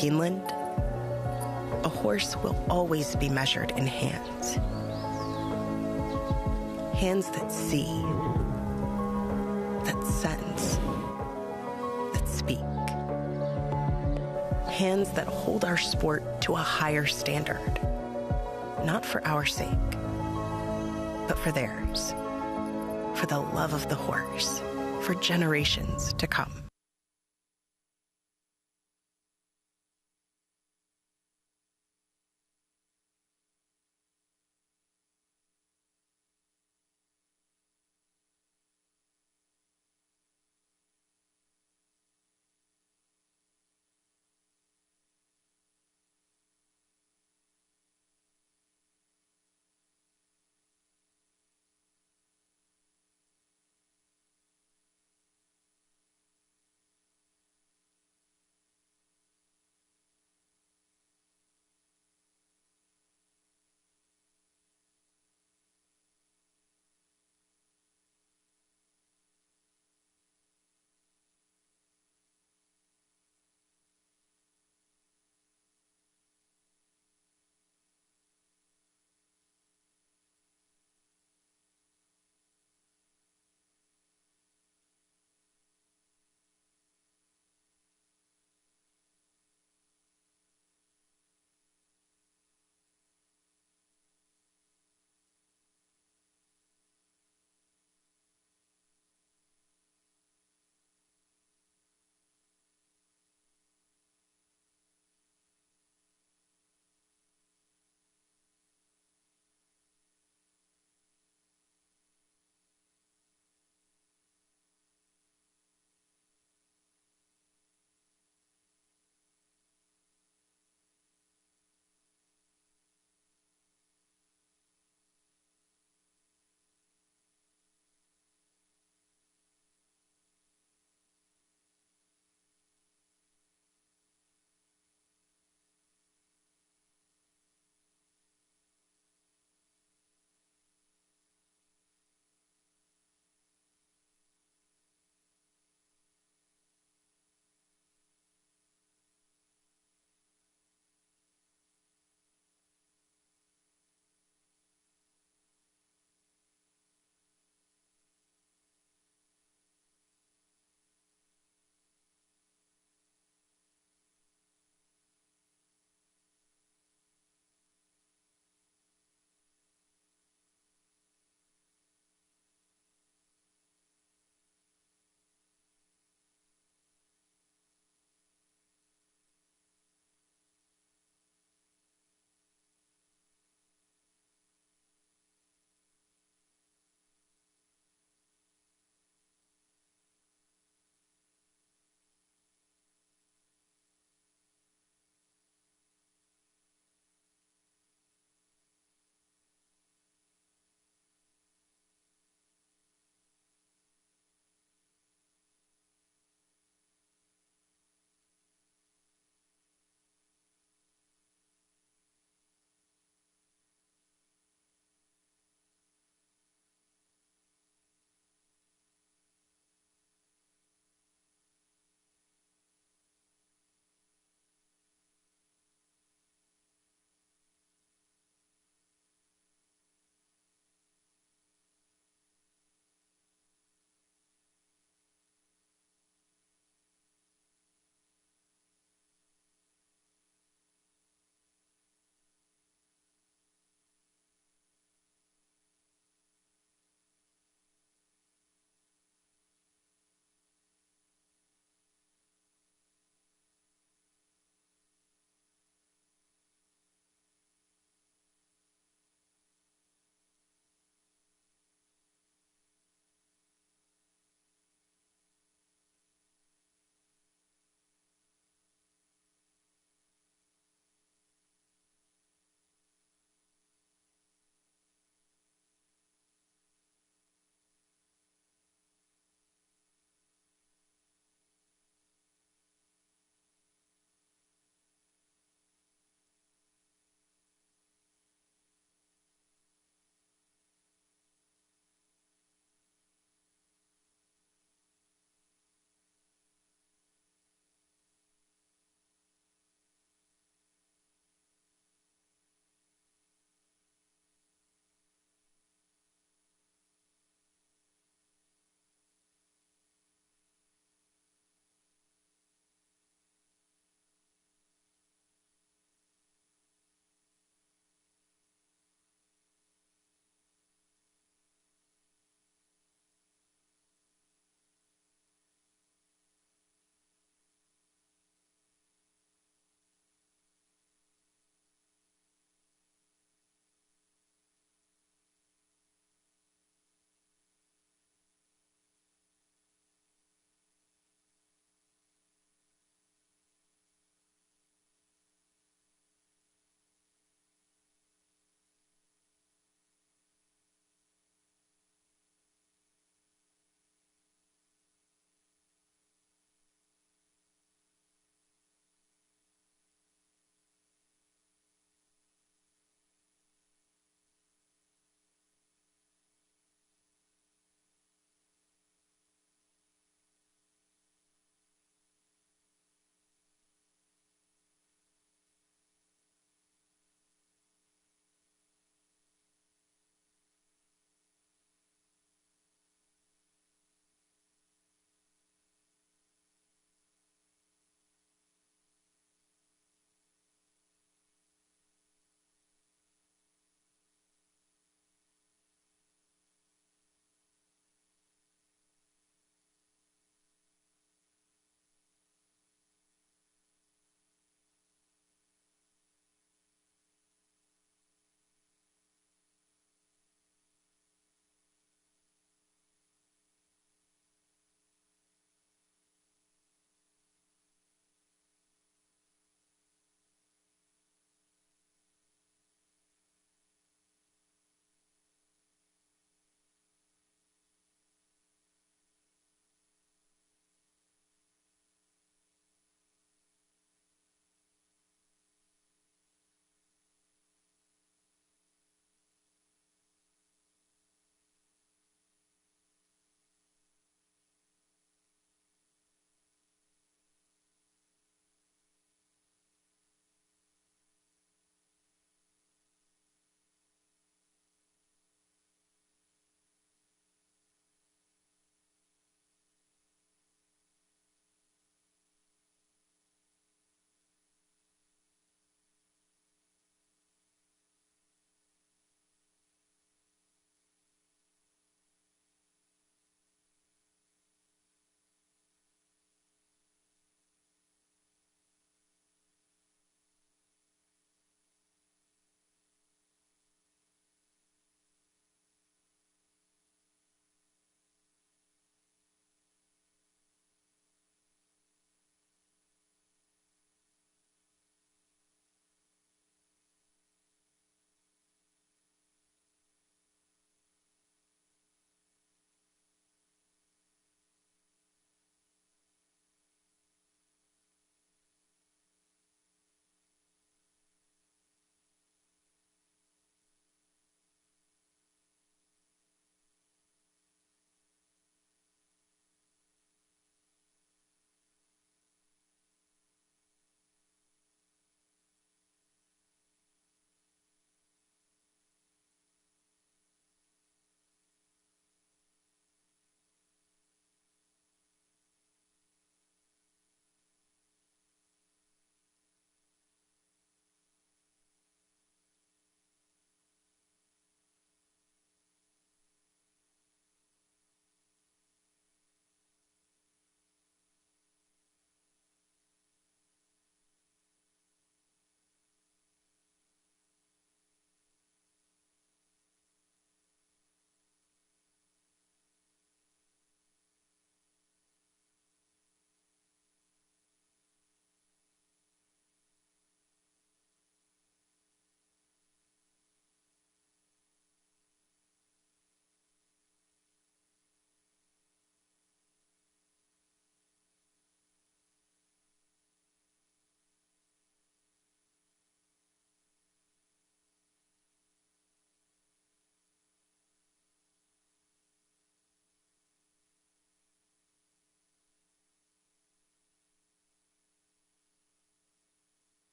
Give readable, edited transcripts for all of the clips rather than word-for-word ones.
Keeneland, a horse will always be measured in hands. Hands that see, that sense, that speak. Hands that hold our sport to a higher standard, not for our sake, but for theirs, for the love of the horse, for generations to come.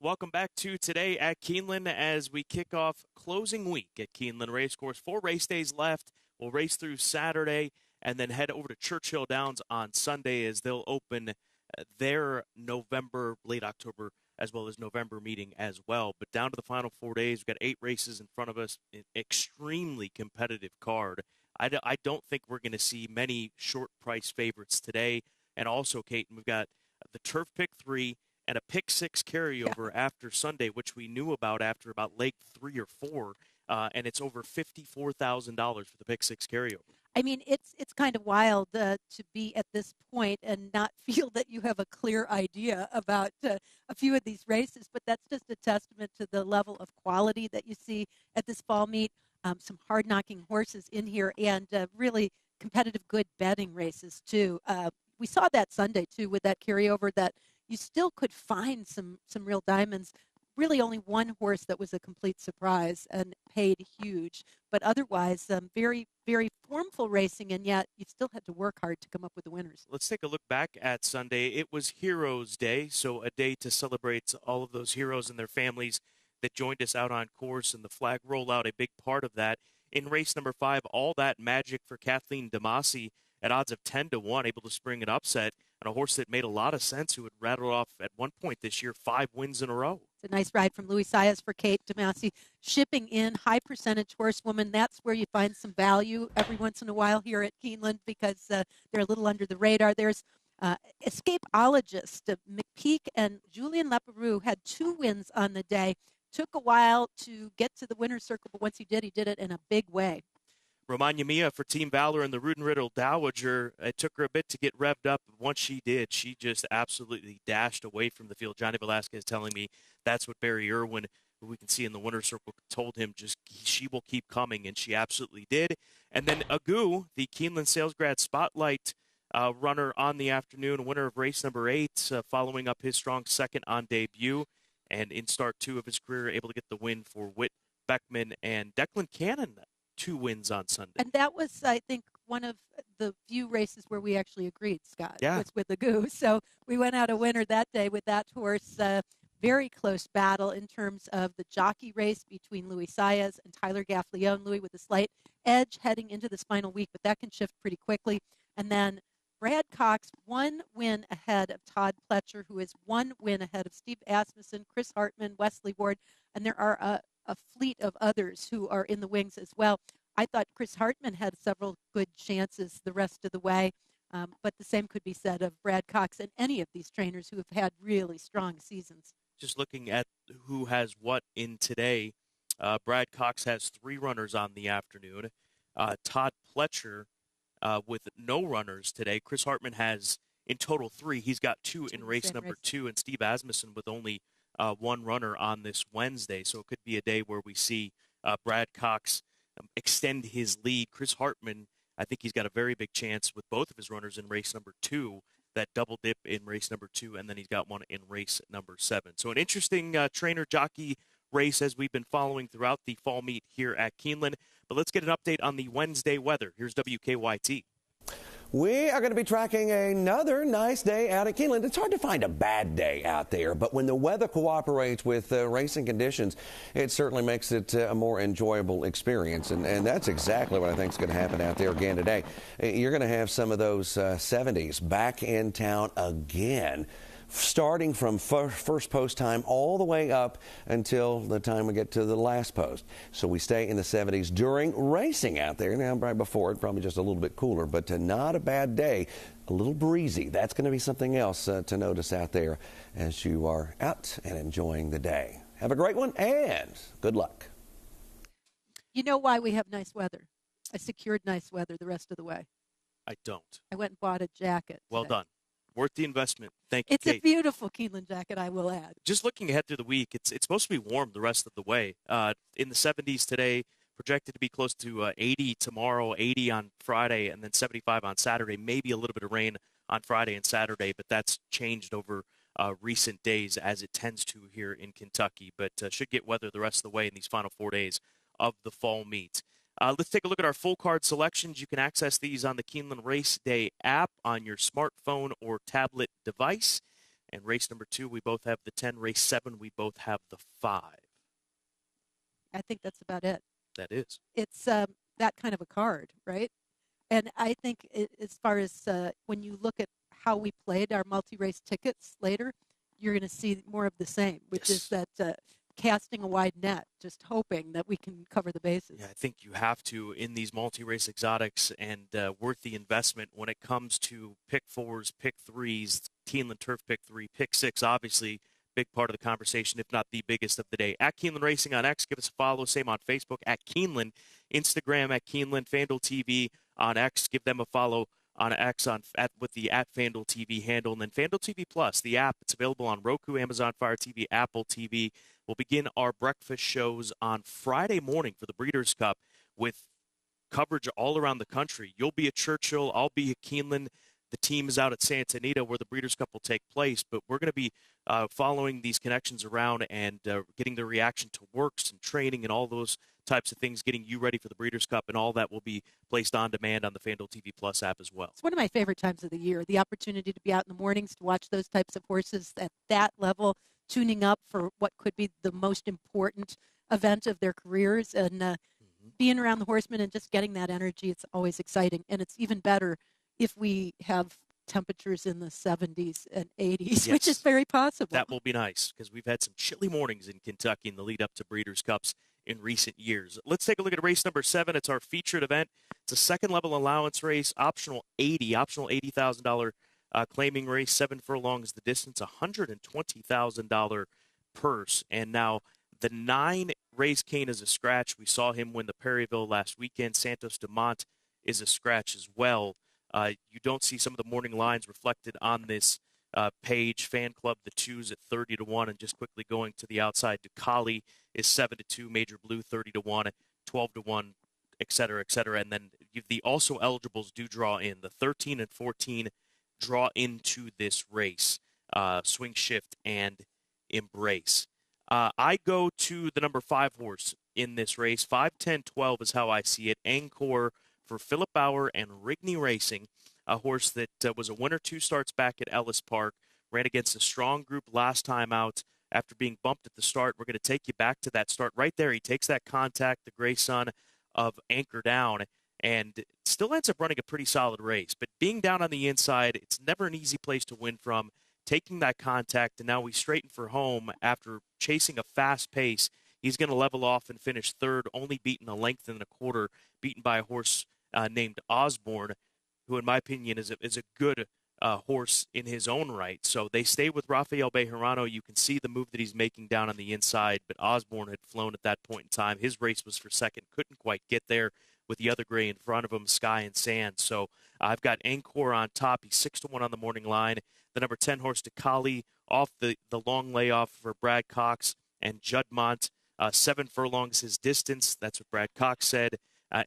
Welcome back to Today at Keeneland as we kick off closing week at Keeneland Racecourse. 4 race days left. We'll race through Saturday and then head over to Churchill Downs on Sunday as they'll open their November, late October, as well as November meeting as well. But down to the final 4 days, we've got 8 races in front of us, an extremely competitive card. I don't think we're going to see many short price favorites today. And also, Kate, we've got the Turf Pick 3 and a Pick 6 carryover after Sunday, which we knew about after about leg 3 or 4, and it's over $54,000 for the Pick 6 carryover. I mean, it's kind of wild to be at this point and not feel that you have a clear idea about a few of these races, but that's just a testament to the level of quality that you see at this fall meet. Some hard-knocking horses in here and really competitive, good betting races, too. We saw that Sunday, too, with that carryover that you still could find some real diamonds. Really only one horse that was a complete surprise and paid huge. But otherwise, very, very formful racing, and yet you still had to work hard to come up with the winners. Let's take a look back at Sunday. It was Heroes Day, so a day to celebrate all of those heroes and their families that joined us out on course, and the flag rollout, a big part of that. In race number 5, All That Magic for Kathleen Damasi at odds of 10-1, able to spring an upset on a horse that made a lot of sense, who had rattled off at one point this year 5 wins in a row. It's a nice ride from Louis Saez for Kate Damasi. Shipping in, high percentage horsewoman. That's where you find some value every once in a while here at Keeneland because they're a little under the radar. There's Escapeologist, McPeak and Julien Leparoux had 2 wins on the day. Took a while to get to the winner's circle, but once he did it in a big way. Romagna Mia for Team Valor and the Ruden-Riddle Dowager. It took her a bit to get revved up. Once she did, she just absolutely dashed away from the field. Johnny Velasquez telling me that's what Barry Irwin, who we can see in the winner's circle, told him, just she will keep coming, and she absolutely did. And then Agu, the Keeneland Sales Grad Spotlight runner on the afternoon, winner of race number 8, following up his strong second on debut. And in start 2 of his career, able to get the win for Whit Beckman and Declan Cannon. 2 wins on Sunday. And that was, I think, one of the few races where we actually agreed, Scott, was with the Goo. So we went out a winner that day with that horse. Very close battle in terms of the jockey race between Louis Saez and Tyler Gaffleone. Louis with a slight edge heading into this final week, but that can shift pretty quickly. And then Brad Cox, 1 win ahead of Todd Pletcher, who is 1 win ahead of Steve Asmussen, Chris Hartman, Wesley Ward, and there are a fleet of others who are in the wings as well. I thought Chris Hartman had several good chances the rest of the way, but the same could be said of Brad Cox and any of these trainers who have had really strong seasons. Just looking at who has what in today, Brad Cox has 3 runners on the afternoon. Todd Pletcher with no runners today. Chris Hartman has in total 3. He's got 2 in race number 2, and Steve Asmussen with only 1 runner on this Wednesday. So it could be a day where we see Brad Cox extend his lead. Chris Hartman, I think he's got a very big chance with both of his runners in race number 2, that double dip in race number 2, and then he's got one in race number 7. So an interesting trainer-jockey race as we've been following throughout the fall meet here at Keeneland. But let's get an update on the Wednesday weather. Here's WKYT. We are going to be tracking another nice day out at Keeneland. It's hard to find a bad day out there, but when the weather cooperates with racing conditions, it certainly makes it a more enjoyable experience, and that's exactly what I think is going to happen out there again today. You're going to have some of those 70s back in town again, starting from first post time all the way up until the time we get to the last post. So we stay in the 70s during racing out there. Now, right before it, probably just a little bit cooler, but not a bad day. A little breezy. That's going to be something else to notice out there as you are out and enjoying the day. Have a great one, and good luck. You know why we have nice weather? I secured nice weather the rest of the way. I don't. I went and bought a jacket. Well today. done. Worth the investment. Thank you, It's Kate. a beautiful Keeneland jacket, I will add. Just looking ahead through the week, it's supposed to be warm the rest of the way. In the 70s today, projected to be close to 80 tomorrow, 80 on Friday, and then 75 on Saturday. Maybe a little bit of rain on Friday and Saturday, but that's changed over recent days as it tends to here in Kentucky. But should get weather the rest of the way in these final 4 days of the fall meet. Let's take a look at our full card selections. You can access these on the Keeneland Race Day app on your smartphone or tablet device. And race number 2, we both have the 10. Race 7, we both have the 5. I think that's about it. That is. It's that kind of a card, right? And I think as far as when you look at how we played our multi-race tickets later, you're going to see more of the same, which is that casting a wide net, just hoping that we can cover the bases. Yeah, I think you have to in these multi-race exotics, and worth the investment when it comes to pick 4s, pick 3s, Keeneland Turf pick 3, pick 6, obviously big part of the conversation, if not the biggest of the day. At Keeneland Racing on X, give us a follow. Same on Facebook, at Keeneland. Instagram, at Keeneland. FanDuel TV on X, give them a follow on X with the at FanDuel TV handle. And then FanDuel TV Plus, the app. It's available on Roku, Amazon Fire TV, Apple TV. We'll begin our breakfast shows on Friday morning for the Breeders' Cup with coverage all around the country. You'll be at Churchill. I'll be at Keeneland. The team is out at Santa Anita where the Breeders' Cup will take place, but we're going to be following these connections around and getting the reaction to works and training and all those types of things, getting you ready for the Breeders' Cup, and all that will be placed on demand on the FanDuel TV Plus app as well. It's one of my favorite times of the year, the opportunity to be out in the mornings to watch those types of horses at that level, tuning up for what could be the most important event of their careers, and being around the horsemen and just getting that energy. It's always exciting, and it's even better if we have temperatures in the 70s and 80s, yes, which is very possible. That will be nice because we've had some chilly mornings in Kentucky in the lead up to Breeders' Cups in recent years. Let's take a look at race number 7. It's our featured event. It's a second-level allowance race, optional $80,000 claiming race. 7 furlongs the distance, $120,000 purse. And now the 9 Race Kane is a scratch. We saw him win the Perryville last weekend. Santos Dumont is a scratch as well. You don't see some of the morning lines reflected on this page. Fan Club, the 2s at 30-1, and just quickly going to the outside, Ducali is 7-2, Major Blue 30-1, 12-1, et cetera, and then the also eligibles do draw in. The 13 and 14 draw into this race. Swing Shift and Embrace. I go to the number 5 horse in this race. 5-10-12 is how I see it. Angkor for Philip Bauer and Rigney Racing, a horse that was a winner 2 starts back at Ellis Park, ran against a strong group last time out after being bumped at the start. We're going to take you back to that start right there. He takes that contact, the gray son of Anchor Down, and still ends up running a pretty solid race. But being down on the inside, it's never an easy place to win from. Taking that contact, and now we straighten for home after chasing a fast pace. He's going to level off and finish 3rd, only beaten a length and a quarter, beaten by a horse named Osborne, who in my opinion is a good horse in his own right. So they stay with Rafael Bejarano. You can see the move that he's making down on the inside, but Osborne had flown at that point in time. His race was for 2nd, couldn't quite get there with the other gray in front of him, Sky and Sand. So I've got Angkor on top. He's 6-1 on the morning line. The number 10 horse, Ducali, off the long layoff for Brad Cox and Juddmonte. 7 furlongs his distance. That's what Brad Cox said.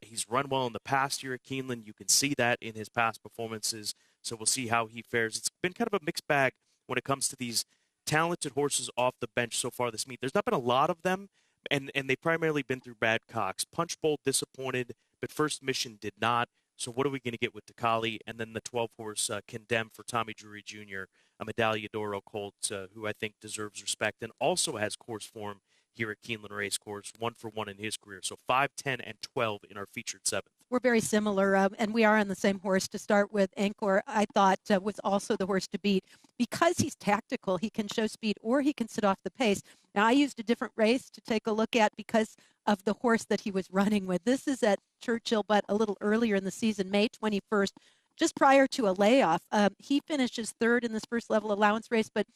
He's run well in the past year at Keeneland. You can see that in his past performances. So we'll see how he fares. It's been kind of a mixed bag when it comes to these talented horses off the bench so far this meet. There's not been a lot of them, and they've primarily been through Brad Cox. Punch Bowl disappointed, but First Mission did not. So what are we going to get with Ducali? And then the 12-horse Condemn for Tommy Drury Jr., a Medaglia d'Oro colt who I think deserves respect and also has course form here at Keeneland Racecourse, 1-for-1 in his career. So 5, 10, and 12 in our featured 7th. We're very similar, and we are on the same horse. To start with, Angkor, I thought was also the horse to beat. Because he's tactical, he can show speed or he can sit off the pace. Now, I used a different race to take a look at because of the horse that he was running with. This is at Churchill, but a little earlier in the season, May 21st, just prior to a layoff. He finishes 3rd in this first level allowance race, but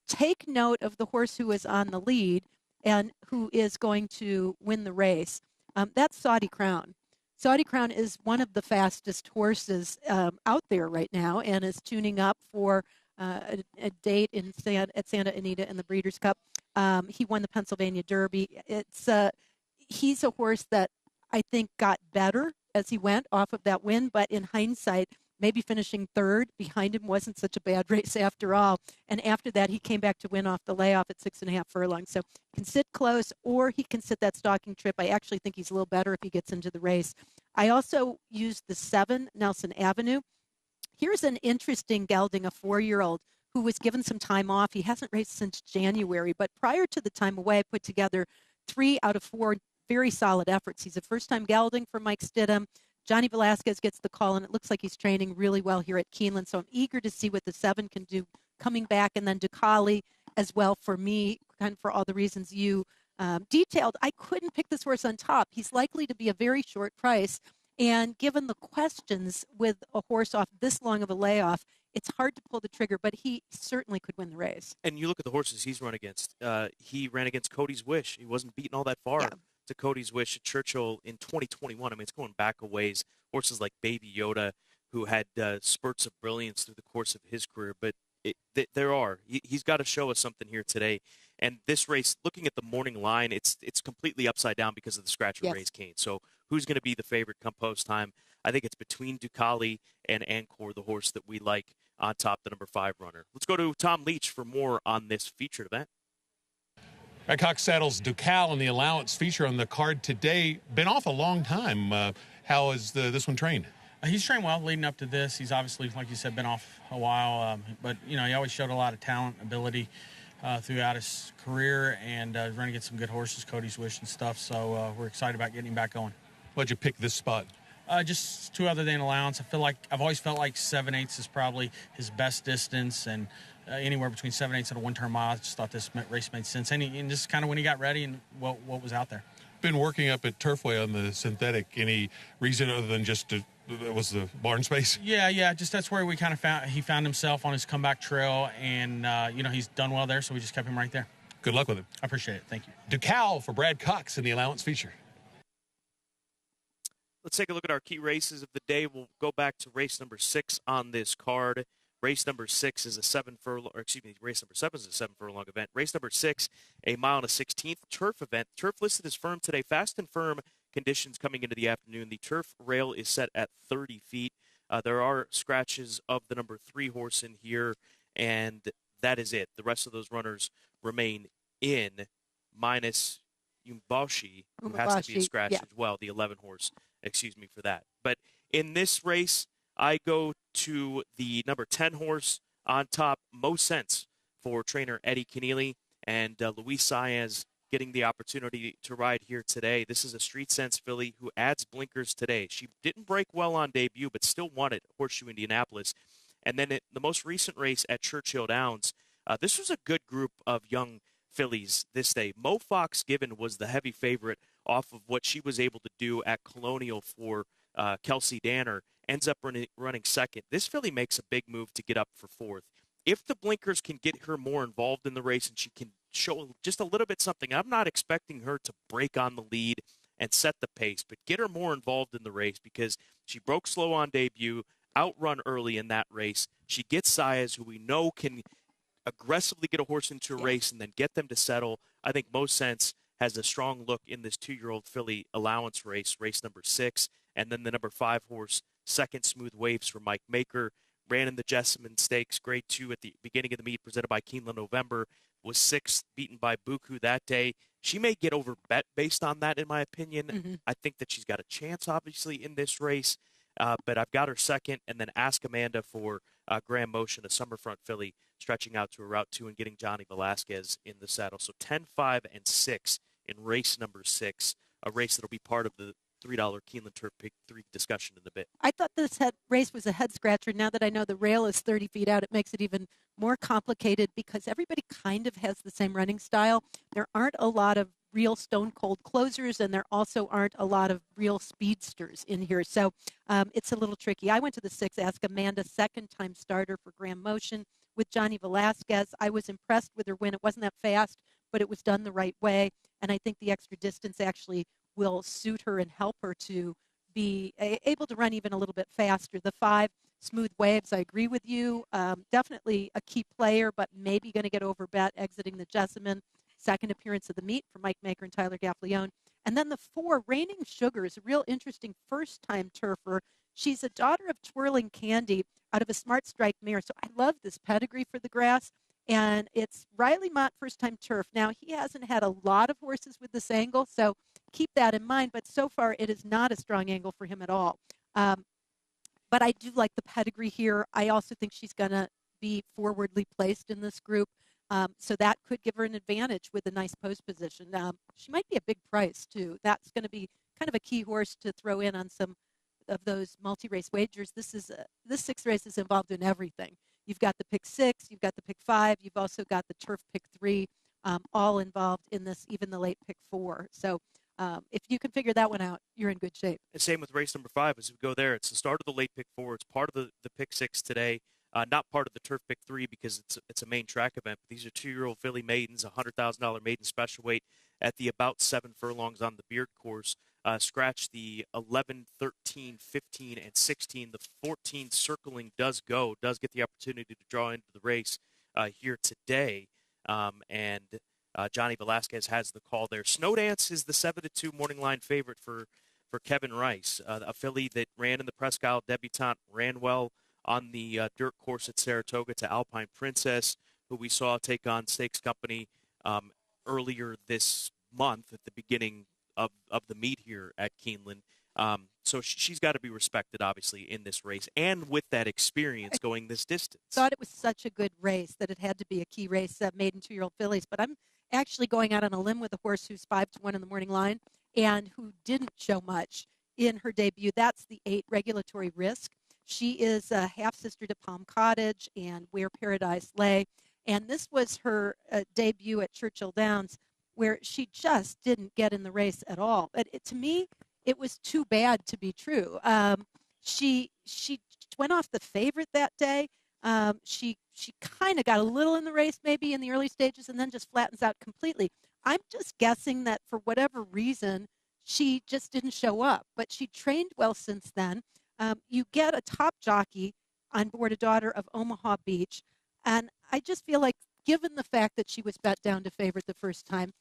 take note of the horse who is on the lead and who is going to win the race. That's Saudi Crown. Saudi Crown is one of the fastest horses out there right now and is tuning up for a date at Santa Anita in the Breeders' Cup. He won the Pennsylvania Derby. He's a horse that I think got better as he went off of that win, but in hindsight, maybe finishing 3rd behind him wasn't such a bad race after all. And after that, he came back to win off the layoff at 6.5 furlongs. So he can sit close or he can sit that stalking trip. I actually think he's a little better if he gets into the race. I also used the 7, Nelson Avenue. Here's an interesting gelding, a 4-year-old who was given some time off. He hasn't raced since January, but prior to the time away, put together 3 out of 4 very solid efforts. He's a first-time gelding for Mike Stidham. Johnny Velasquez gets the call, and it looks like he's training really well here at Keeneland. So I'm eager to see what the 7 can do coming back. And then Ducali as well for me, kind of for all the reasons you detailed. I couldn't pick this horse on top. He's likely to be a very short price. And given the questions with a horse off this long of a layoff, it's hard to pull the trigger, but he certainly could win the race. And you look at the horses he's run against. He ran against Cody's Wish. He wasn't beaten all that far to Cody's Wish at Churchill in 2021. I mean, it's going back a ways. Horses like Baby Yoda, who had spurts of brilliance through the course of his career. But he's got to show us something here today. And this race, looking at the morning line, it's completely upside down because of the scratcher Raise Cane. So who's going to be the favorite come post time? I think it's between Ducali and Ancor, the horse that we like on top, the number 5 runner. Let's go to Tom Leach for more on this featured event. Cox saddles Ducal in the allowance feature on the card today. Been off a long time. How is this one trained? He's trained well leading up to this. He's obviously, like you said, been off a while. But, he always showed a lot of talent, ability throughout his career, and running against some good horses, Cody's Wish and stuff. So we're excited about getting him back going. Why'd you pick this spot? Just 2 other than allowance. I've always felt like 7/8 is probably his best distance, and anywhere between 7/8 and a 1-turn mile. I just thought this race made sense, and just kind of when he got ready and what was out there. Been working up at Turfway on the synthetic. Any reason other than just was the barn space? Yeah. Just that's where we kind of found himself on his comeback trail, and he's done well there, so we just kept him right there. Good luck with him. I appreciate it. Thank you. Ducal for Brad Cox in the allowance feature. Let's take a look at our key races of the day. We'll go back to race number 6 on this card. Race number 6 is race number 7 is a 7 furlong event. Race number 6, a 1.16 turf event. Turf listed as firm today. Fast and firm conditions coming into the afternoon. The turf rail is set at 30 feet. There are scratches of the number 3 horse in here, and that is it. The rest of those runners remain in, minus Umbashi, who has to be a scratch as well, the 11 horse. Excuse me for that. But in this race, I go to the number 10 horse on top, Most Sense for trainer Eddie Keneally, and Luis Saez getting the opportunity to ride here today. This is a Street Sense filly who adds blinkers today. She didn't break well on debut, but still won at Horseshoe Indianapolis. And then the most recent race at Churchill Downs, this was a good group of young fillies this day. Mo Fox Given was the heavy favorite off of what she was able to do at Colonial for Kelsey Danner, ends up running second. This filly makes a big move to get up for 4th. If the blinkers can get her more involved in the race and she can show just a little bit something, I'm not expecting her to break on the lead and set the pace, but get her more involved in the race because she broke slow on debut, outrun early in that race. She gets Saez, who we know can aggressively get a horse into a race and then get them to settle. I think Most Sense has a strong look in this 2-year-old filly allowance race, race number 6, and then the number 5 horse, Second Smooth Waves for Mike Maker, ran in the Jessamine Stakes, grade 2 at the beginning of the meet, presented by Keeneland November, was 6th, beaten by Buku that day. She may get over bet based on that, in my opinion. Mm-hmm. I think that she's got a chance, obviously, in this race, but I've got her second, and then Ask Amanda for Graham Motion, a Summerfront filly, stretching out to a Route 2 and getting Johnny Velasquez in the saddle. So 10, 5, and 6 in race number 6, a race that will be part of the $3 Keeneland Turf Pick 3 discussion in a bit. I thought this race was a head-scratcher. Now that I know the rail is 30 feet out, it makes it even more complicated because everybody kind of has the same running style. There aren't a lot of real stone-cold closers, and there also aren't a lot of real speedsters in here. So it's a little tricky. I went to the 6, Ask Amanda, second-time starter for Graham Motion with Johnny Velasquez. I was impressed with her win. It wasn't that fast, but it was done the right way, and I think the extra distance actually will suit her and help her to be able to run even a little bit faster. The 5, Smooth Waves, I agree with you. Definitely a key player, but maybe going to get over bet exiting the Jessamine. Second appearance of the meet for Mike Maker and Tyler Gaffleone. And then the 4, Reigning Sugar, is a real interesting first-time turfer. She's a daughter of Twirling Candy out of a Smart Strike mare. So I love this pedigree for the grass. And it's Riley Mott, first-time turf. Now, he hasn't had a lot of horses with this angle, so keep that in mind. But so far, it is not a strong angle for him at all. But I do like the pedigree here. I also think she's going to be forwardly placed in this group. So that could give her an advantage with a nice post position. She might be a big price, too. That's going to be kind of a key horse to throw in on some of those multi-race wagers. This 6 race is involved in everything. You've got the pick 6, you've got the pick 5, you've also got the turf pick 3, all involved in this, even the late pick 4. So if you can figure that one out, you're in good shape. And same with race number 5 as we go there. It's the start of the late pick 4. It's part of the pick 6 today. Not part of the turf pick 3 because it's a main track event. But these are 2-year-old filly maidens, $100,000 maiden special weight at the about 7 furlongs on the Beard course. Scratch the 11, 13, 15, and 16. The 14 circling does get the opportunity to draw into the race here today. And Johnny Velasquez has the call there. Snowdance is the 7-2 morning line favorite for Kevin Rice, a filly that ran in the Presque Isle debutante, ran well on the dirt course at Saratoga to Alpine Princess, who we saw take on Stakes Company earlier this month at the beginning of the meet here at Keeneland. So she's got to be respected, obviously, in this race and with that experience going this distance. I thought it was such a good race that it had to be a key race, maiden 2-year-old fillies. But I'm actually going out on a limb with a horse who's 5-1 in the morning line and who didn't show much in her debut. That's the 8 Regulatory Risk. She is a half-sister to Palm Cottage and Where Paradise Lay. And this was her debut at Churchill Downs, where she just didn't get in the race at all. But to me, it was too bad to be true. She went off the favorite that day. She kind of got a little in the race maybe in the early stages and then just flattens out completely. I'm just guessing that for whatever reason, she just didn't show up. But she trained well since then. You get a top jockey on board a daughter of Omaha Beach. And I just feel like, given the fact that she was bet down to favorite the first time,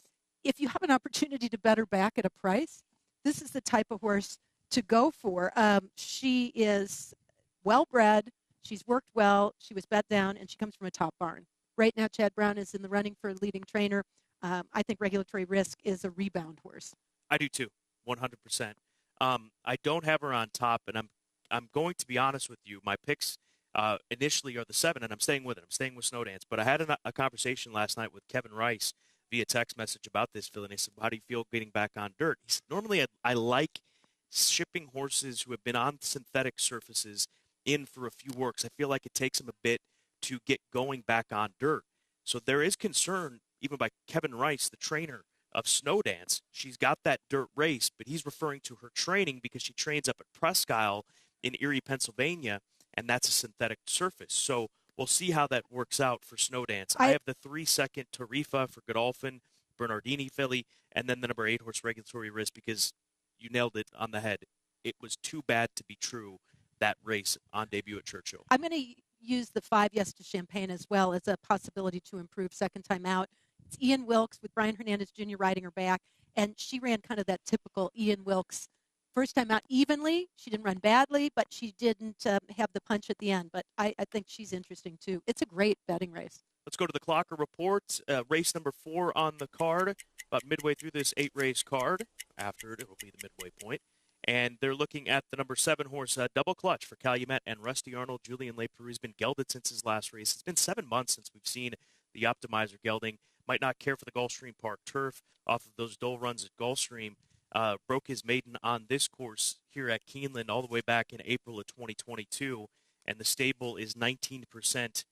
if you have an opportunity to bet her back at a price, this is the type of horse to go for. She is well-bred. She's worked well. She was bet down, and she comes from a top barn. Right now, Chad Brown is in the running for leading trainer. I think Regulatory Risk is a rebound horse. I do too, 100%. I don't have her on top, and I'm going to be honest with you. My picks initially are the 7, and I'm staying with it. I'm staying with Snowdance. But I had a conversation last night with Kevin Rice via text message about this, Phil, and he said, how do you feel getting back on dirt? He said, normally I like shipping horses who have been on synthetic surfaces in for a few works. I feel like it takes them a bit to get going back on dirt. So there is concern, even by Kevin Rice, the trainer of Snowdance. She's got that dirt race, but he's referring to her training because she trains up at Presque Isle in Erie, Pennsylvania, and that's a synthetic surface. So we'll see how that works out for Snowdance. I have the 3-2 Tarifa for Godolphin, Bernardini filly, and then the number 8 horse Regulatory Risk, because you nailed it on the head. It was too bad to be true, that race on debut at Churchill. I'm going to use the 5 Yes to Champagne as well as a possibility to improve second time out. It's Ian Wilkes with Brian Hernandez Jr. riding her back, and she ran kind of that typical Ian Wilkes first time out evenly. She didn't run badly, but she didn't have the punch at the end. But I think she's interesting, too. It's a great betting race. Let's go to the Clocker Report. Race number 4 on the card, about midway through this 8-race card. After it will be the midway point. And they're looking at the number 7 horse, Double Clutch for Calumet and Rusty Arnold. Julian Leperoux has been gelded since his last race. It's been 7 months since we've seen the Optimizer gelding. Might not care for the Gulfstream Park turf off of those dull runs at Gulfstream. Broke his maiden on this course here at Keeneland all the way back in April of 2022. And the stable is 19%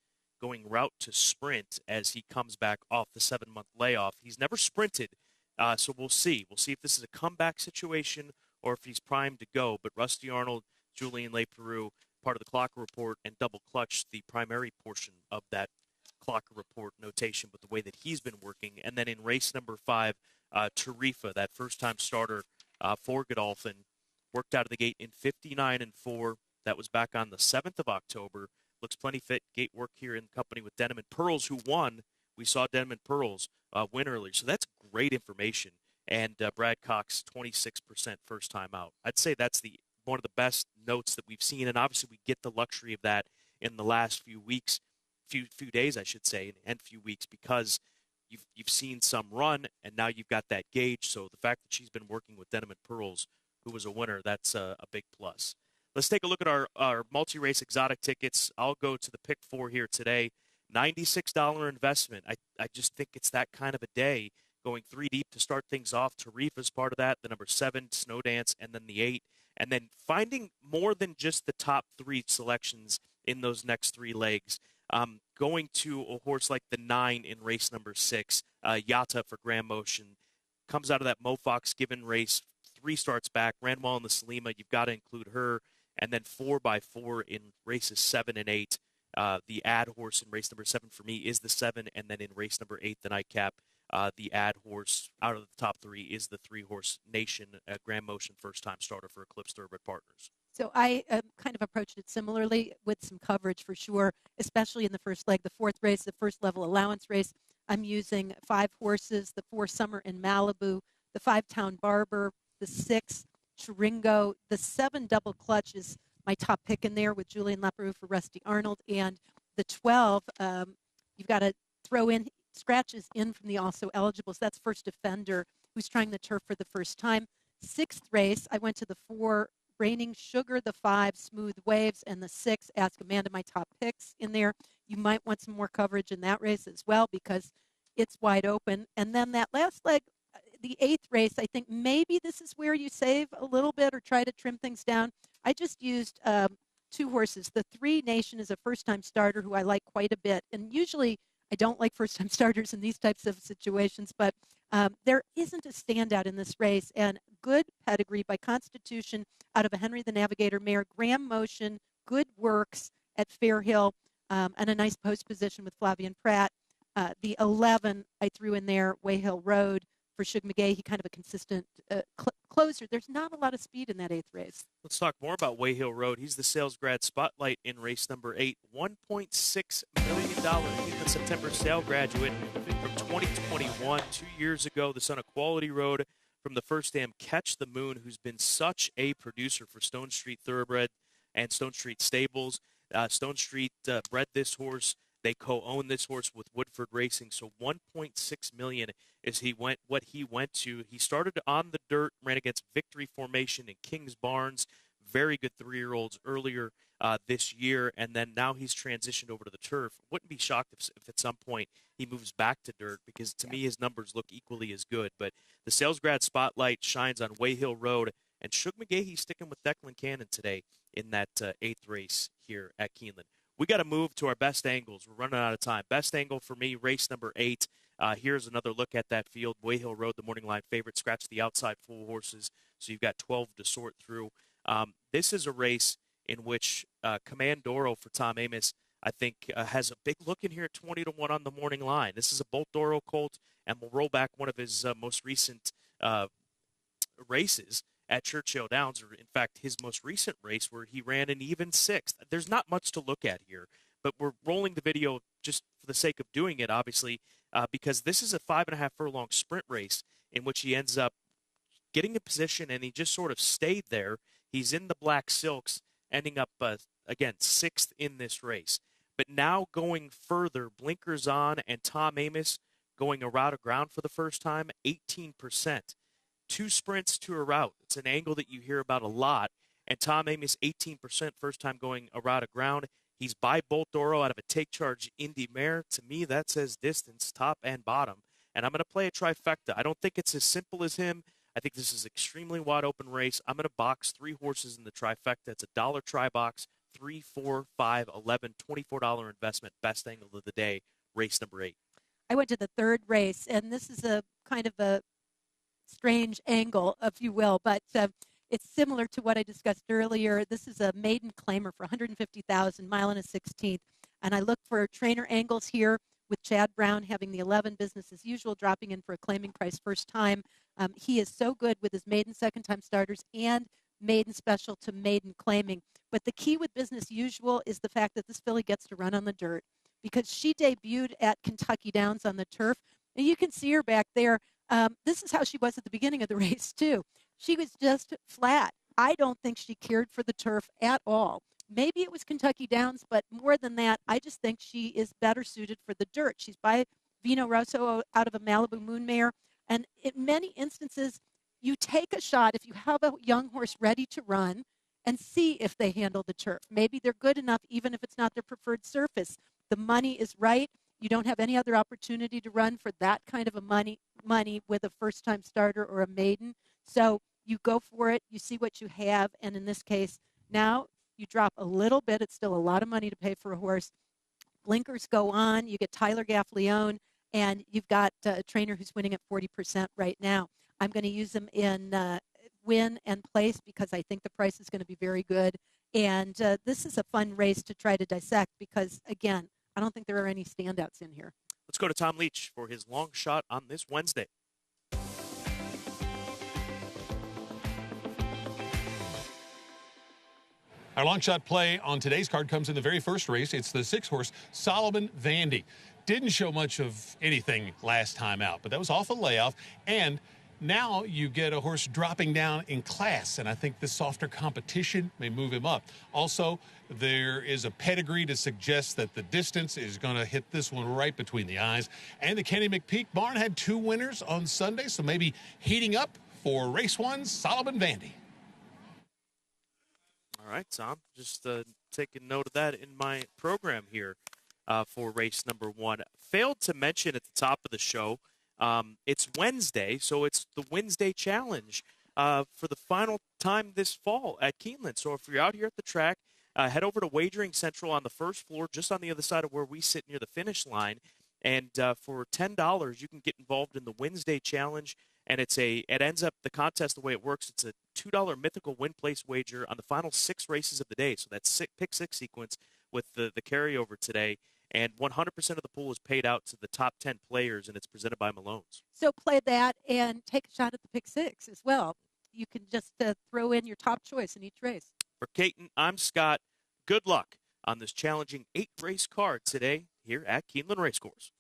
going route to sprint as he comes back off the 7-month layoff. He's never sprinted, so we'll see. We'll see if this is a comeback situation or if he's primed to go. But Rusty Arnold, Julian Leperoux, part of the Clocker Report, and Double Clutch, the primary portion of that Clocker Report notation, but the way that he's been working. And then in race number 5, Tarifa, that first-time starter for Godolphin, worked out of the gate in 59-4. That was back on the 7th of October. Looks plenty fit. Gate work here in company with Denim and Pearls, who won. We saw Denim and Pearls win earlier. So that's great information. And Brad Cox, 26% first time out. I'd say that's one of the best notes that we've seen. And obviously we get the luxury of that in the last few weeks, few days, I should say, and few weeks, because you've seen some run, and now you've got that gauge. So the fact that she's been working with Denim and Pearls, who was a winner, that's a big plus. Let's take a look at our multi-race exotic tickets. I'll go to the pick 4 here today. $96 investment. I just think it's that kind of a day. Going 3 deep to start things off. Tarifa's part of that. The number 7, Snow Dance, and then the 8. And then finding more than just the top 3 selections in those next 3 legs. Going to a horse like the 9 in race number 6, Yata for Grand Motion. Comes out of that Mo Fox Given race. 3 starts back. Ran well in the Salima. You've got to include her. And then 4x4 in races 7 and 8. The ad horse in race number 7 for me is the 7. And then in race number 8, the nightcap, the ad horse out of the top 3 is the 3-horse Nation Grand Motion first-time starter for Eclipse Thoroughbred Partners. So I kind of approached it similarly with some coverage for sure, especially in the first leg, the 4th race, the first level allowance race. I'm using 5 horses, the 4 Summer in Malibu, the 5 Town Barber, the 6 Chiringo, the 7 Double Clutch is my top pick in there with Julian Leparoux for Rusty Arnold, and the 12, you've got to throw in scratches in from the also eligible. So that's First Defender, who's trying the turf for the first time. 6th race, I went to the 4 Raining Sugar, the 5 Smooth Waves, and the 6 Ask Amanda, my top picks in there. You might want some more coverage in that race as well because it's wide open. And then that last leg, the 8th race, I think maybe this is where you save a little bit or try to trim things down. I just used 2 horses. The 3 Nation is a first-time starter who I like quite a bit. And usually I don't like first-time starters in these types of situations, but there isn't a standout in this race. And good pedigree by Constitution out of a Henry the Navigator mare, Grand Motion, good works at Fairhill, and a nice post position with Flavian Pratt. The 11 I threw in there, Wayhill Road for Shug McGahee, kind of a consistent closer. There's not a lot of speed in that 8th race. Let's talk more about Wayhill Road. He's the sales grad spotlight in race number 8. $1.6 million. He's the September sale graduate from 2021, 2 years ago. The son of Quality Road from the first dam Catch the Moon, who's been such a producer for Stone Street Thoroughbred and Stone Street Stables. Stone Street bred this horse. They co-own this horse with Woodford Racing. So $1.6 million is what he went to. He started on the dirt, ran against Victory Formation and King's Barnes, very good 3-year-olds earlier this year, and then now he's transitioned over to the turf. Wouldn't be shocked if at some point he moves back to dirt because to me his numbers look equally as good. But the sales grad spotlight shines on Wayhill Road, and Shug McGahee sticking with Declan Cannon today in that 8th race here at Keeneland. We got to move to our best angles. We're running out of time. Best angle for me, race number 8. Here's another look at that field. Wayhill Road, the morning line favorite, scratch the outside 4 horses, so you've got 12 to sort through. This is a race in which Commandoro for Tom Amoss, I think, has a big look in here at 20-1 on the morning line. This is a Bolt Doro colt, and we'll roll back one of his most recent races at Churchill Downs, or in fact, his most recent race where he ran an even 6th. There's not much to look at here, but we're rolling the video just for the sake of doing it, obviously, because this is a 5.5 furlong sprint race in which he ends up getting a position, and he just sort of stayed there. He's in the black silks, ending up, again, 6th in this race. But now going further, blinkers on, and Tom Amoss going a route of ground for the first time, 18%. 2 sprints to a route. It's an angle that you hear about a lot. And Tom Amoss, 18% first time going a route of ground. He's by Bolt Doro out of a Take Charge Indy mare. To me, that says distance, top and bottom. And I'm going to play a trifecta. I don't think it's as simple as him. I think this is extremely wide open race. I'm going to box 3 horses in the trifecta. It's a $1 try box, 3, 4, 5, 11, $24 investment. Best angle of the day, race number 8. I went to the 3rd race, and this is a kind of a strange angle, if you will, but it's similar to what I discussed earlier. This is a maiden claimer for $150,000, mile and a 16th, and I look for trainer angles here with Chad Brown having the 11 business as usual, dropping in for a claiming price first time. He is so good with his maiden second-time starters and maiden special to maiden claiming. But the key with business usual is the fact that this filly gets to run on the dirt because she debuted at Kentucky Downs on the turf, and you can see her back there. This is how she was at the beginning of the race, too. She was just flat. I don't think she cared for the turf at all. Maybe it was Kentucky Downs, but more than that, I just think she is better suited for the dirt. She's by Vino Rosso out of a Malibu Moon mare. And in many instances, you take a shot if you have a young horse ready to run and see if they handle the turf. Maybe they're good enough, even if it's not their preferred surface. The money is right. You don't have any other opportunity to run for that kind of a money with a first-time starter or a maiden. So you go for it. You see what you have. And in this case, now you drop a little bit. It's still a lot of money to pay for a horse. Blinkers go on. You get Tyler Gaffleone, and you've got a trainer who's winning at 40% right now. I'm going to use him in win and place because I think the price is going to be very good. And this is a fun race to try to dissect because, again, I don't think there are any standouts in here. Let's go to Tom Leach for his long shot on this Wednesday. Our long shot play on today's card comes in the very first race. It's the 6-horse Solomon Vandy. Didn't show much of anything last time out, but that was off a layoff. And now you get a horse dropping down in class, and I think the softer competition may move him up. Also, there is a pedigree to suggest that the distance is going to hit this one right between the eyes. And the Kenny McPeak barn had 2 winners on Sunday, so maybe heating up for race 1, Solomon Vandy. All right, Tom, just taking note of that in my program here for race number 1. Failed to mention at the top of the show, it's Wednesday, so it's the Wednesday Challenge for the final time this fall at Keeneland. So if you're out here at the track, head over to Wagering Central on the first floor, just on the other side of where we sit near the finish line. And for $10, you can get involved in the Wednesday Challenge. And it ends up, the contest, the way it works, it's a $2 mythical win place wager on the final 6 races of the day. So that's pick 6 sequence with the carryover today. And 100% of the pool is paid out to the top 10 players, and it's presented by Malone's. So play that and take a shot at the pick 6 as well. You can just throw in your top choice in each race. For Caton, I'm Scott. Good luck on this challenging 8-race card today here at Keeneland Racecourse.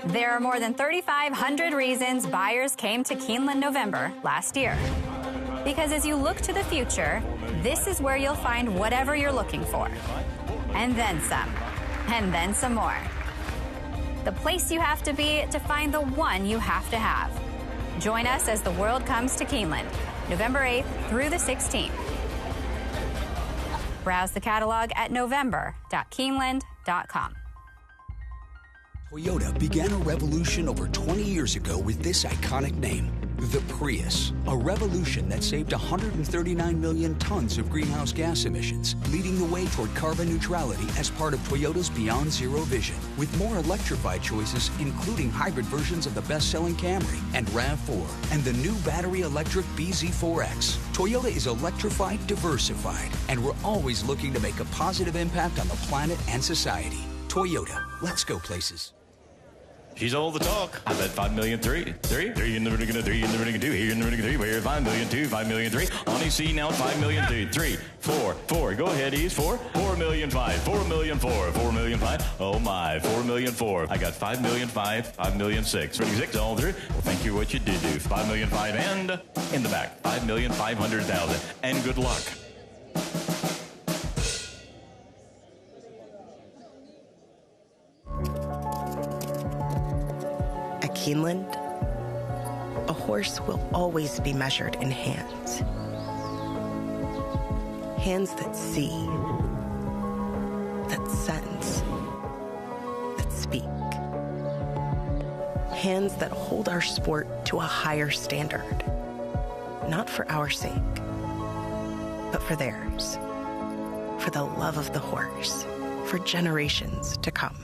There are more than 3,500 reasons buyers came to Keeneland November last year. Because as you look to the future, this is where you'll find whatever you're looking for. And then some. And then some more. The place you have to be to find the one you have to have. Join us as the world comes to Keeneland, November 8th through the 16th. Browse the catalog at november.keeneland.com. Toyota began a revolution over 20 years ago with this iconic name, the Prius. A revolution that saved 139 million tons of greenhouse gas emissions, leading the way toward carbon neutrality as part of Toyota's Beyond Zero vision. With more electrified choices, including hybrid versions of the best-selling Camry and RAV4, and the new battery electric BZ4X. Toyota is electrified, diversified, and we're always looking to make a positive impact on the planet and society. Toyota, let's go places. She's all the talk. I bet 5 million, 3 in the ring, 3 in the ring, 2 here in the ring, 3 where 5 million, 2, 5 million, 3. On EC now 5 million, 3, 4. Go ahead, Ease 4 million, 5, 4 million, 4 million, 5. Oh my, 4 million, 4. I got 5 million, 5 million, 6. 6 all through. Well, thank you what you did do. 5 million, 5 and in the back 5,500,000. And good luck. Keeneland, a horse will always be measured in hands. Hands that see, that sense, that speak. Hands that hold our sport to a higher standard. Not for our sake, but for theirs. For the love of the horse, for generations to come.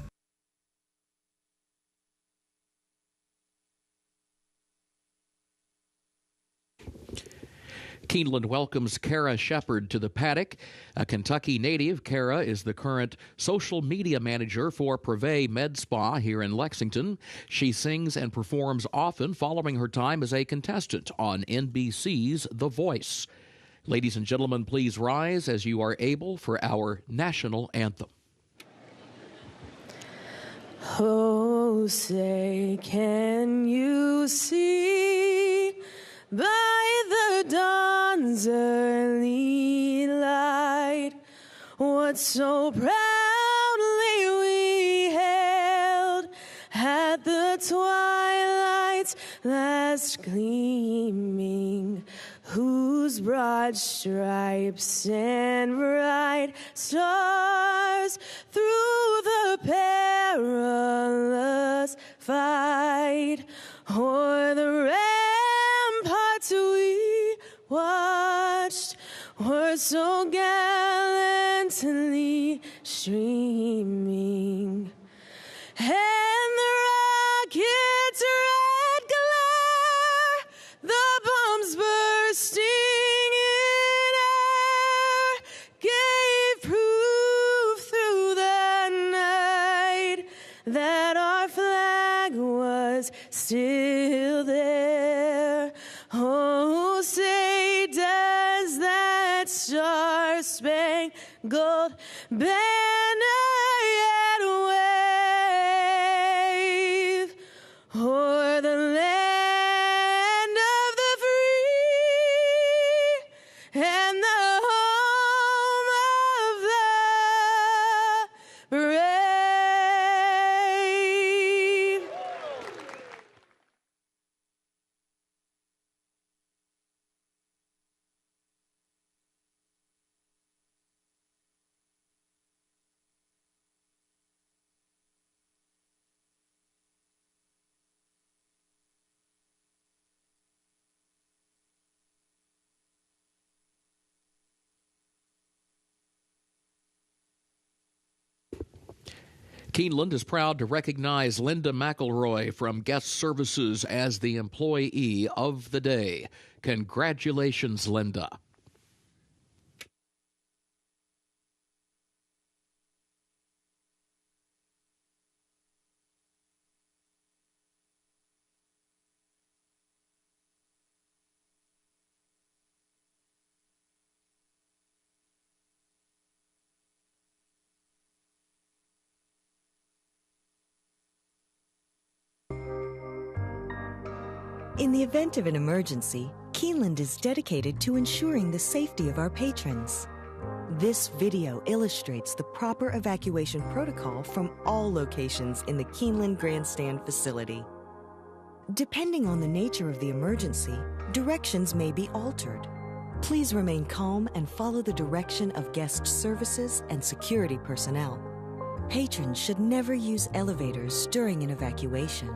Keeneland welcomes Kara Shepard to the paddock. A Kentucky native, Kara is the current social media manager for Privé Med Spa here in Lexington. She sings and performs often following her time as a contestant on NBC's The Voice. Ladies and gentlemen, please rise as you are able for our national anthem. Oh, say, can you see by the dawn's early light what so proudly we hailed at the twilight's last gleaming, whose broad stripes and bright stars through the perilous fight o'er the ramparts we watched were so gallantly streaming, and the rocket's red glare, the bombs bursting in air, gave proof through the night that our flag was still there. Oh, say, does that star-spangled banner yet wave o'er the land of the free and the home of the brave? Keeneland is proud to recognize Linda McElroy from Guest Services as the Employee of the Day. Congratulations, Linda. In the event of an emergency, Keeneland is dedicated to ensuring the safety of our patrons. This video illustrates the proper evacuation protocol from all locations in the Keeneland Grandstand facility. Depending on the nature of the emergency, directions may be altered. Please remain calm and follow the direction of guest services and security personnel. Patrons should never use elevators during an evacuation.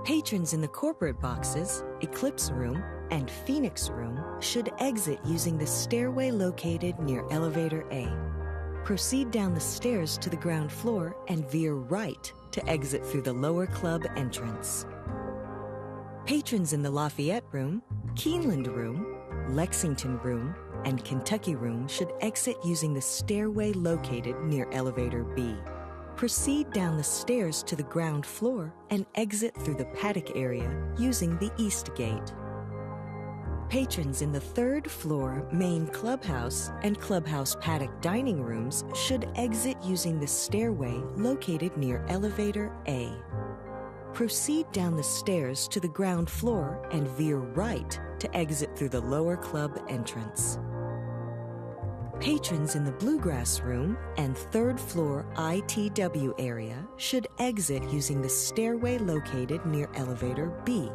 Patrons in the corporate boxes, Eclipse Room, and Phoenix Room should exit using the stairway located near Elevator A. Proceed down the stairs to the ground floor and veer right to exit through the lower club entrance. Patrons in the Lafayette Room, Keeneland Room, Lexington Room, and Kentucky Room should exit using the stairway located near Elevator B. Proceed down the stairs to the ground floor and exit through the paddock area using the East Gate. Patrons in the third floor main clubhouse and clubhouse paddock dining rooms should exit using the stairway located near Elevator A. Proceed down the stairs to the ground floor and veer right to exit through the lower club entrance. Patrons in the Bluegrass Room and third floor ITW area should exit using the stairway located near Elevator B.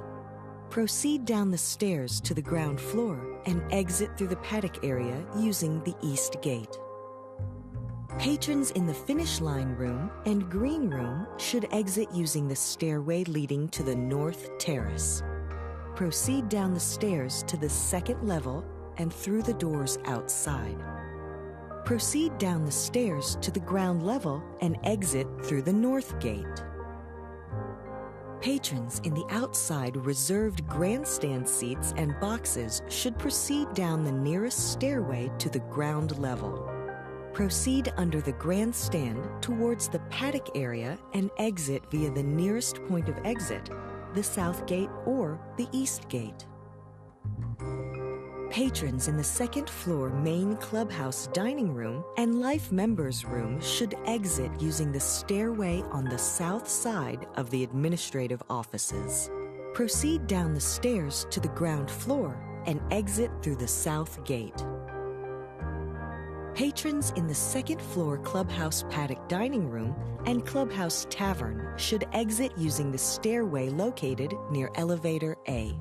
Proceed down the stairs to the ground floor and exit through the paddock area using the East Gate. Patrons in the Finish Line Room and Green Room should exit using the stairway leading to the North Terrace. Proceed down the stairs to the second level and through the doors outside. Proceed down the stairs to the ground level and exit through the North Gate. Patrons in the outside reserved grandstand seats and boxes should proceed down the nearest stairway to the ground level. Proceed under the grandstand towards the paddock area and exit via the nearest point of exit, the south gate or the east gate. Patrons in the second floor main clubhouse dining room and life members room should exit using the stairway on the south side of the administrative offices. Proceed down the stairs to the ground floor and exit through the south gate. Patrons in the second floor clubhouse paddock dining room and clubhouse tavern should exit using the stairway located near elevator A.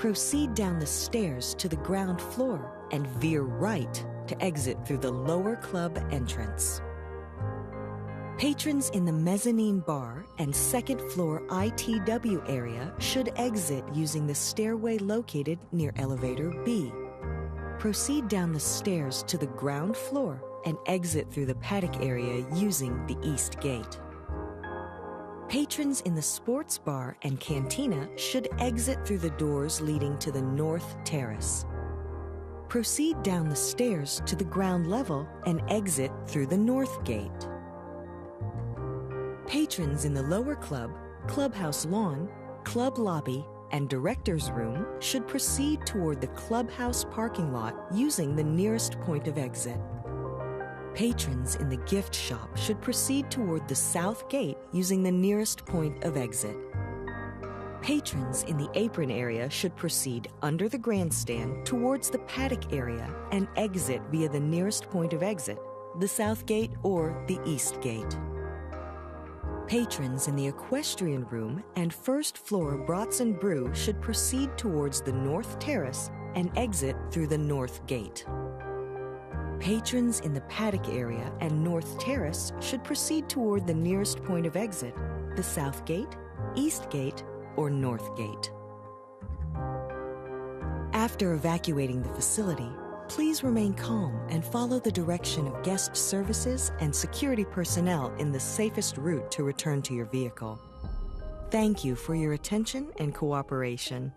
Proceed down the stairs to the ground floor and veer right to exit through the lower club entrance. Patrons in the mezzanine bar and second floor ITW area should exit using the stairway located near elevator B. Proceed down the stairs to the ground floor and exit through the paddock area using the east gate. Patrons in the sports bar and cantina should exit through the doors leading to the north terrace. Proceed down the stairs to the ground level and exit through the north gate. Patrons in the lower club, clubhouse lawn, club lobby, and director's room should proceed toward the clubhouse parking lot using the nearest point of exit. Patrons in the gift shop should proceed toward the south gate using the nearest point of exit. Patrons in the apron area should proceed under the grandstand towards the paddock area and exit via the nearest point of exit, the south gate or the east gate. Patrons in the equestrian room and first floor Brats and Brew should proceed towards the north terrace and exit through the north gate. Patrons in the paddock area and north terrace should proceed toward the nearest point of exit, the south gate, east gate, or north gate. After evacuating the facility, please remain calm and follow the direction of guest services and security personnel in the safest route to return to your vehicle. Thank you for your attention and cooperation.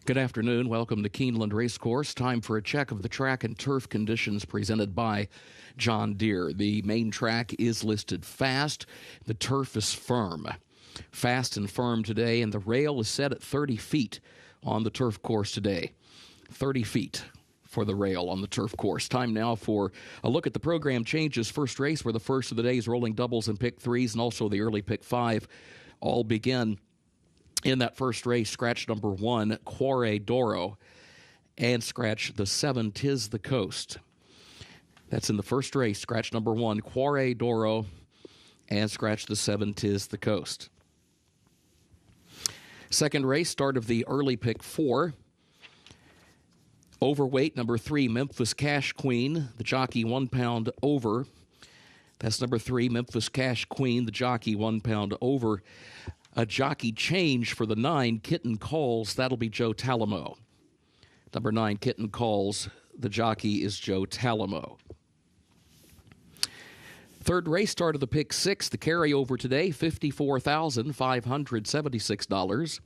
Good afternoon. Welcome to Keeneland Racecourse. Time for a check of the track and turf conditions presented by John Deere. The main track is listed fast. The turf is firm. Fast and firm today, and the rail is set at 30 feet on the turf course today. 30 feet for the rail on the turf course. Time now for a look at the program changes. First race, where the first of the day's rolling doubles and pick threes, and also the early pick five all begin. In that first race, scratch number 1, Cuore Doro, and scratch the 7, Tis the Coast. That's in the first race, scratch number 1, Cuore Doro, and scratch the 7, Tis the Coast. Second race, start of the early pick 4. Overweight, number 3, Memphis Cash Queen, the jockey 1 pound over. That's number 3, Memphis Cash Queen, the jockey 1 pound over. A jockey change for the 9, Kitten Calls. That'll be Joe Talamo. Number 9, Kitten Calls. The jockey is Joe Talamo. Third race, start of the pick 6. The carryover today, $54,576.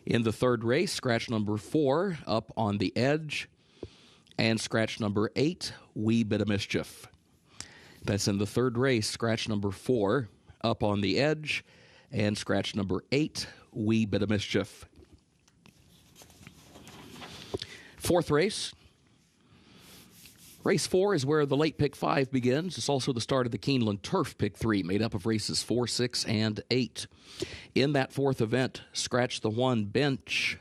In the third race, scratch number 4, Up on the Edge. And scratch number 8, Wee Bit of Mischief. That's in the third race, scratch number 4, Up on the Edge. And scratch number 8, Wee Bit of Mischief. Fourth race. Race 4 is where the late pick 5 begins. It's also the start of the Keeneland Turf pick 3, made up of races 4, 6, and 8. In that fourth event, scratch the 1, Bench.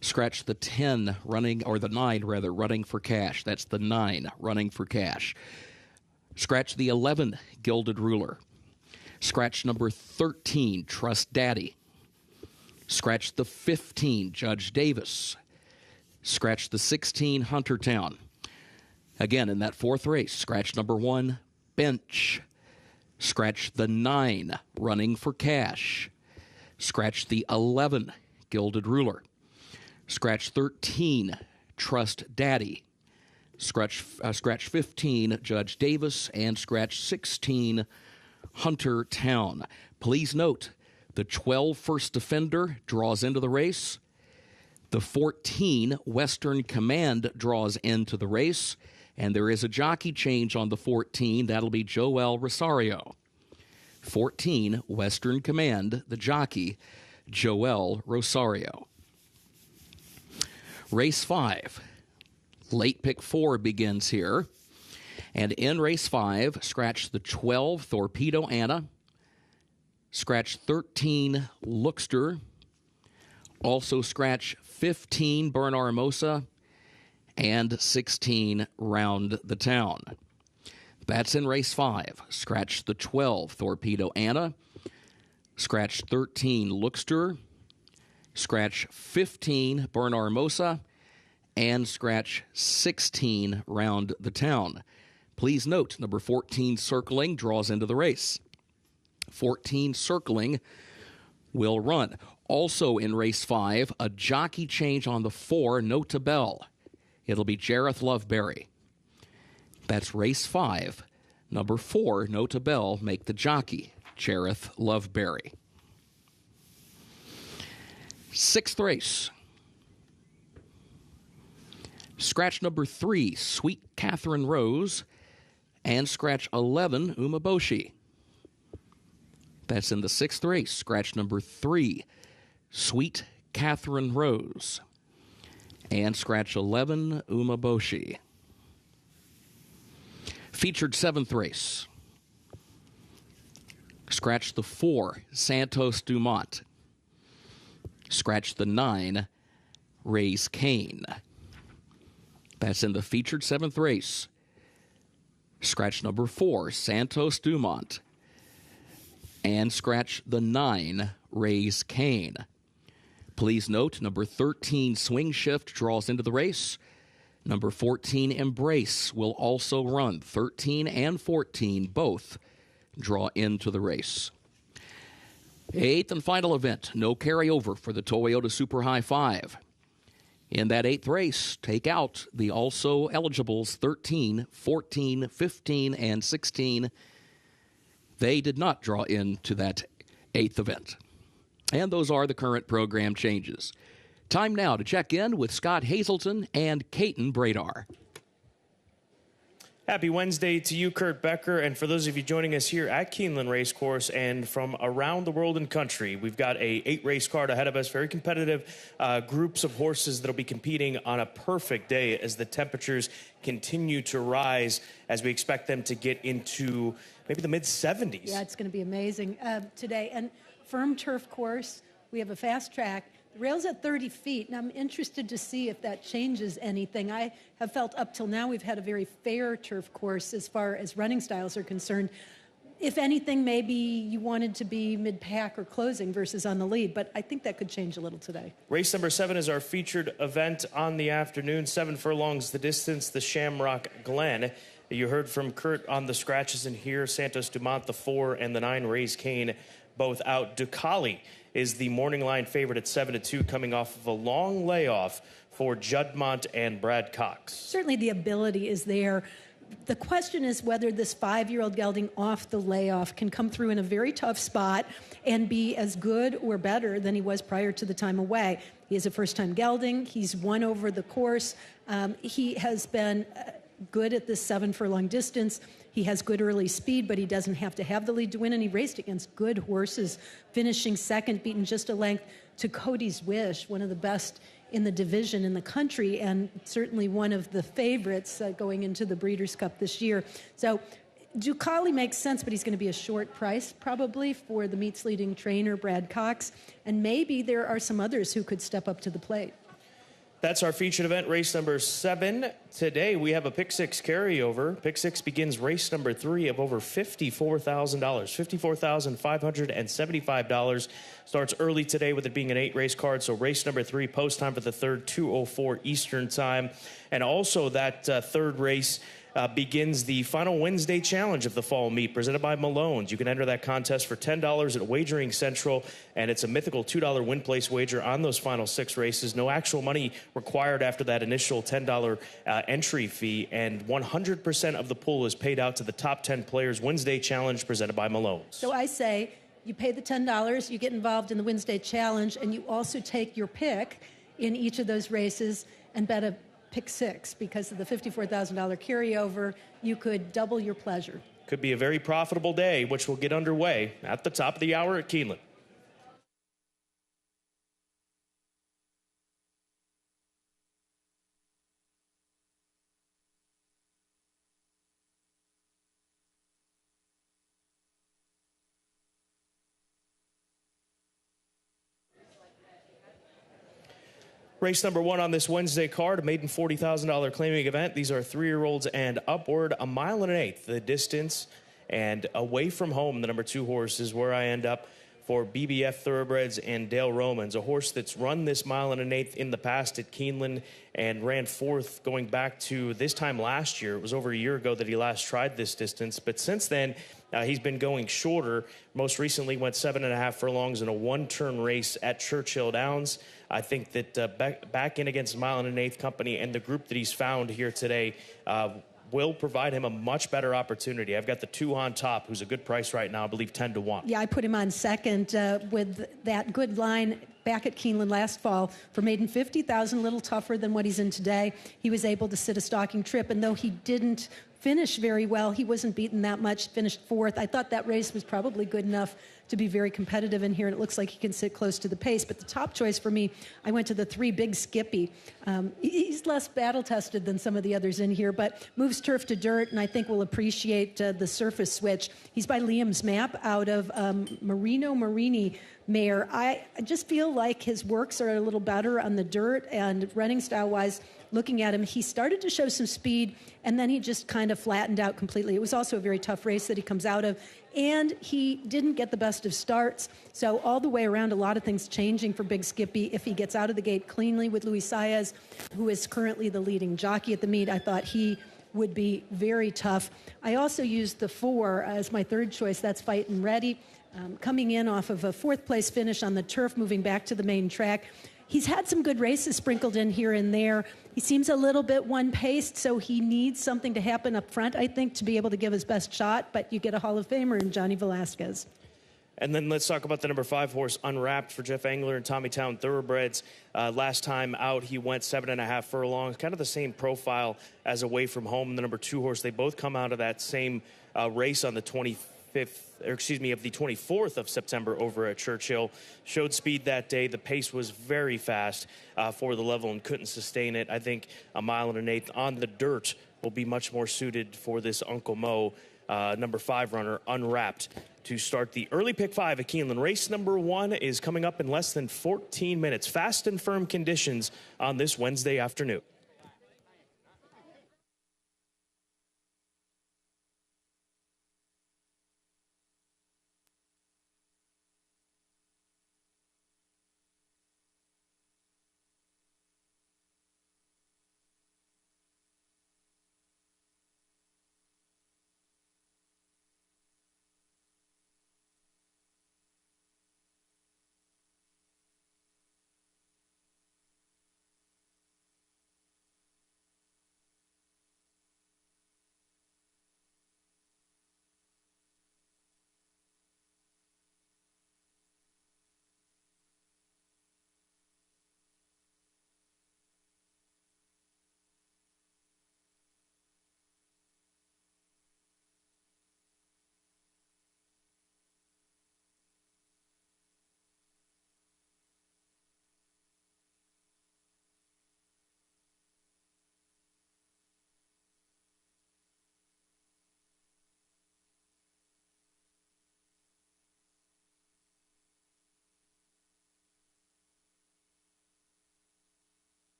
Scratch the 10, running, or the 9, rather, Running for Cash. That's the 9, Running for Cash. Scratch the 11, Gilded Ruler. Scratch number 13, Trust Daddy. Scratch the 15, Judge Davis. Scratch the 16, Huntertown. Again, in that fourth race, scratch number 1, Bench. Scratch the 9, Running for Cash. Scratch the 11, Gilded Ruler. Scratch 13, Trust Daddy. Scratch 15, Judge Davis. And scratch 16, Huntertown. Please note, the 12 First Defender draws into the race. The 14 Western Command draws into the race. And there is a jockey change on the 14. That'll be Joel Rosario. 14 Western Command, the jockey, Joel Rosario. Race 5. Late pick 4 begins here. And in race 5, scratch the 12, Torpedo Anna. Scratch 13, Lookster. Also scratch 15, Burn Armosa. And 16, Round the Town. That's in race 5. Scratch the 12, Torpedo Anna. Scratch 13, Lookster. Scratch 15, Burn Armosa. And scratch 16, Round the Town. Please note, number 14, Circling, draws into the race. 14, Circling, will run. Also in race 5, a jockey change on the 4, Notabelle. It'll be Jareth Loveberry. That's race 5. Number 4, Notabelle, make the jockey, Jareth Loveberry. Sixth race. Scratch number 3, Sweet Catherine Rose. And scratch 11, Umaboshi. That's in the sixth race. Scratch number 3, Sweet Catherine Rose. And scratch 11, Umaboshi. Featured seventh race. Scratch the 4, Santos Dumont. Scratch the 9, Raise Cain. That's in the featured seventh race. Scratch number 4, Santos Dumont. And scratch the 9, Raise Cain. Please note, number 13, Swing Shift, draws into the race. Number 14, Embrace, will also run. 13 and 14 both draw into the race. Eighth and final event, no carryover for the Toyota Super High 5. In that eighth race, take out the also eligibles 13, 14, 15, and 16. They did not draw into that eighth event. And those are the current program changes. Time now to check in with Scott Hazelton and Caton Bradar. Happy Wednesday to you, Kurt Becker, and for those of you joining us here at Keeneland Racecourse and from around the world and country, we've got a 8-race card ahead of us, very competitive groups of horses that'll be competing on a perfect day as the temperatures continue to rise as we expect them to get into maybe the mid-70s. Yeah, it's going to be amazing today. And firm turf course, we have a fast track. The rail's at 30 feet, and I'm interested to see if that changes anything. I have felt up till now we've had a very fair turf course as far as running styles are concerned. If anything, maybe you wanted to be mid-pack or closing versus on the lead, but I think that could change a little today. Race number 7 is our featured event on the afternoon. 7 furlongs the distance, the Shamrock Glen. You heard from Kurt on the scratches in here. Santos Dumont, the 4, and the 9, Raise Cane, both out. Ducali is the morning line favorite at 7-2, coming off of a long layoff for Juddmonte and Brad Cox. Certainly the ability is there. The question is whether this 5-year-old gelding off the layoff can come through in a very tough spot and be as good or better than he was prior to the time away. He is a first-time gelding. He's won over the course. He has been good at this 7 furlong distance. He has good early speed, but he doesn't have to have the lead to win, and he raced against good horses, finishing second, beaten just a length to Cody's Wish, one of the best in the division in the country, and certainly one of the favorites going into the Breeders' Cup this year. So Ducali makes sense, but he's going to be a short price probably for the meet's leading trainer, Brad Cox, and maybe there are some others who could step up to the plate. That's our featured event, race number 7. Today we have a Pick 6 carryover. Pick 6 begins race number 3 of over $54,000. $54,575. Starts early today with it being an 8-race card. So race number 3, post time for the third, 2:04 Eastern time. And also that third race begins the final Wednesday challenge of the fall meet presented by Malone's. You can enter that contest for $10 at Wagering Central, and it's a mythical $2 win place wager on those final 6 races. No actual money required after that initial $10 entry fee, and 100% of the pool is paid out to the top 10 players. Wednesday challenge presented by Malone's. So I say you pay the $10, you get involved in the Wednesday challenge, and you also take your pick in each of those races and bet a Pick 6 because of the $54,000 carryover. You could double your pleasure. Could be a very profitable day, which will get underway at the top of the hour at Keeneland. Race number 1 on this Wednesday card, a maiden $40,000 claiming event. These are 3-year-olds and upward, 1.125 miles the distance, and away from home, the number 2 horse is where I end up for BBF Thoroughbreds and Dale Romans, a horse that's run this 1.125 miles in the past at Keeneland and ran 4th going back to this time last year. It was over a year ago that he last tried this distance, but since then he's been going shorter. Most recently went 7.5 furlongs in a 1-turn race at Churchill Downs. I think that back in against 1.125 Miles Company and the group that he's found here today will provide him a much better opportunity. I've got the 2 on top, who's a good price right now, I believe 10-1. Yeah, I put him on second with that good line back at Keeneland last fall for maiden 50,000, a little tougher than what he's in today. He was able to sit a stalking trip, and though he didn't finish very well, he wasn't beaten that much, finished 4th. I thought that race was probably good enough to be very competitive in here, and it looks like he can sit close to the pace. But the top choice for me, I went to the 3 Big Skippy. He's less battle-tested than some of the others in here, but moves turf to dirt, and I think will appreciate the surface switch. He's by Liam's Map out of Marino Marini mare. I just feel like his works are a little better on the dirt, and running style-wise, looking at him, he started to show some speed, and then he just kind of flattened out completely. It was also a very tough race that he comes out of, and he didn't get the best of starts. So all the way around, a lot of things changing for Big Skippy. If he gets out of the gate cleanly with Luis Saez, who is currently the leading jockey at the meet, I thought he would be very tough. I also used the 4 as my third choice. That's Fight and Ready, coming in off of a 4th place finish on the turf, moving back to the main track. He's had some good races sprinkled in here and there. He seems a little bit one-paced, so he needs something to happen up front, I think, to be able to give his best shot. But you get a Hall of Famer in Johnny Velasquez. And then let's talk about the number 5 horse, Unwrapped, for Jeff Engler and Tommytown Thoroughbreds. Last time out, he went 7.5 furlongs, kind of the same profile as Away From Home. The number 2 horse, they both come out of that same race on the 24th of September over at Churchill. Showed speed that day. The pace was very fast for the level and couldn't sustain it. I think a 1 1/8 on the dirt will be much more suited for this Uncle Mo number 5 runner, Unwrapped, to start the early pick 5 at Keeneland. Race number 1 is coming up in less than 14 minutes. Fast and firm conditions on this Wednesday afternoon.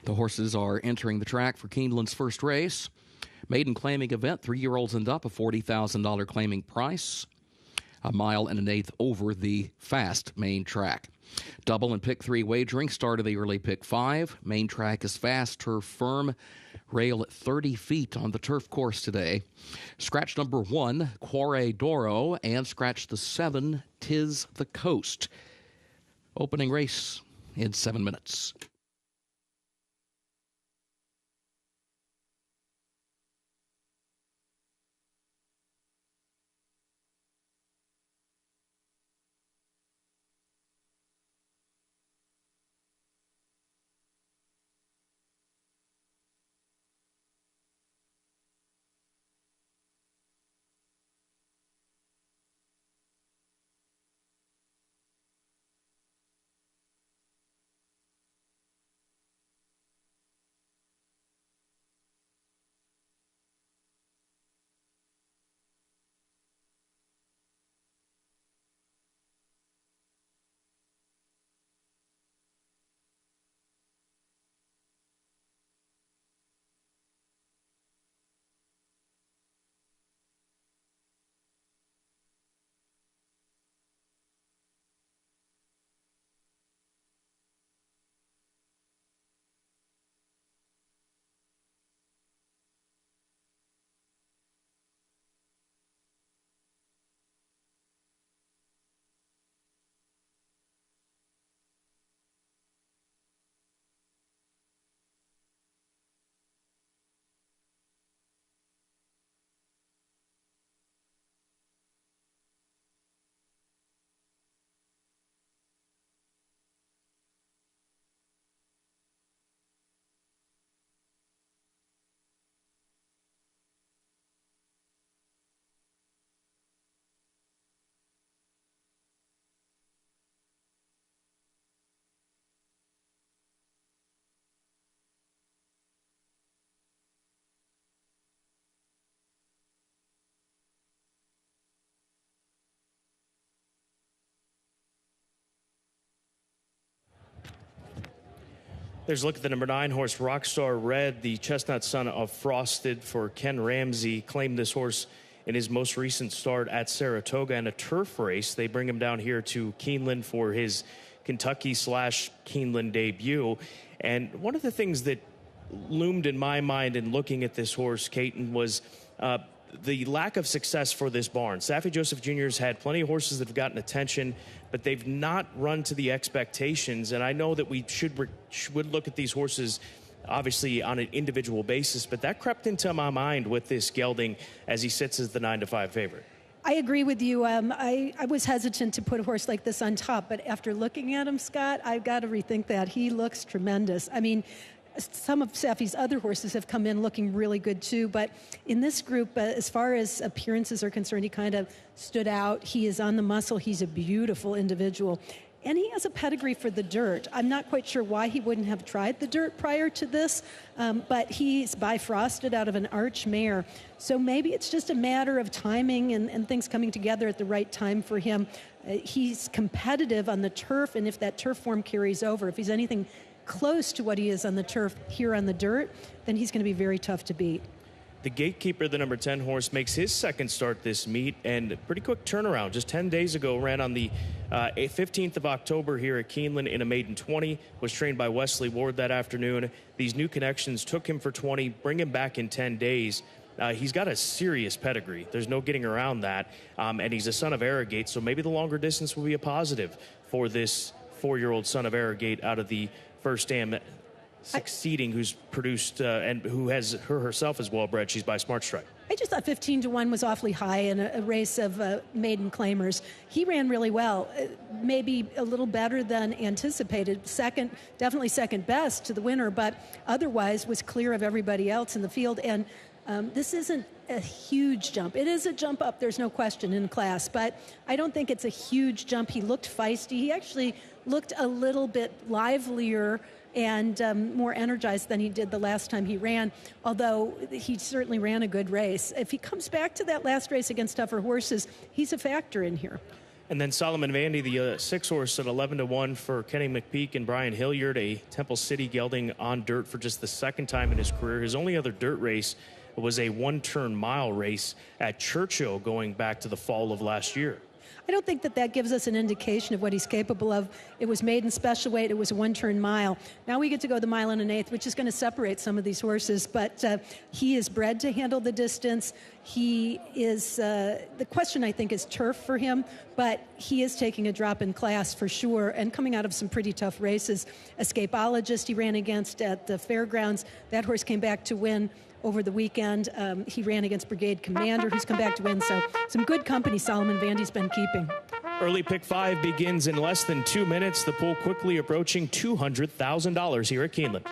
The horses are entering the track for Keeneland's first race. Maiden claiming event, 3-year-olds and up, a $40,000 claiming price. A 1.125 miles over the fast main track. Double and pick 3 wagering, start of the early pick 5. Main track is fast, turf firm. Rail at 30 feet on the turf course today. Scratch number 1, Cuore d'Oro, and scratch the 7, Tis the Coast. Opening race in 7 minutes. There's a look at the number 9 horse, Rockstar Red, the chestnut son of Frosted for Ken Ramsey. Claimed this horse in his most recent start at Saratoga in a turf race. They bring him down here to Keeneland for his Kentucky/Keeneland debut. And one of the things that loomed in my mind in looking at this horse, Caton, was the lack of success for this barn. Saffie Joseph Jr. has had plenty of horses that have gotten attention, but they've not run to the expectations. And I know that we should look at these horses obviously on an individual basis, but that crept into my mind with this gelding as he sits as the 9-5 favorite. I agree with you. I was hesitant to put a horse like this on top, but after looking at him, Scott, I've got to rethink that. He looks tremendous. I mean, some of Saffie's other horses have come in looking really good too, but in this group, as far as appearances are concerned, he kind of stood out. He is on the muscle. He's a beautiful individual. And he has a pedigree for the dirt. I'm not quite sure why he wouldn't have tried the dirt prior to this, but he's bifrosted out of an Arch mare. So maybe it's just a matter of timing and things coming together at the right time for him. He's competitive on the turf, and if that turf form carries over, if he's anything close to what he is on the turf here on the dirt, then he's going to be very tough to beat. The Gatekeeper, the number 10 horse, makes his second start this meet, and pretty quick turnaround. Just 10 days ago, ran on the 15th of October here at Keeneland in a maiden 20, was trained by Wesley Ward that afternoon. These new connections took him for 20, bring him back in 10 days. He's got a serious pedigree. There's no getting around that, and he's a son of Arrogate, so maybe the longer distance will be a positive for this 4-year-old son of Arrogate out of the First Dam succeeding, who's produced and who has her herself as well bred. She's by Smart Strike. I just thought 15-1 was awfully high in a race of maiden claimers. He ran really well, maybe a little better than anticipated. Definitely second best to the winner, but otherwise was clear of everybody else in the field. And this isn't a huge jump. It is a jump up, there's no question, in class, but I don't think it's a huge jump. He looked feisty. He actually looked a little bit livelier and more energized than he did the last time he ran, although he certainly ran a good race. If he comes back to that last race against tougher horses, he's a factor in here. And then Solomon Vandy, the 6-horse at 11-1 for Kenny McPeak and Brian Hilliard, a Temple City gelding on dirt for just the second time in his career. His only other dirt race was a one-turn mile race at Churchill going back to the fall of last year. I don't think that gives us an indication of what he's capable of. It was made in special weight. It was a one-turn mile. Now we get to go the 1 1/8, which is going to separate some of these horses. But he is bred to handle the distance. He is, the question I think is turf for him, but he is taking a drop in class for sure and coming out of some pretty tough races. Escapologist he ran against at the fairgrounds. That horse came back to win over the weekend. He ran against Brigade Commander, who's come back to win. So some good company Solomon Vandy's been keeping. Early pick 5 begins in less than 2 minutes. The pool quickly approaching $200,000 here at Keeneland.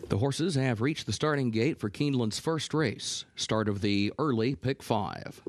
The horses have reached the starting gate for Keeneland's first race, start of the early pick 5.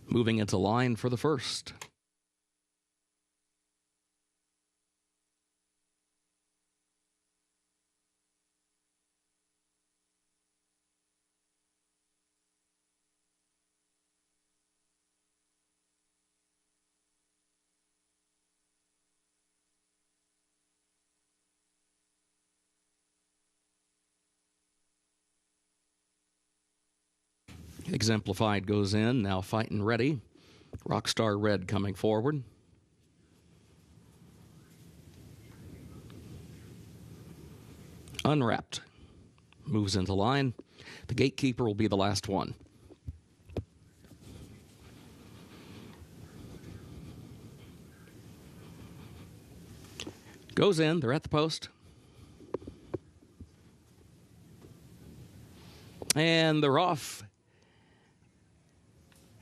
Moving into line for the first. Exemplified goes in, now fighting ready. Rockstar Red coming forward. Unwrapped moves into line. The gatekeeper will be the last one. Goes in, they're at the post. And they're off.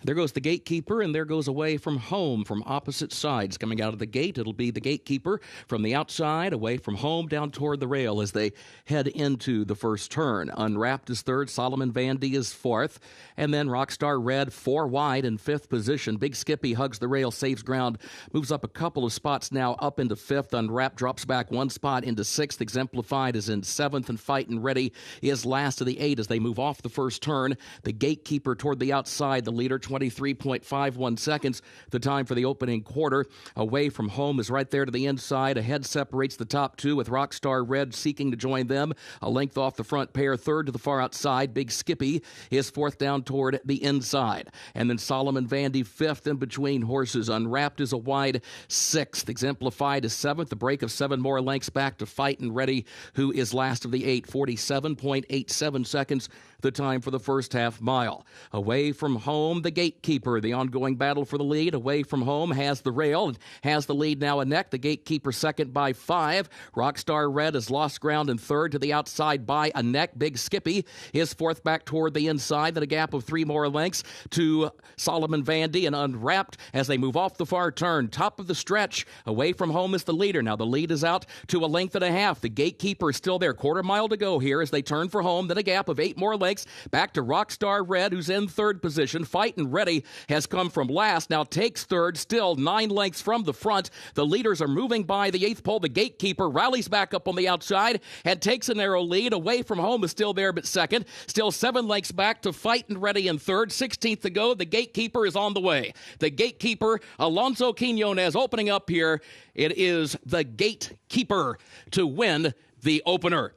There goes the gatekeeper, and there goes Away from Home from opposite sides. Coming out of the gate, it'll be the gatekeeper from the outside, Away from Home down toward the rail as they head into the first turn. Unwrapped is third, Solomon Vandy is fourth, and then Rockstar Red 4 wide in fifth position. Big Skippy hugs the rail, saves ground, moves up a couple of spots now up into fifth. Unwrapped drops back 1 spot into sixth. Exemplified is in seventh, and Fightin' Ready is last of the 8 as they move off the first turn. The gatekeeper toward the outside, the leader 23.51 seconds, the time for the opening quarter. Away from Home is right there to the inside. Ahead separates the top 2 with Rockstar Red seeking to join them. A length off the front pair, third to the far outside. Big Skippy is fourth down toward the inside. And then Solomon Vandy fifth in between horses. Unwrapped is a wide sixth. Exemplified is seventh. The break of 7 more lengths back to Fightin' Ready, who is last of the 8. 47.87 seconds, the time for the first half mile. Away from Home, the gatekeeper, the ongoing battle for the lead. Away from Home has the rail and has the lead now a neck. The gatekeeper second by 5. Rockstar Red has lost ground in third to the outside by a neck. Big Skippy is fourth back toward the inside. Then a gap of 3 more lengths to Solomon Vandy and Unwrapped as they move off the far turn. Top of the stretch. Away from Home is the leader. Now the lead is out to a length and a half. The gatekeeper is still there. Quarter mile to go here as they turn for Home. Then a gap of 8 more lengths back to Rockstar Red, who's in third position. Fightin' Ready has come from last, now takes third, still 9 lengths from the front. The leaders are moving by the 8th pole. The gatekeeper rallies back up on the outside and takes a narrow lead. Away from Home is still there but second. Still 7 lengths back to Fightin' Ready in third. 16th to go. The gatekeeper is on the way. The gatekeeper, Alonso Quinones, opening up here. It is the gatekeeper to win the opener.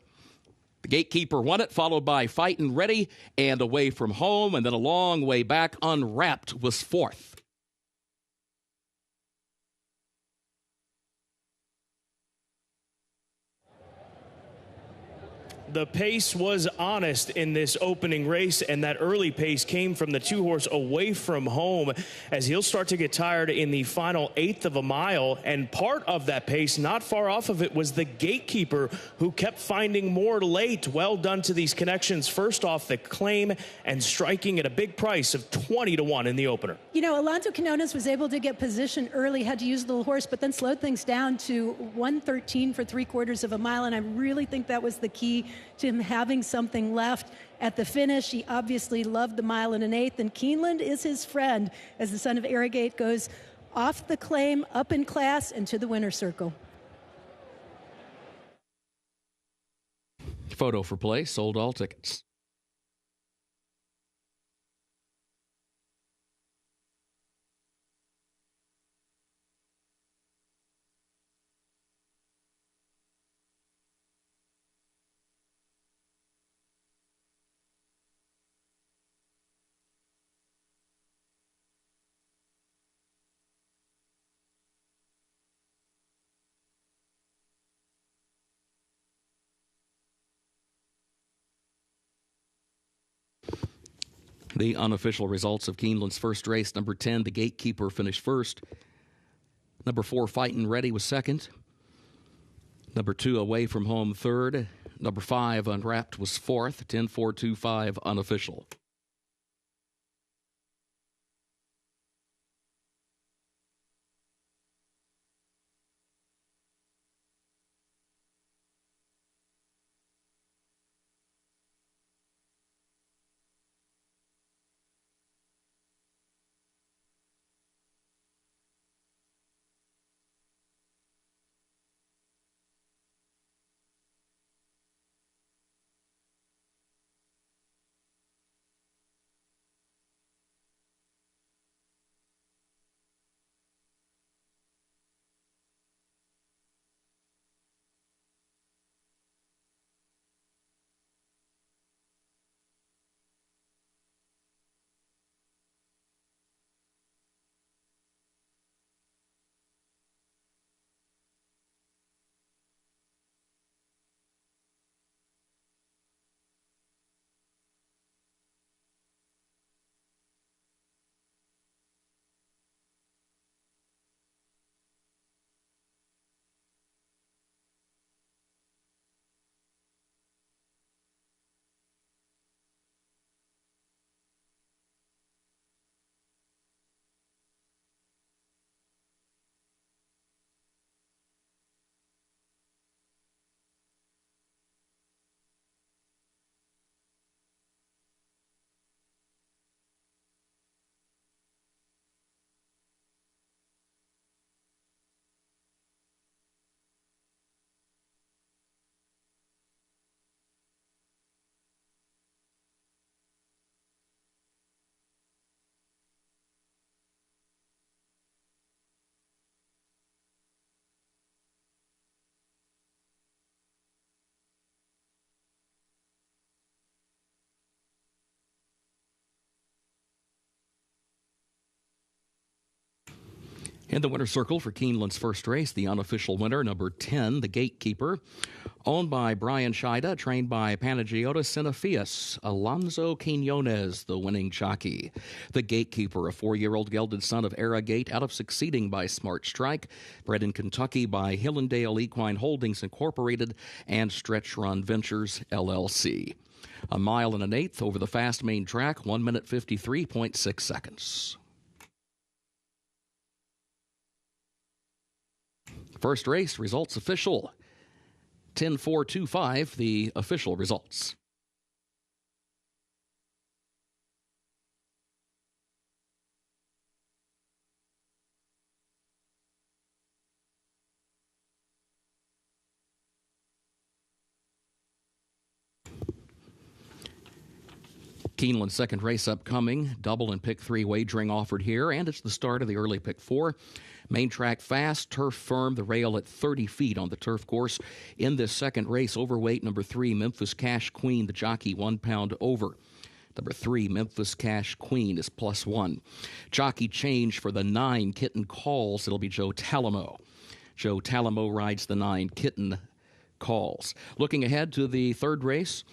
The gatekeeper won it, followed by Fightin' Ready and Away from Home, and then a long way back, Unwrapped was fourth. The pace was honest in this opening race, and that early pace came from the 2-horse Away From Home, as he'll start to get tired in the final 1/8 of a mile. And part of that pace, not far off of it, was the Gatekeeper, who kept finding more late. Well done to these connections. First off the claim and striking at a big price of 20-1 in the opener. You know, Alonso Quinones was able to get position early, had to use the little horse, but then slowed things down to 1:13 for 3/4 of a mile. And I really think that was the key to him having something left at the finish. He obviously loved the 1 1/8, and Keeneland is his friend as the son of Arrogate goes off the claim, up in class, and to the winner's circle. Photo for play, sold all tickets. The unofficial results of Keeneland's first race: number 10, the Gatekeeper, finished first. Number 4, Fightin' Ready, was second. Number 2, Away From Home, third. Number 5, Unwrapped, was fourth. 10-4-2-5 unofficial. In the winner's circle for Keeneland's first race, the unofficial winner, number 10, the Gatekeeper, owned by Brian Scheida, trained by Panagiotis Sinafius. Alonso Quinones, the winning jockey. The Gatekeeper, a 4-year-old gelded son of Arrogate, out of succeeding by Smart Strike, bred in Kentucky by Hillendale Equine Holdings Incorporated and Stretch Run Ventures, LLC. 1 1/8 over the fast main track, 1 minute 53.6 seconds. First race results official. 10-4-2-5, the official results. Keeneland's second race upcoming. Double and pick 3 wagering offered here, and it's the start of the early pick 4. Main track fast, turf firm, the rail at 30 feet on the turf course. In this second race, overweight number 3, Memphis Cash Queen, the jockey 1 pound over. Number 3, Memphis Cash Queen, is +1. Jockey change for the 9, Kitten Calls. It'll be Joe Talamo. Joe Talamo rides the 9, Kitten calls. Looking ahead to the third race,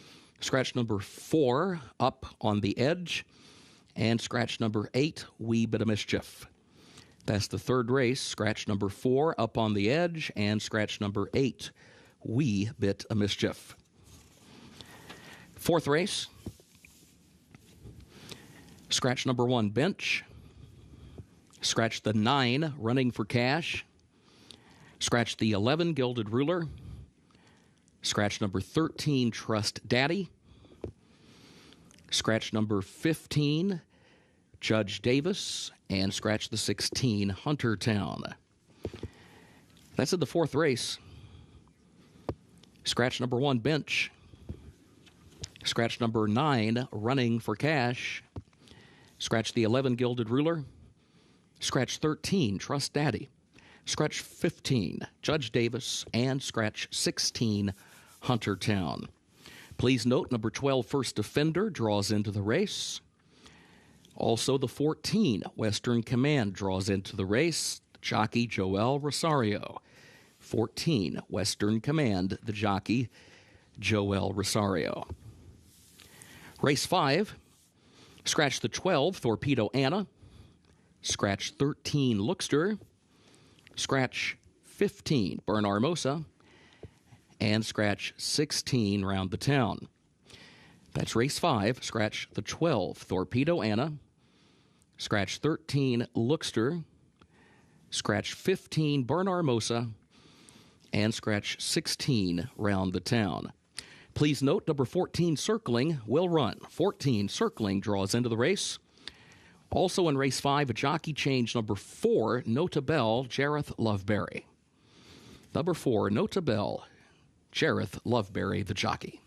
scratch number 4, Up on the Edge, and scratch number 8, Wee Bit of Mischief. That's the third race, scratch number 4, Up on the Edge, and scratch number 8, Wee Bit of Mischief. Fourth race, scratch number 1, Bench. Scratch the 9, Running for Cash. Scratch the 11, Gilded Ruler. Scratch number 13, Trust Daddy. Scratch number 15, Judge Davis. And scratch the 16, Hunter Town. That's in the fourth race. Scratch number 1, Bench. Scratch number 9, Running for Cash. Scratch the 11, Gilded Ruler. Scratch 13, Trust Daddy. Scratch 15, Judge Davis. And scratch 16, Hunter Town. Please note number 12, First Defender, draws into the race. Also the 14, Western Command, draws into the race. Jockey Joel Rosario. 14, Western Command, the jockey Joel Rosario. Race 5, scratch the 12, Torpedo Anna. Scratch 13, Lookster. Scratch 15, Burn Armosa. And scratch 16, Round the Town. That's race 5. Scratch the 12, Torpedo Anna. Scratch 13, Lookster. Scratch 15, Burn Armosa. And scratch 16, Round the Town. Please note number 14, Circling, will run. 14, Circling, draws into the race. Also in race 5, a jockey change, number 4, Notabelle, Jareth Loveberry. Number 4, Notabelle, Jareth Loveberry, the jockey.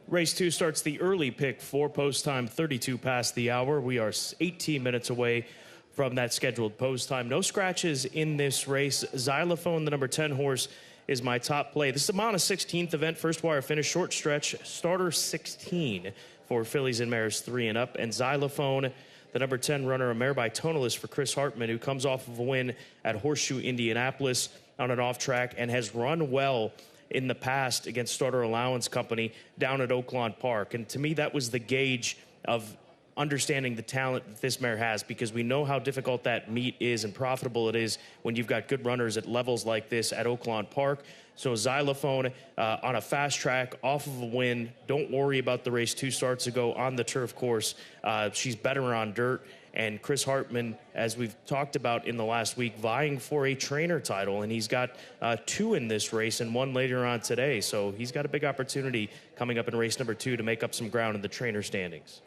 Race 2 starts the early pick for post time, 32 past the hour. We are 18 minutes away from that scheduled post time. No scratches in this race. Xylophone, the number 10 horse, is my top play. This is a mile 16th event, first wire finish, short stretch, starter 16 for fillies and mares 3 and up. And Xylophone, the number 10 runner, a mare by Tonalist for Chris Hartman, who comes off of a win at Horseshoe Indianapolis on an off track and has run well in the past against Starter Allowance Company down at Oaklawn Park. And to me, that was the gauge of understanding the talent that this mare has, because we know how difficult that meet is and profitable it is when you've got good runners at levels like this at Oaklawn Park. So Xylophone on a fast track, off of a win. Don't worry about the race 2 starts ago on the turf course. She's better on dirt. And Chris Hartman, as we've talked about in the last week, vying for a trainer title. And he's got 2 in this race and 1 later on today. So he's got a big opportunity coming up in race number 2 to make up some ground in the trainer standings.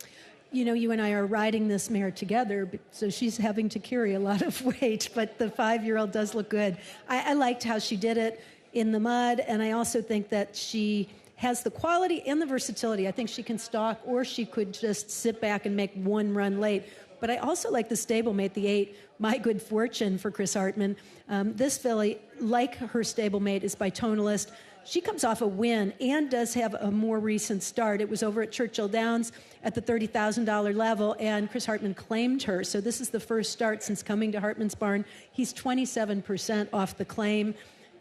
You know, you and I are riding this mare together, so she's having to carry a lot of weight, but the 5-year-old does look good. I liked how she did it in the mud, and I also think that she has the quality and the versatility. I think she can stalk, or she could just sit back and make one run late. But I also like the stablemate, the 8, My Good Fortune for Chris Hartman. This filly, like her stablemate, is by Tonalist. She comes off a win and does have a more recent start. It was over at Churchill Downs at the $30,000 level, and Chris Hartman claimed her. So this is the first start since coming to Hartman's barn. He's 27% off the claim.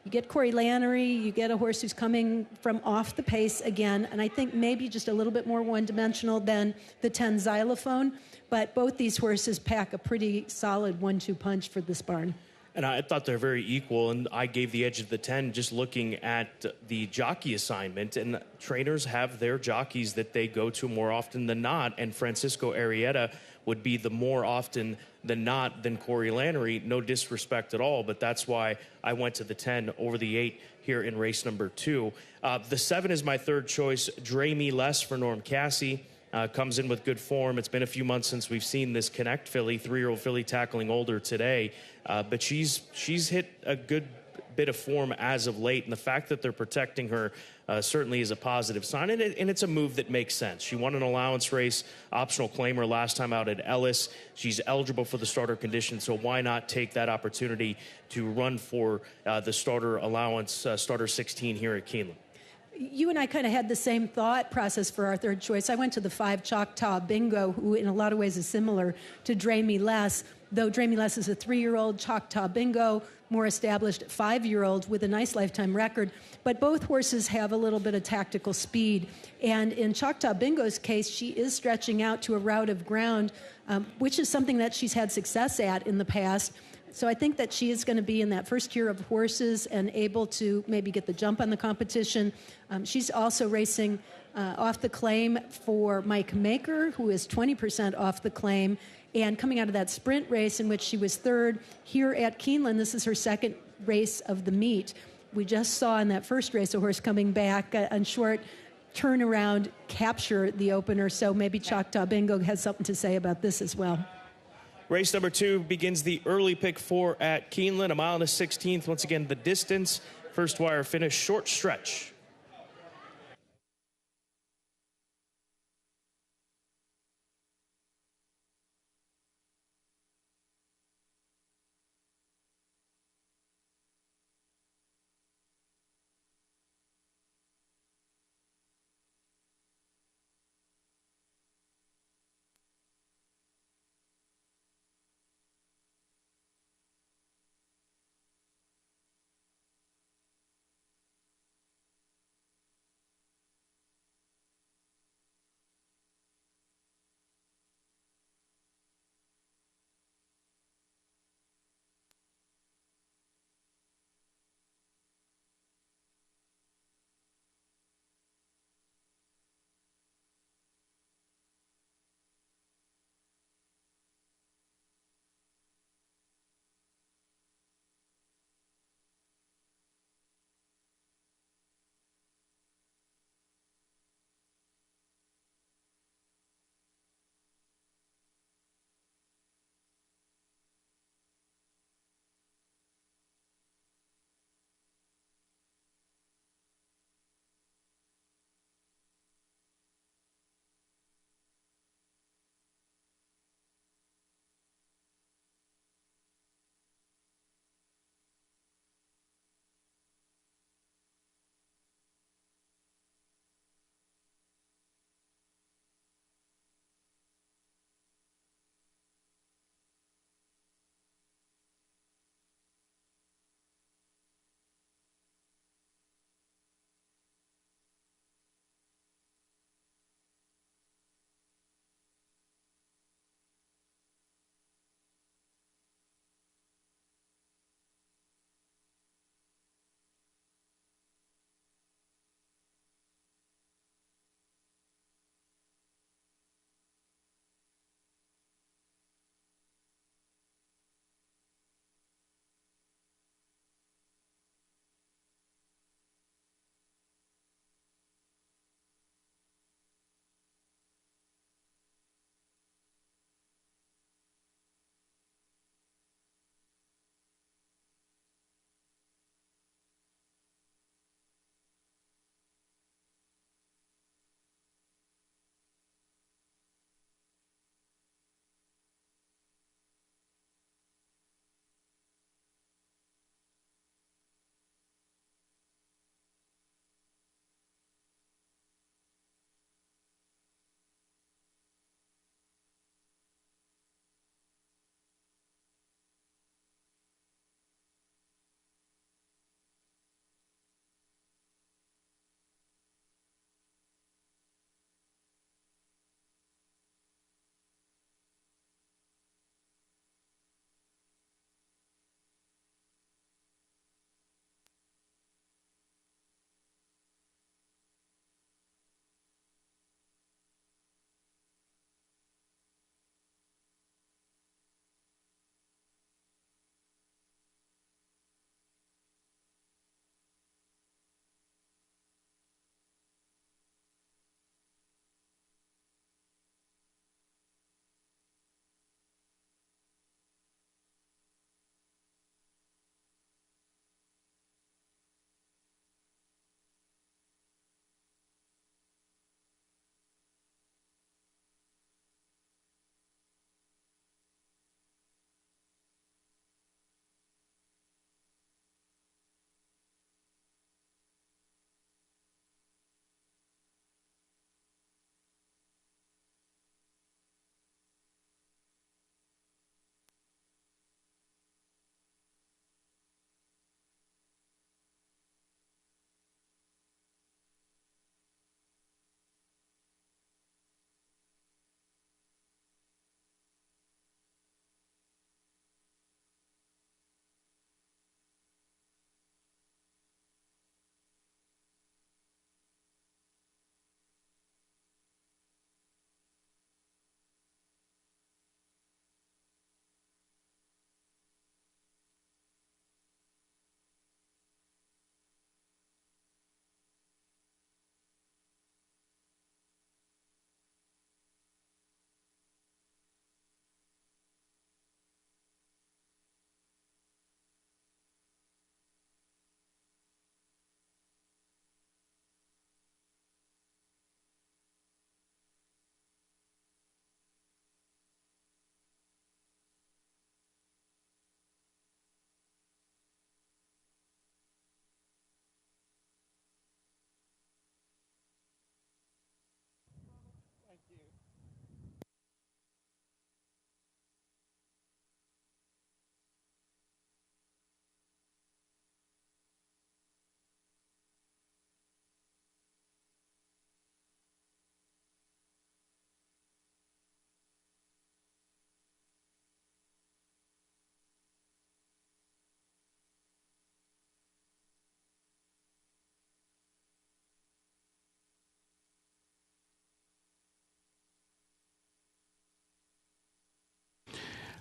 You get Corey Lannery, you get a horse who's coming from off the pace again, and I think maybe just a little bit more one-dimensional than the 10 Xylophone. But both these horses pack a pretty solid 1-2 punch for this barn. And I thought they're very equal, and I gave the edge of the 10 just looking at the jockey assignment. And trainers have their jockeys that they go to more often than not, and Francisco Arrieta would be the more often than not than Corey Lannery. No disrespect at all, but that's why I went to the 10 over the 8 here in race number 2. The 7 is my third choice, Dre Me Less for Norm Cassie. Comes in with good form. It's been a few months since we've seen this Connect filly, 3-year-old filly tackling older today. But she's hit a good bit of form as of late. And the fact that they're protecting her certainly is a positive sign. And it's a move that makes sense. She won an allowance race, optional claimer last time out at Ellis. She's eligible for the starter condition. So why not take that opportunity to run for the starter allowance, starter 16 here at Keeneland? You and I kind of had the same thought process for our third choice. I went to the 5 Choctaw Bingo, who in a lot of ways is similar to Dre Me Less, though Dre Me Less is a 3-year-old. Choctaw Bingo, more established 5-year-old with a nice lifetime record. But both horses have a little bit of tactical speed. And in Choctaw Bingo's case, she is stretching out to a route of ground, which is something that she's had success at in the past. So I think that she is going to be in that first tier of horses and able to maybe get the jump on the competition. She's also racing off the claim for Mike Maker, who is 20% off the claim. And coming out of that sprint race in which she was third here at Keeneland, this is her second race of the meet. We just saw in that first race a horse coming back on short turnaround, capture the opener. So maybe Choctaw Bingo has something to say about this as well. Race number 2 begins the early pick 4 at Keeneland, a mile and a 16th. Once again, the distance, first wire finish, short stretch.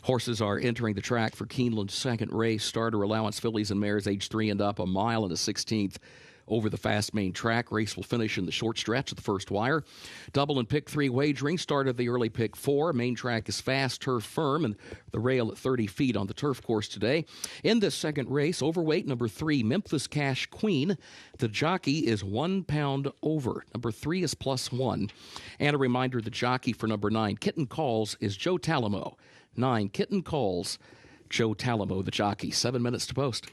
Horses are entering the track for Keeneland's second race. Starter allowance fillies and mares age 3 and up, a mile and a 16th over the fast main track. Race will finish in the short stretch of the first wire. Double and pick 3 wagering started the early pick 4. Main track is fast, turf firm, and the rail at 30 feet on the turf course today. In this second race, overweight number 3, Memphis Cash Queen. The jockey is 1 pound over. Number 3 is +1. And a reminder, the jockey for number 9, Kitten Calls, is Joe Talamo. 9, Kitten Calls, Joe Talamo, the jockey. 7 minutes to post.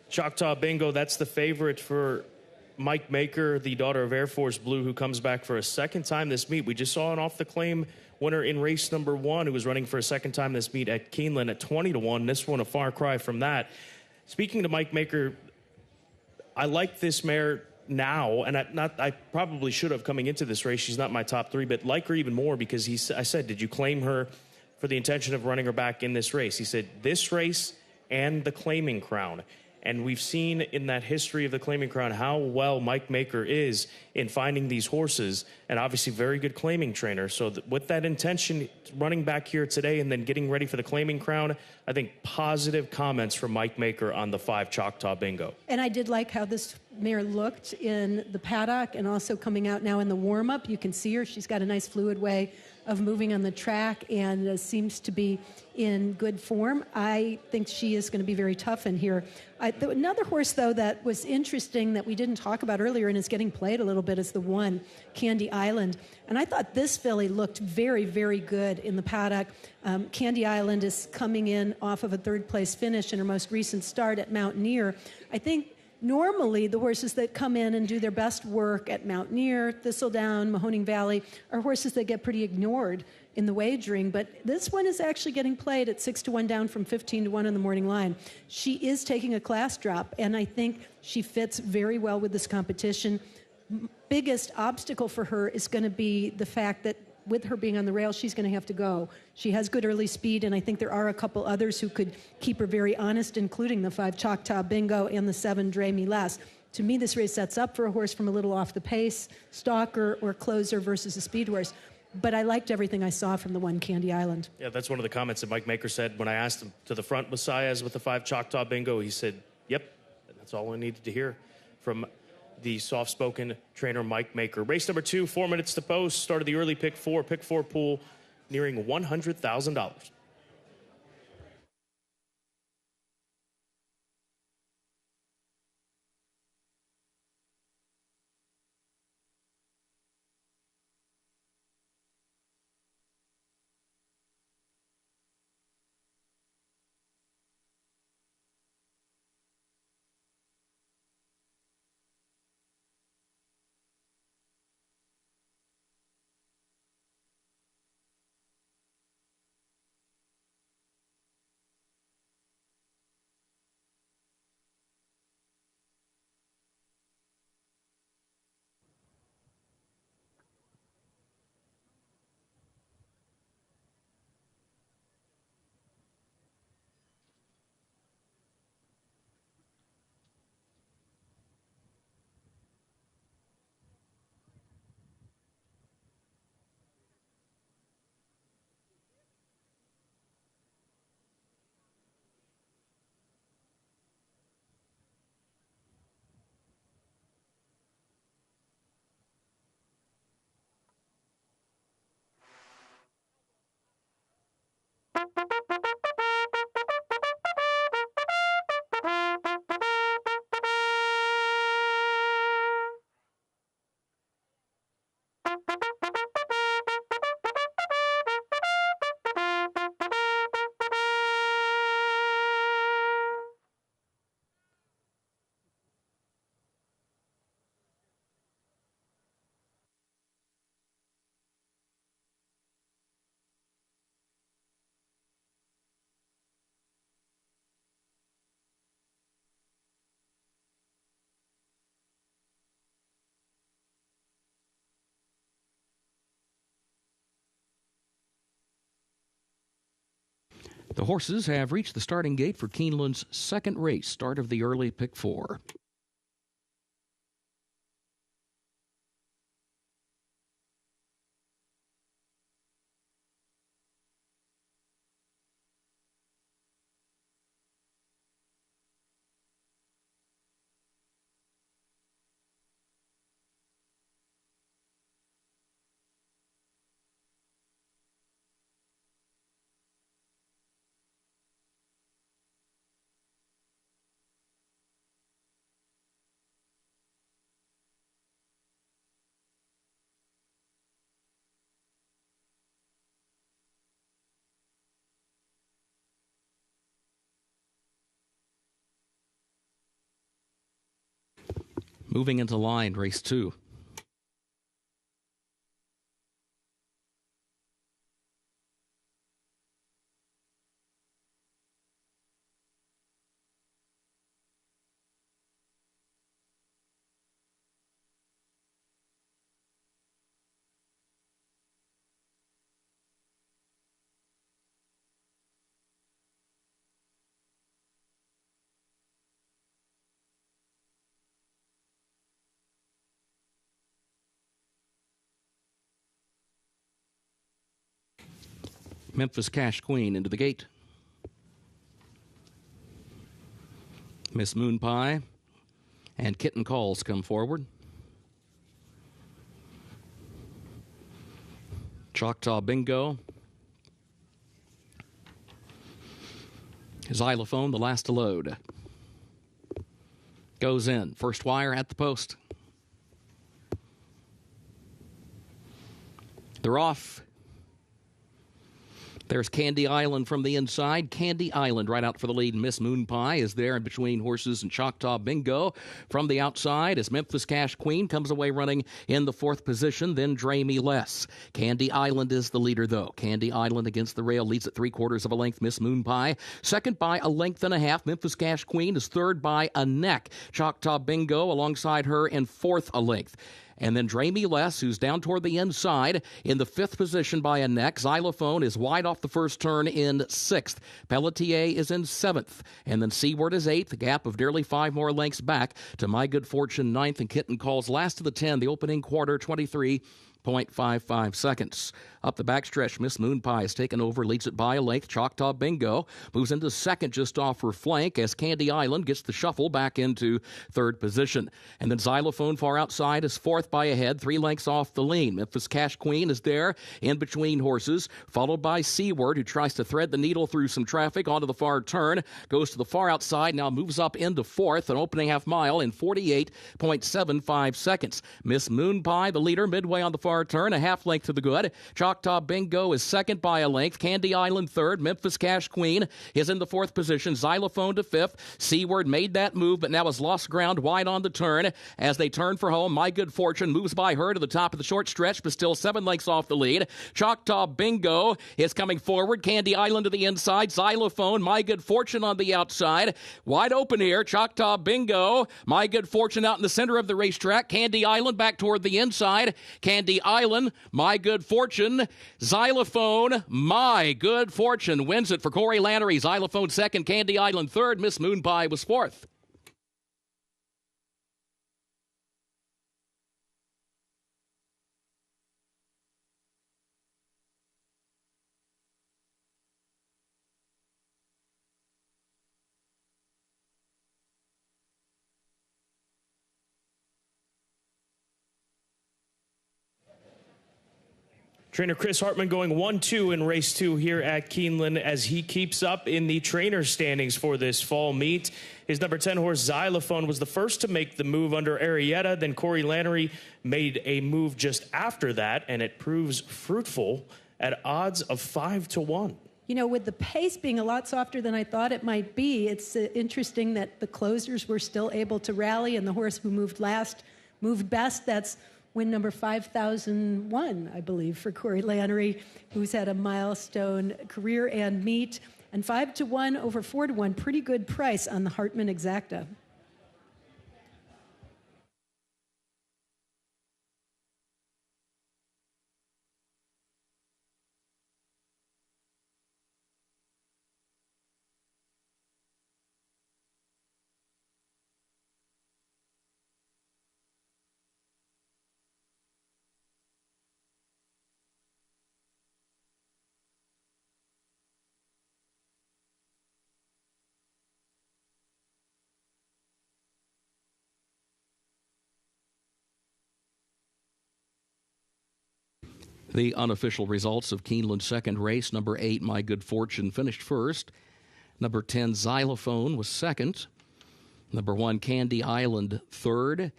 Choctaw Bingo, that's the favorite for Mike Maker, the daughter of Air Force Blue, who comes back for a second time this meet. We just saw an off-the-claim winner in race number 1 who was running for a second time this meet at Keeneland at 20-1. This one a far cry from that. Speaking to Mike Maker, I like this mare now, and I probably should have coming into this race. She's not my top 3, but like her even more because I said, did you claim her for the intention of running her back in this race? He said, this race and the claiming crown. And we've seen in that history of the claiming crown how well Mike Maker is in finding these horses, and obviously very good claiming trainer. So with that intention, running back here today and then getting ready for the claiming crown, I think positive comments from Mike Maker on the 5 Choctaw Bingo. And I did like how this mare looked in the paddock and also coming out now in the warm-up. You can see her. She's got a nice fluid way of moving on the track and seems to be in good form. I think she is going to be very tough in here. Another horse, though, that was interesting that we didn't talk about earlier and is getting played a little bit is the 1, Candy Island. And I thought this filly looked very, very good in the paddock. Candy Island is coming in off of a third-place finish in her most recent start at Mountaineer. I think normally the horses that come in and do their best work at Mountaineer, Thistledown, Mahoning Valley are horses that get pretty ignored in the wagering, but this one is actually getting played at 6-1 down from 15-1 in the morning line. She is taking a class drop, and I think she fits very well with this competition. Biggest obstacle for her is going to be the fact that with her being on the rail, she's going to have to go. She has good early speed, and I think there are a couple others who could keep her very honest, including the 5 Choctaw Bingo and the 7 Dre Me Less. To me, this race sets up for a horse from a little off the pace, stalker or closer versus a speed horse. But I liked everything I saw from the 1 Candy Island. Yeah, that's one of the comments that Mike Maker said when I asked him to the front Messiahs with the 5 Choctaw Bingo. He said, yep, that's all I needed to hear from the soft-spoken trainer Mike Maker. Race number 2, 4 minutes to post. Started the early pick 4 pool, nearing $100,000. The horses have reached the starting gate for Keeneland's second race, start of the early pick 4. Moving into line, race 2. Memphis Cash Queen into the gate. Miss Moon Pie and Kitten Calls come forward. Choctaw Bingo. Xylophone, the last to load. Goes in. First wire at the post. They're off. There's Candy Island from the inside. Candy Island right out for the lead. Miss Moon Pie is there in between horses and Choctaw Bingo. From the outside as Memphis Cash Queen comes away running in the 4th position. Then Dray Me Less. Candy Island is the leader, though. Candy Island against the rail leads at 3/4 of a length. Miss Moon Pie second by a length and a half. Memphis Cash Queen is third by a neck. Choctaw Bingo alongside her in 4th a length. And then Dray Me Less, who's down toward the inside, in the 5th position by a neck. Xylophone is wide off the first turn in 6th. Pelletier is in 7th. And then Seaward is 8th, a gap of nearly 5 more lengths back to My Good Fortune 9th. And Kitten Calls last of the 10, the opening quarter, 23.55 seconds. Up the backstretch, Miss Moon Pie has taken over, leads it by a length. Choctaw Bingo moves into second just off her flank as Candy Island gets the shuffle back into 3rd position. And then Xylophone far outside is 4th by a head, 3 lengths off the lean. Memphis Cash Queen is there in between horses, followed by Seaward, who tries to thread the needle through some traffic onto the far turn, goes to the far outside, now moves up into 4th, an opening half mile in 48.75 seconds. Miss Moon Pie, the leader, midway on the far turn, a half length to the good. Choctaw Bingo is second by a length. Candy Island third. Memphis Cash Queen is in the 4th position. Xylophone to 5th. Seaward made that move, but now has lost ground wide on the turn. As they turn for home, My Good Fortune moves by her to the top of the short stretch, but still 7 lengths off the lead. Choctaw Bingo is coming forward. Candy Island to the inside. Xylophone, My Good Fortune on the outside. Wide open here. Choctaw Bingo. My Good Fortune out in the center of the racetrack. Candy Island back toward the inside. Candy Island, My Good Fortune. Xylophone, My Good Fortune wins it for Corey Lannery. Xylophone second, Candy Island third. Miss Moon Pie was 4th. Trainer Chris Hartman going 1-2 in race 2 here at Keeneland as he keeps up in the trainer standings for this fall meet. His number 10 horse Xylophone was the first to make the move under Arietta. Then Corey Lannery made a move just after that, and it proves fruitful at odds of 5-1. You know, with the pace being a lot softer than I thought it might be, it's interesting that the closers were still able to rally, and the horse who moved last moved best. That's win number 5001, I believe, for Corey Lannery, who's had a milestone career and meet. And 5-1 over 4-1, pretty good price on the Hartman Exacta. The unofficial results of Keeneland's second race: number 8, My Good Fortune, finished first. Number 10, Xylophone, was second. Number 1, Candy Island, third.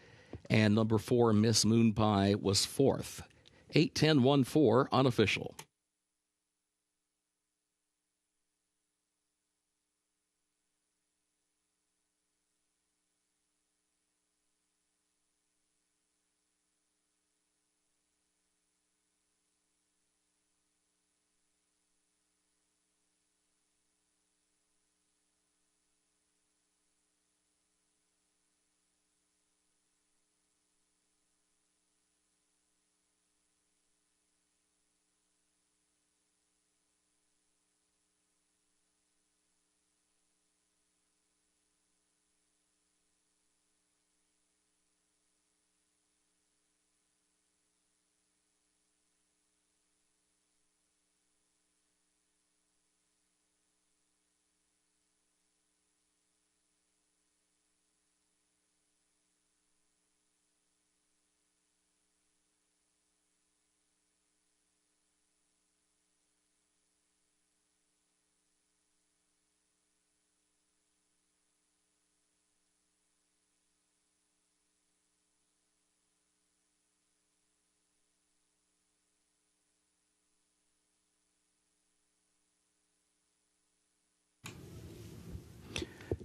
And number 4, Miss Moon Pie, was fourth. 8-10-1-4, unofficial.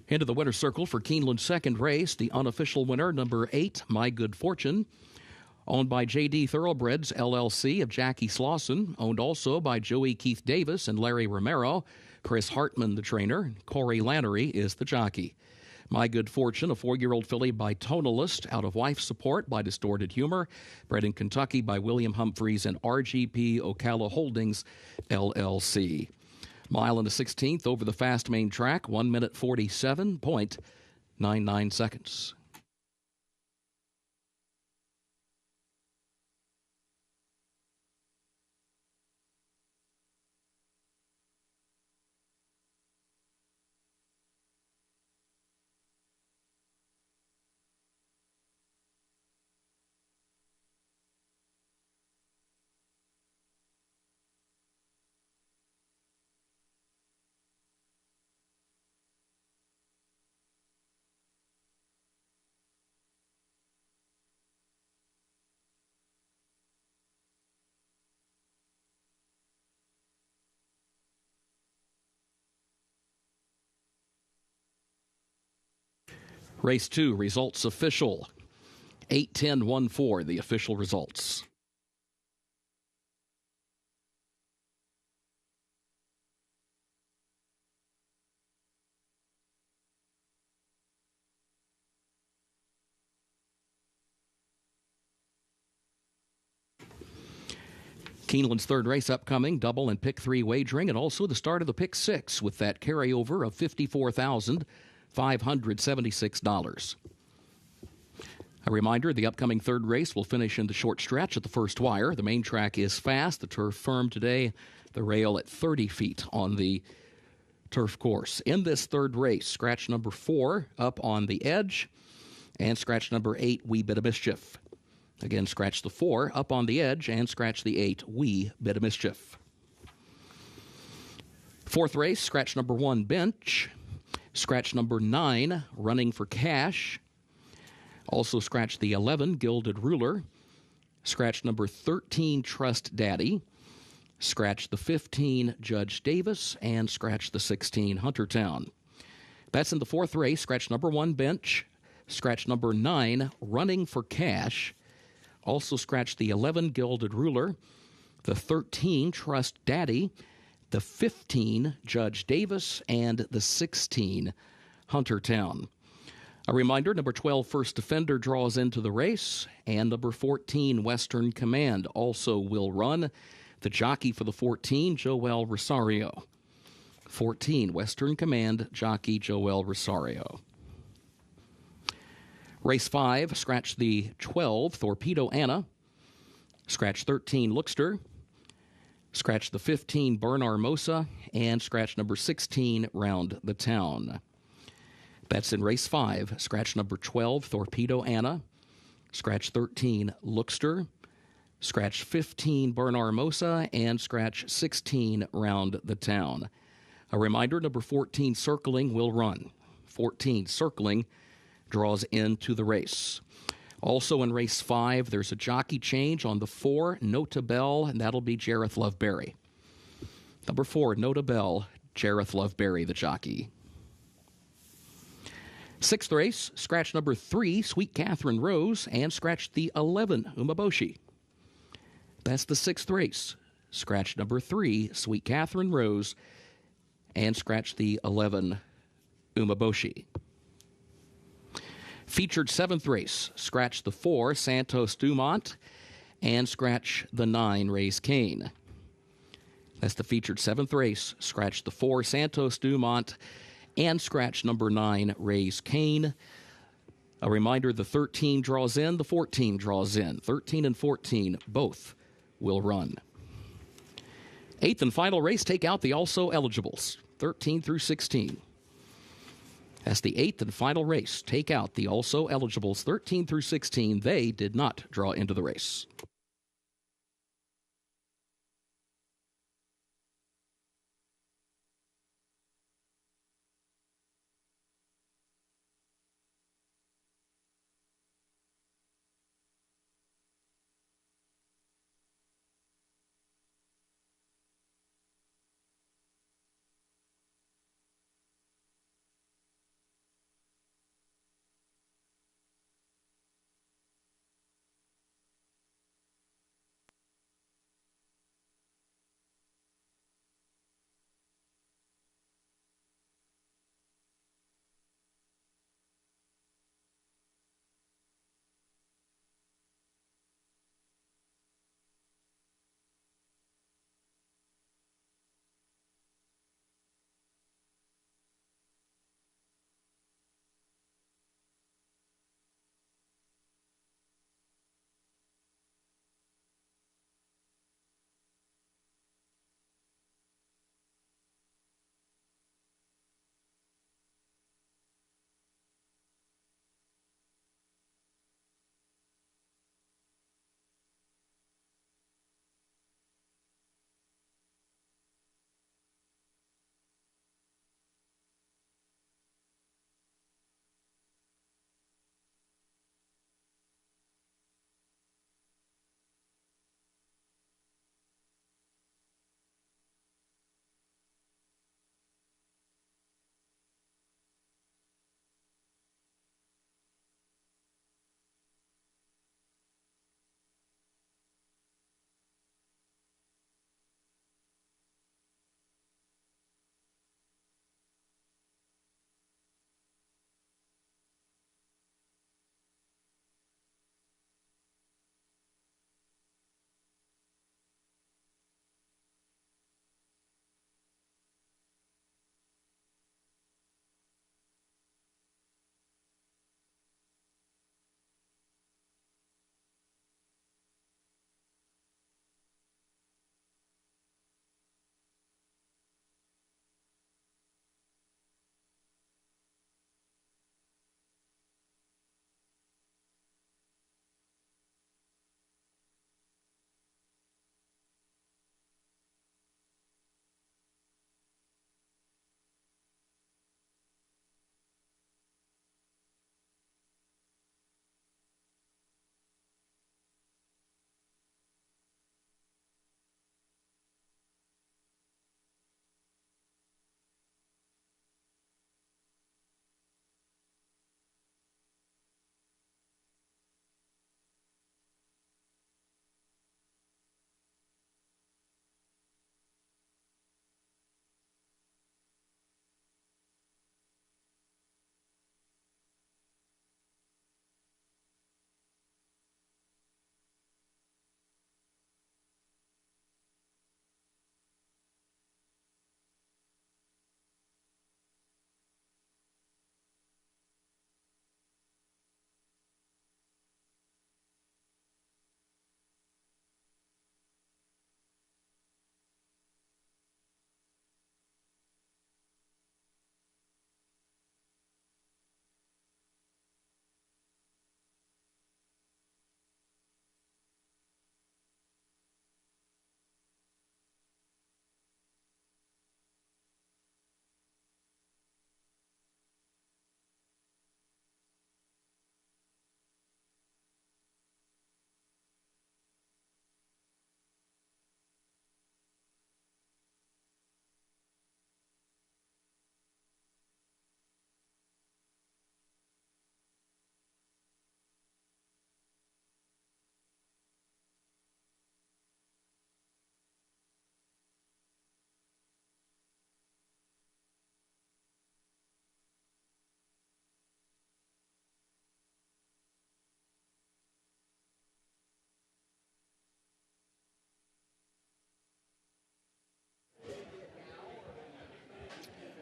Into the winner's circle for Keeneland's second race, the unofficial winner, number 8, My Good Fortune, owned by J.D. Thoroughbreds, LLC, of Jackie Slauson, owned also by Joey Keith Davis and Larry Romero. Chris Hartman, the trainer. Corey Lannery is the jockey. My Good Fortune, a 4-year-old filly by Tonalist, out of Wife Support by Distorted Humor, bred in Kentucky by William Humphreys and RGP Ocala Holdings, LLC. Mile and a 16th over the fast main track, 1 minute 47.99 seconds. Race 2, results official. 8-10-1-4, the official results. Keeneland's third race upcoming, double and pick 3 wagering, and also the start of the pick 6 with that carryover of $54,576. A reminder, the upcoming third race will finish in the short stretch at the first wire. The main track is fast, the turf firm today, the rail at 30 feet on the turf course. In this third race, scratch number 4 up on the edge, and scratch number 8, Wee Bit of Mischief. Again, scratch the 4 up on the edge, and scratch the 8, Wee Bit of Mischief. Fourth race, scratch number 1, Bench. Scratch number 9, Running for Cash. Also scratch the 11, Gilded Ruler. Scratch number 13, Trust Daddy. Scratch the 15, Judge Davis. And scratch the 16, Huntertown. That's in the fourth race. Scratch number 1, Bench. Scratch number 9, Running for Cash. Also scratch the 11, Gilded Ruler. The 13, Trust Daddy. The 15, Judge Davis, and the 16, Huntertown. A reminder, number 12, First Defender, draws into the race, and number 14, Western Command, also will run. The jockey for the 14, Joel Rosario. 14, Western Command, jockey Joel Rosario. Race 5, scratch the 12, Torpedo Anna. Scratch 13, Lookster. Scratch the 15, Burn Armosa, and scratch number 16, Round the Town. That's in race 5. Scratch number 12, Torpedo Anna. Scratch 13, Lookster. Scratch 15, Burn Armosa, and scratch 16, Round the Town. A reminder, number 14, Circling, will run. 14, Circling, draws into the race. Also in race 5, there's a jockey change on the 4, Notabelle, and that'll be Jareth Loveberry. Number 4, Notabelle, Jareth Loveberry, the jockey. 6th race, scratch number 3, Sweet Catherine Rose, and scratch the 11, Umeboshi. That's the 6th race. Scratch number 3, Sweet Catherine Rose, and scratch the 11, Umeboshi. Featured 7th race, scratch the 4, Santos Dumont, and scratch the 9, Race Kane. That's the featured 7th race. Scratch the 4, Santos Dumont, and scratch number 9, Race Kane. A reminder, the 13 draws in, the 14 draws in. 13 and 14 both will run. 8th and final race, take out the also eligibles, 13 through 16. That's the 8th and final race. Take out the also eligibles, 13 through 16. They did not draw into the race.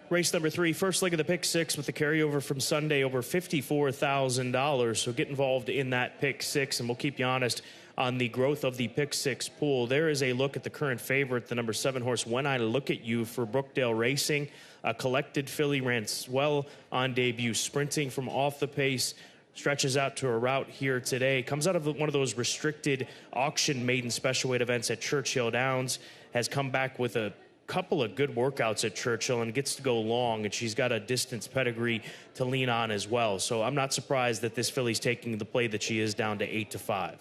Race number 3, first leg of the pick 6 with the carryover from Sunday, over $54,000. So get involved in that pick 6, and we'll keep you honest on the growth of the pick 6 pool. There is a look at the current favorite, the number 7 horse, When I Look at You, for Brookdale Racing. A collected filly, ran well on debut, sprinting from off the pace, stretches out to a route here today. Comes out of one of those restricted auction maiden special weight events at Churchill Downs. Has come back with a couple of good workouts at Churchill and gets to go long, and she's got a distance pedigree to lean on as well. So I'm not surprised that this filly's taking the play that she is, down to 8-5.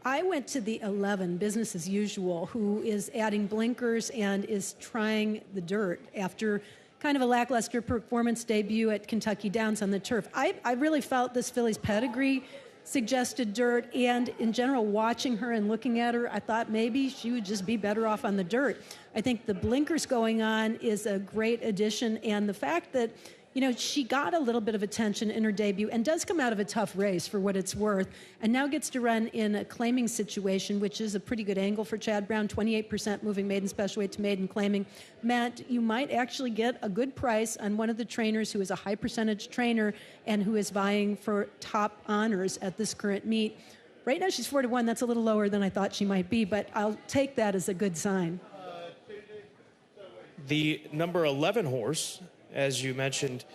I went to the 11, Business as Usual, who is adding blinkers and is trying the dirt after kind of a lackluster performance debut at Kentucky Downs on the turf. I really felt this filly's pedigree suggested dirt, and in general, watching her and looking at her, I thought maybe she would just be better off on the dirt. I think the blinkers going on is a great addition, and the fact that, you know, she got a little bit of attention in her debut and does come out of a tough race for what it's worth, and now gets to run in a claiming situation, which is a pretty good angle for Chad Brown, 28% moving maiden special weight to maiden claiming. Matt, you might actually get a good price on one of the trainers who is a high percentage trainer and who is vying for top honors at this current meet. Right now she's 4-1. That's a little lower than I thought she might be, but I'll take that as a good sign. The number 11 horse, as you mentioned,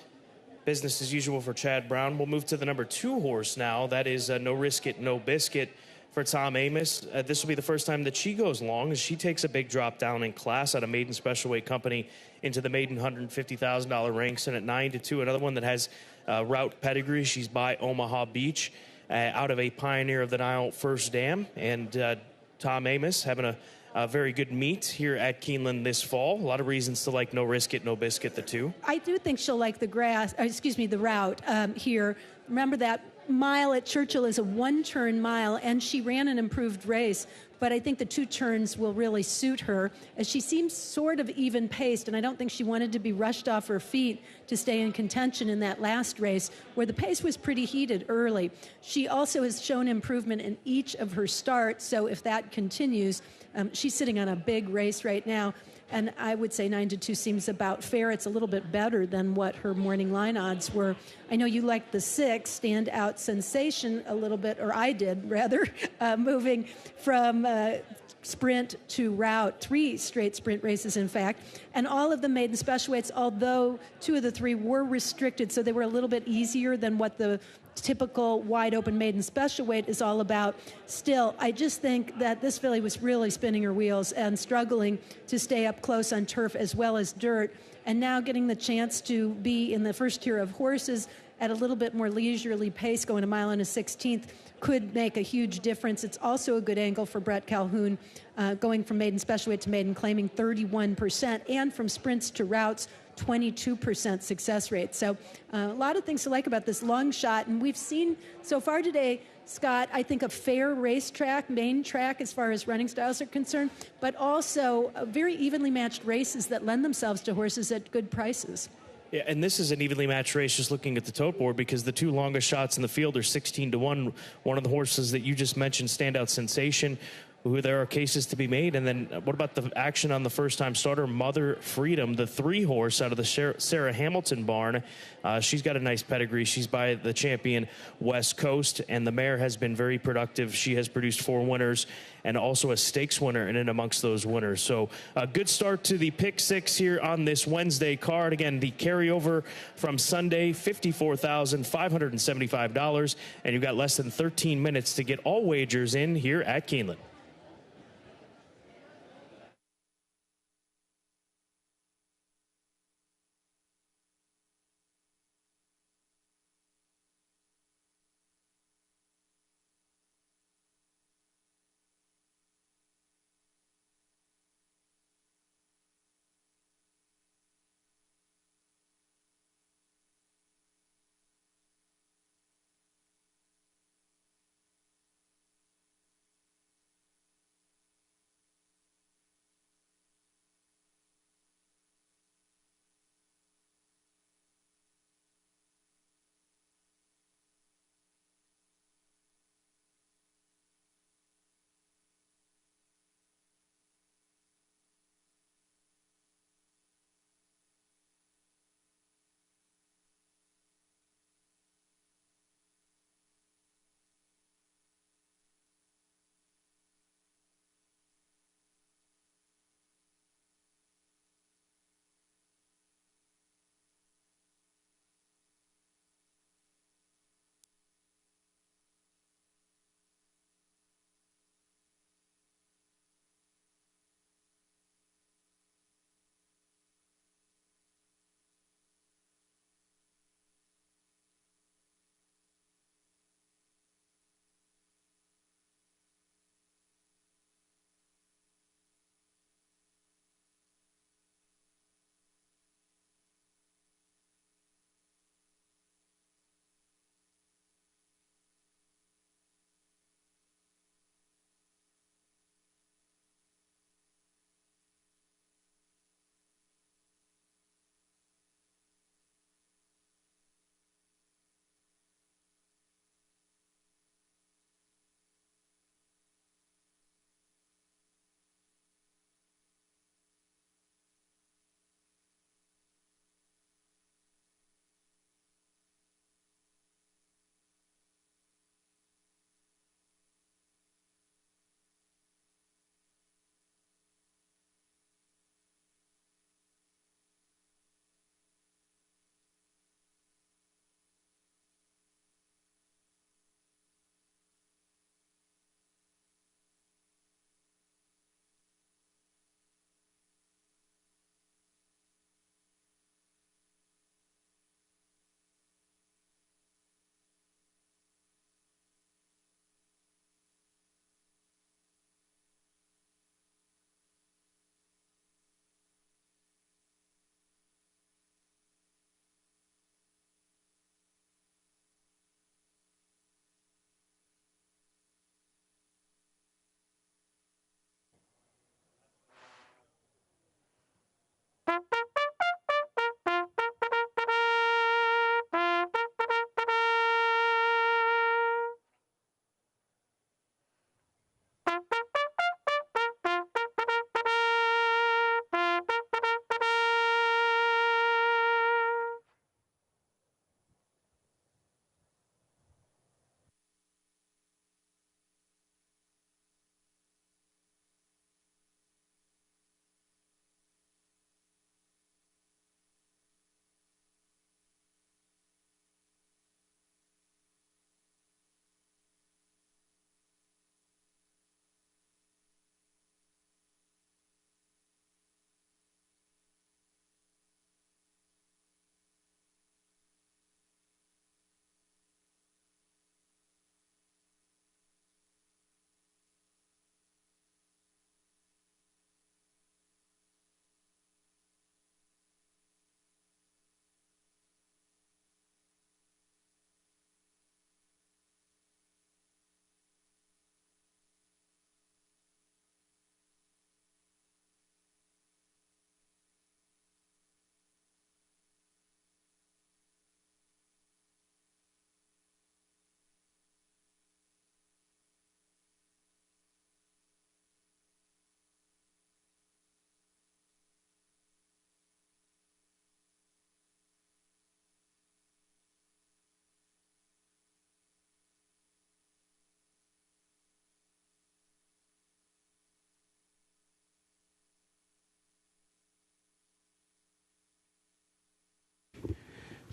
Business as Usual for Chad Brown. We'll move to the number 2 horse now. That is No Risk It, No Biscuit for Tom Amos. This will be the first time that she goes long, as she takes a big drop down in class out of maiden special weight company into the maiden $150,000 ranks, and at 9-2, another one that has route pedigree. She's by Omaha Beach, out of a Pioneer of the Nile First Dam, and Tom Amos having a very good meet here at Keeneland this fall. A lot of reasons to like No Risk It, No Biscuit, the 2. I do think she'll like the route here. Remember that mile at Churchill is a 1-turn mile, and she ran an improved race, but I think the 2 turns will really suit her, as she seems sort of even paced, and I don't think she wanted to be rushed off her feet to stay in contention in that last race, where the pace was pretty heated early. She also has shown improvement in each of her starts, so if that continues, she's sitting on a big race right now, and I would say 9-2 seems about fair. It's a little bit better than what her morning line odds were. I know you liked the 6, Standout Sensation, a little bit, or I did, rather, moving from sprint to route, 3 straight sprint races, in fact, and all of them made the special weights, although 2 of the 3 were restricted, so they were a little bit easier than what the typical wide open maiden special weight is all about. Still, I just think that this filly was really spinning her wheels and struggling to stay up close on turf as well as dirt, and now getting the chance to be in the first tier of horses at a little bit more leisurely pace, going a mile and a 16th, could make a huge difference. It's also a good angle for Brett Calhoun, going from maiden special weight to maiden claiming 31%, and from sprints to routes 22% success rate. So a lot of things to like about this long shot. And we've seen so far today, Scott, I think a fair racetrack, main track as far as running styles are concerned, but also very evenly matched races that lend themselves to horses at good prices. Yeah, and this is an evenly matched race just looking at the tote board, because the 2 longest shots in the field are 16-1. One of the horses that you just mentioned, Standout Sensation, who there are cases to be made. And then what about the action on the first-time starter, Mother Freedom, the 3 horse out of the Sarah Hamilton barn? She's got a nice pedigree. She's by the champion West Coast, and the mare has been very productive. She has produced 4 winners and also a stakes winner in amongst those winners. So a good start to the pick 6 here on this Wednesday card. Again, the carryover from Sunday, $54,575, and you've got less than 13 minutes to get all wagers in here at Keeneland.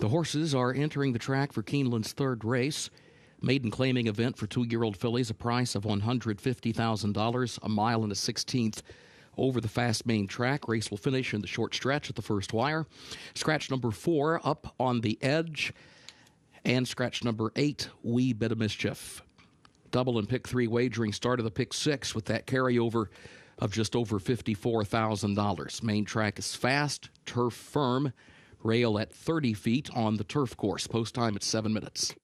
The horses are entering the track for Keeneland's third race. Maiden claiming event for 2-year-old fillies, a price of $150,000, a mile and a 16th over the fast main track. Race will finish in the short stretch at the first wire. Scratch number 4 up on the edge, and scratch number 8, Wee Bit of Mischief. Double and pick 3 wagering start of the pick 6 with that carryover of just over $54,000. Main track is fast, turf firm, rail at 30 feet on the turf course. Post time at 7 minutes.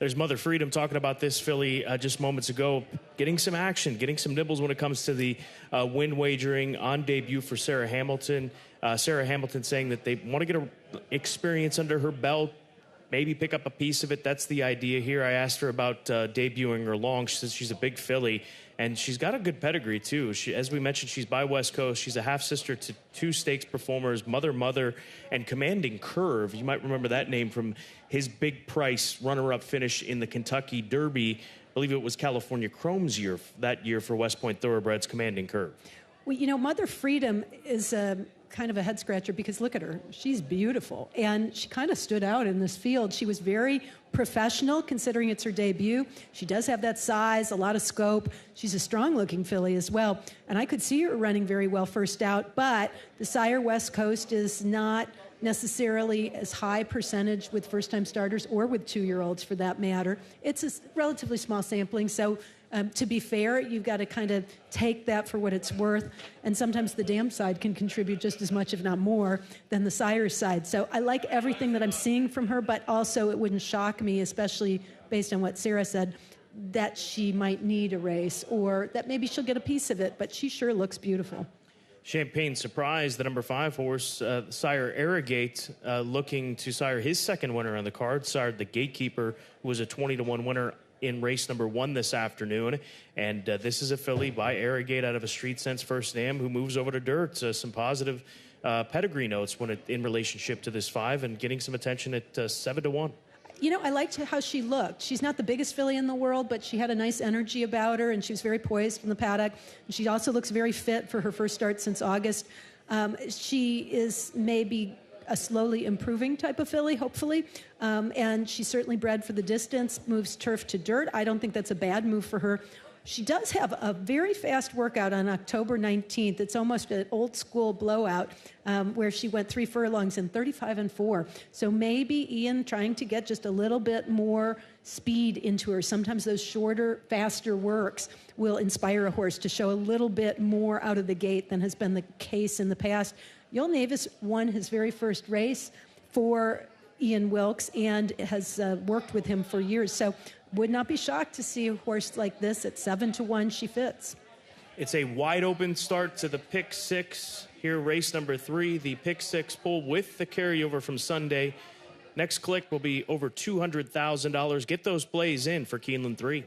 There's Mother Freedom talking about this filly just moments ago, getting some action, getting some nibbles when it comes to the win wagering on debut for Sarah Hamilton. Sarah Hamilton saying that they want to get an experience under her belt, maybe pick up a piece of it. That's the idea here. I asked her about debuting her long. She says she's a big filly, and she's got a good pedigree, too. As we mentioned, she's by West Coast. She's a half-sister to 2 stakes performers, Mother, and Commanding Curve. You might remember that name from his big price runner-up finish in the Kentucky Derby. I believe it was California Chrome's year that year for West Point Thoroughbreds, Commanding Curve. Well, you know, Mother Freedom is kind of a head-scratcher because look at her. She's beautiful, and she kind of stood out in this field. She was very professional, considering it's her debut. She does have that size, a lot of scope. She's a strong-looking filly as well, and I could see her running very well first out, but the sire West Coast is not necessarily as high percentage with first-time starters or with 2-year-olds for that matter. It's a relatively small sampling, so to be fair, you've got to kind of take that for what it's worth, and sometimes the dam side can contribute just as much, if not more, than the sire's side. So I like everything that I'm seeing from her, but also it wouldn't shock me, especially based on what Sarah said, that she might need a race or that maybe she'll get a piece of it, but she sure looks beautiful. Champagne Surprise, the number 5 horse, sire Arrogate, looking to sire his second winner on the card. Sired the Gatekeeper, who was a 20-1 winner in race number 1 this afternoon. And this is a filly by Arrogate out of a Street Sense First Dam who moves over to dirt. Some positive pedigree notes in relationship to this 5 and getting some attention at 7-1. You know, I liked how she looked. She's not the biggest filly in the world, but she had a nice energy about her, and she was very poised in the paddock. And she also looks very fit for her first start since August. She is maybe a slowly improving type of filly, hopefully. And she's certainly bred for the distance, moves turf to dirt. I don't think that's a bad move for her. She does have a very fast workout on October 19th. It's almost an old school blowout where she went 3 furlongs in 35-4. So maybe Ian trying to get just a little bit more speed into her. Sometimes those shorter, faster works will inspire a horse to show a little bit more out of the gate than has been the case in the past. Yoel Navis won his very first race for Ian Wilkes and has worked with him for years. So would not be shocked to see a horse like this at 7-1. She fits. It's a wide open start to the pick six here, race number 3, the pick six pool with the carryover from Sunday. Next click will be over $200,000. Get those plays in for Keeneland 3.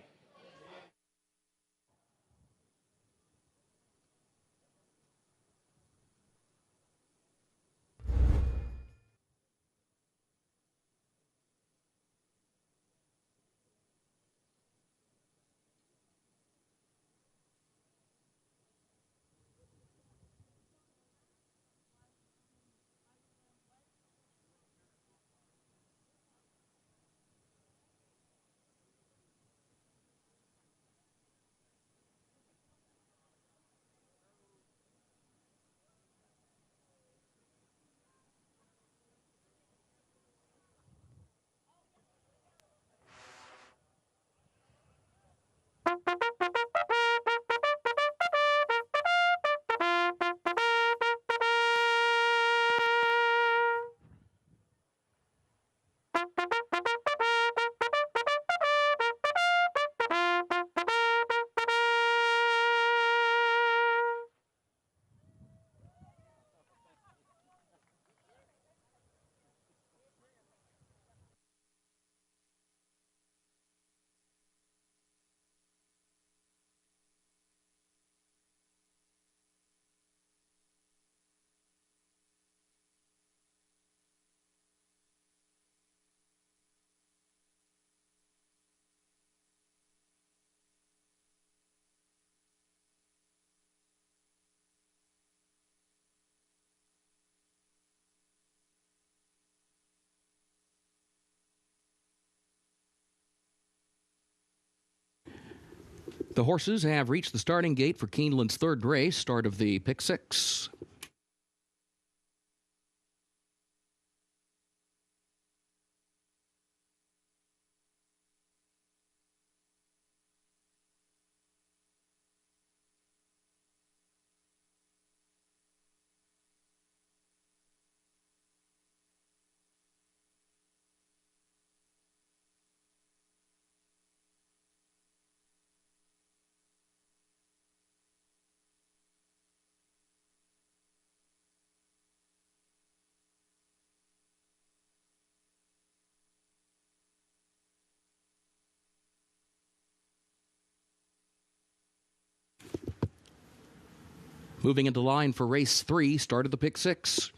The horses have reached the starting gate for Keeneland's third race, start of the pick six. Moving into line for race 3, start of the pick six.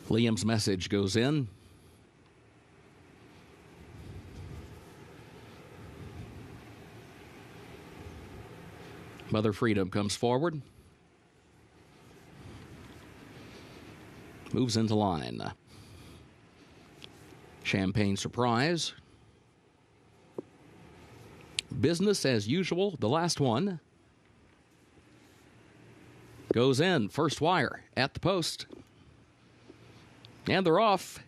Liam's message goes in. Mother Freedom comes forward. Moves into line. Champagne Surprise. Business as Usual, the last one. Goes in, first wire at the post. And they're off.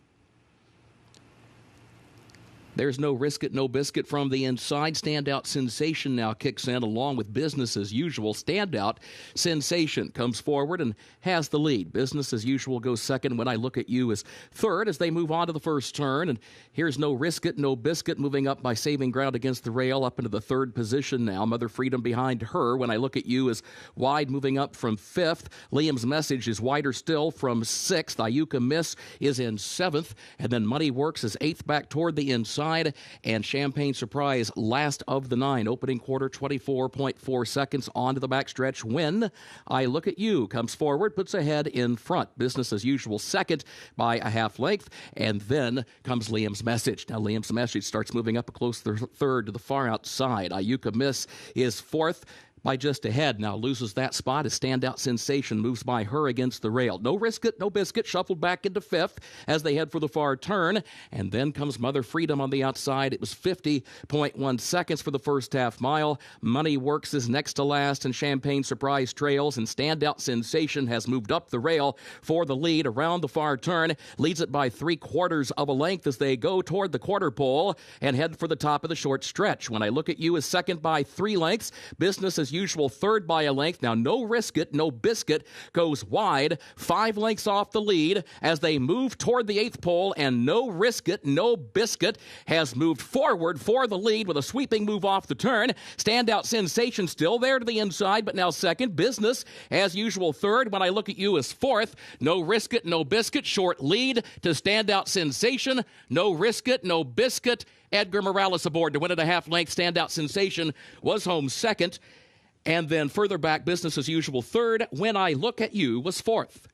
There's No Risk It, No Biscuit from the inside. Standout Sensation now kicks in along with Business as Usual. Standout Sensation comes forward and has the lead. Business as Usual goes second. When I Look at You is third as they move on to the first turn. And here's No Risk It, No Biscuit moving up by saving ground against the rail up into the third position now. Mother Freedom behind her. When I Look at You is wide, moving up from fifth. Liam's Message is wider still from sixth. Ayuka Miss is in seventh. And then Money Works is eighth back toward the inside. And Champagne Surprise last of the nine. Opening quarter, 24.4 seconds onto the backstretch. When I Look at You comes forward, puts ahead in front. Business as Usual second by a half length. And then comes Liam's Message. Now Liam's Message starts moving up a close third to the far outside. Ayuka Miss is fourth by just a head. Now loses that spot as Standout Sensation moves by her against the rail. No Risk It, No Biscuit shuffled back into fifth as they head for the far turn. And then comes Mother Freedom on the outside. It was 50.1 seconds for the first half mile. Money Works is next to last, and Champagne Surprise trails, and Standout Sensation has moved up the rail for the lead around the far turn. Leads it by 3/4 of a length as they go toward the quarter pole and head for the top of the short stretch. When I Look at You is second by 3 lengths. Business as Usual third by a length. Now No Risk It, No Biscuit goes wide, 5 lengths off the lead as they move toward the 8th pole, and No Risk It, No Biscuit has moved forward for the lead with a sweeping move off the turn. Standout Sensation still there to the inside, but now second. Business as Usual third. When I Look at You is fourth. No Risk It, No Biscuit, short lead to Standout Sensation. No Risk It, No Biscuit. Edgar Morales aboard to win at a half length. Standout Sensation was home second. And then further back, Business as Usual third. When I Look at You was fourth.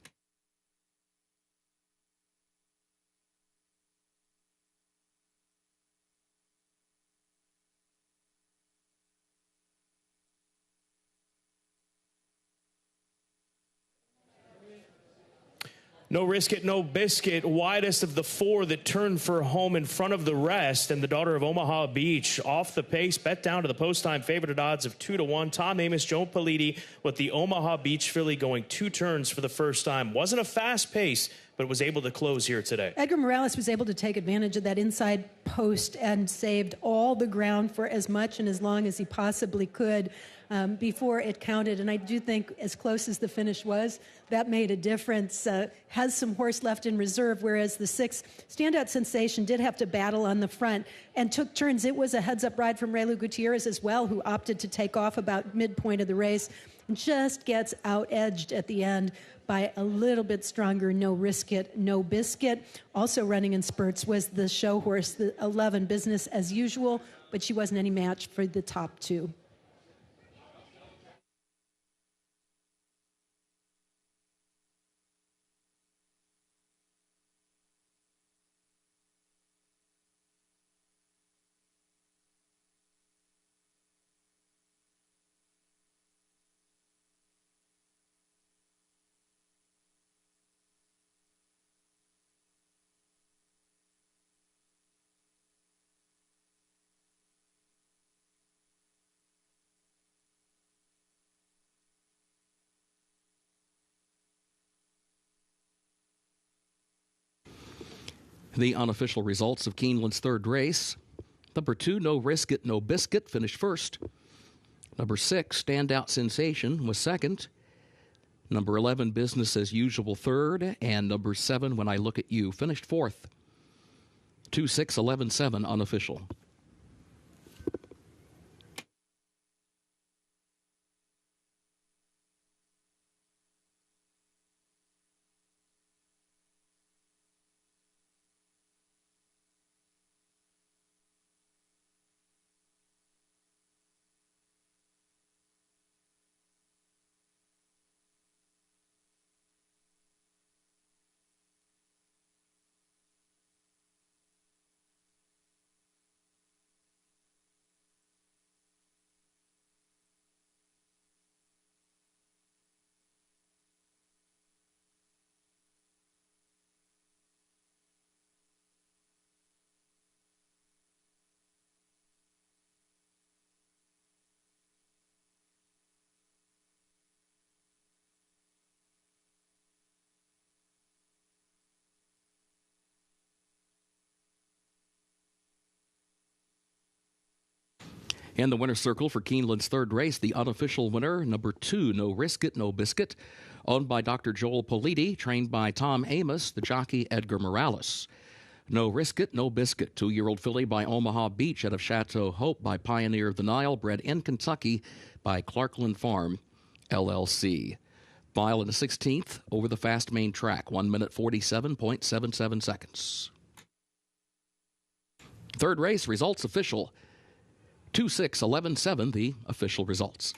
No Risk It, No Biscuit, widest of the 4 that turned for home in front of the rest. And the Daughter of Omaha Beach off the pace, bet down to the post-time favorite at odds of 2-1. Tom Amoss, Joe Politi with the Omaha Beach filly going 2 turns for the first time. Wasn't a fast pace, but was able to close here today. Edgar Morales was able to take advantage of that inside post and saved all the ground for as much and as long as he possibly could before it counted. And I do think, as close as the finish was, that made a difference. Has some horse left in reserve, whereas the 6 Standout Sensation did have to battle on the front and took turns. It was a heads-up ride from Raylu Gutierrez as well, who opted to take off about midpoint of the race and just gets out-edged at the end by a little bit stronger No Risk It, No Biscuit. Also running in spurts was the show horse, the 11 Business as Usual, but she wasn't any match for the top 2. The unofficial results of Keeneland's third race. Number 2, No Risk It, No Biscuit, finished first. Number 6, Standout Sensation, was second. Number 11, Business as Usual, third. And number 7, When I Look at You, finished fourth. 2, 6, 11, 7, unofficial. In the winner's circle for Keeneland's third race, the unofficial winner, number 2, No Risk It, No Biscuit, owned by Dr. Joel Politi, trained by Tom Amoss, the jockey Edgar Morales. No Risk It, No Biscuit, 2-year-old filly by Omaha Beach out of Chateau Hope by Pioneer of the Nile, bred in Kentucky by Clarkland Farm, LLC. Mile and a 16th over the fast main track, 1 minute 47.77 seconds. Third race, results official. 2, 6, 11, 7, the official results.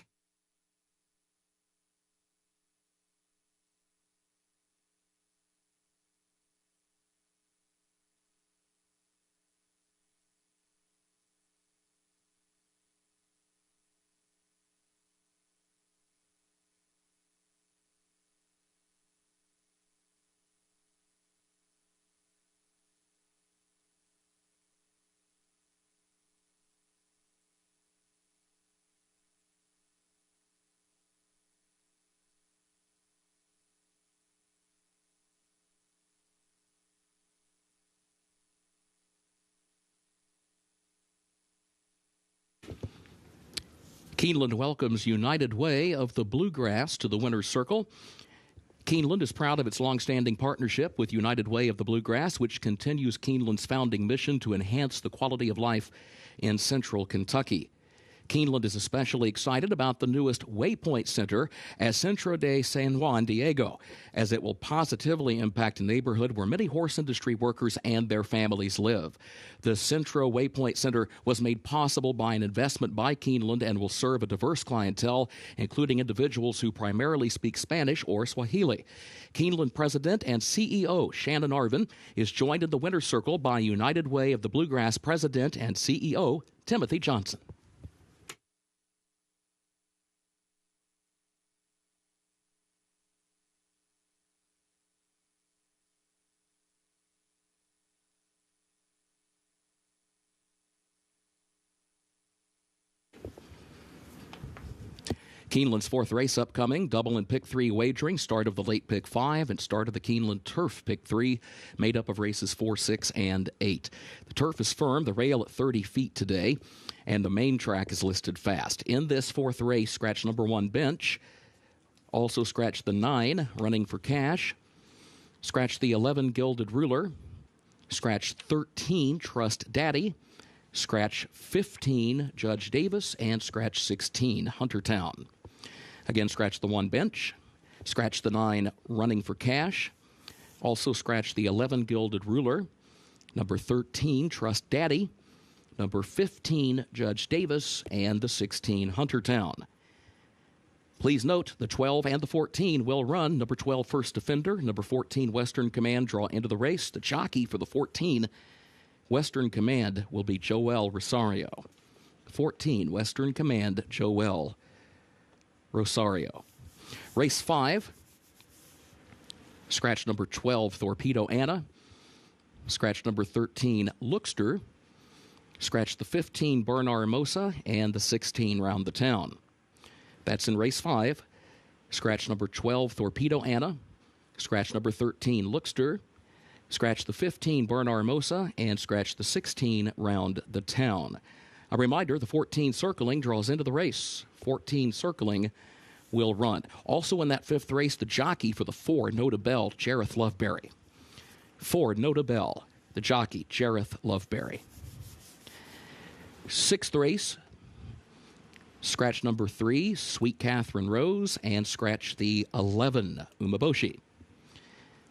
Keeneland welcomes United Way of the Bluegrass to the winner's circle. Keeneland is proud of its long-standing partnership with United Way of the Bluegrass, which continues Keeneland's founding mission to enhance the quality of life in central Kentucky. Keeneland is especially excited about the newest Waypoint Center at Centro de San Juan Diego, as it will positively impact a neighborhood where many horse industry workers and their families live. The Centro Waypoint Center was made possible by an investment by Keeneland and will serve a diverse clientele, including individuals who primarily speak Spanish or Swahili. Keeneland President and CEO Shannon Arvin is joined in the winner's circle by United Way of the Bluegrass President and CEO Timothy Johnson. Keeneland's fourth race upcoming, double and pick 3 wagering, start of the late pick 5 and start of the Keeneland Turf pick 3, made up of races 4, 6, and 8. The turf is firm, the rail at 30 feet today, and the main track is listed fast. In this fourth race, scratch number 1 bench, also scratch the 9, running for cash, scratch the 11 Gilded Ruler, scratch 13 Trust Daddy, scratch 15 Judge Davis, and scratch 16 Huntertown. Again, scratch the 1 bench, scratch the 9 Running for Cash, also scratch the 11 Gilded Ruler, number 13 Trust Daddy, number 15 Judge Davis, and the 16 Huntertown. Please note the 12 and the 14 will run. Number 12 First Defender, number 14 Western Command draw into the race. The jockey for the 14 Western Command will be Joel Rosario. 14 Western Command, Joel Rosario. Race 5, scratch number 12 Torpedo Anna, scratch number 13 Lookster, scratch the 15 Bernard Mosa, and the 16 Round the Town. That's in race 5. Scratch number 12 Torpedo Anna, scratch number 13 Lookster, scratch the 15 Bernard Mosa, and scratch the 16 Round the Town. A reminder, the 14 Circling draws into the race. 14 Circling will run. Also in that fifth race, the jockey for the 4 Nota Bell, Jareth Loveberry. 4 Nota Bell, the jockey, Jareth Loveberry. Sixth race, scratch number 3, Sweet Catherine Rose, and scratch the 11 Umeboshi.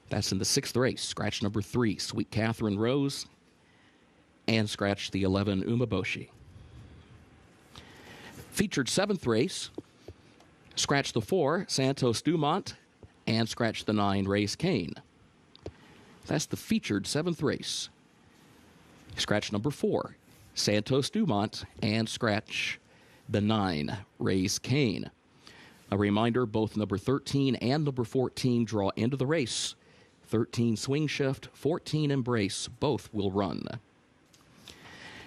That's in the sixth race. Scratch number 3, Sweet Catherine Rose, and scratch the 11 Umeboshi. Featured seventh race, scratch the 4, Santos Dumont, and scratch the 9, Race Kane. That's the featured seventh race. Scratch number 4, Santos Dumont, and scratch the 9, Race Kane. A reminder, both number 13 and number 14 draw into the race. 13 Swing Shift, 14 Embrace, both will run.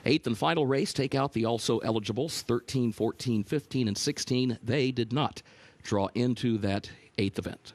Eighth and final race, take out the also eligibles, 13, 14, 15, and 16. They did not draw into that eighth event.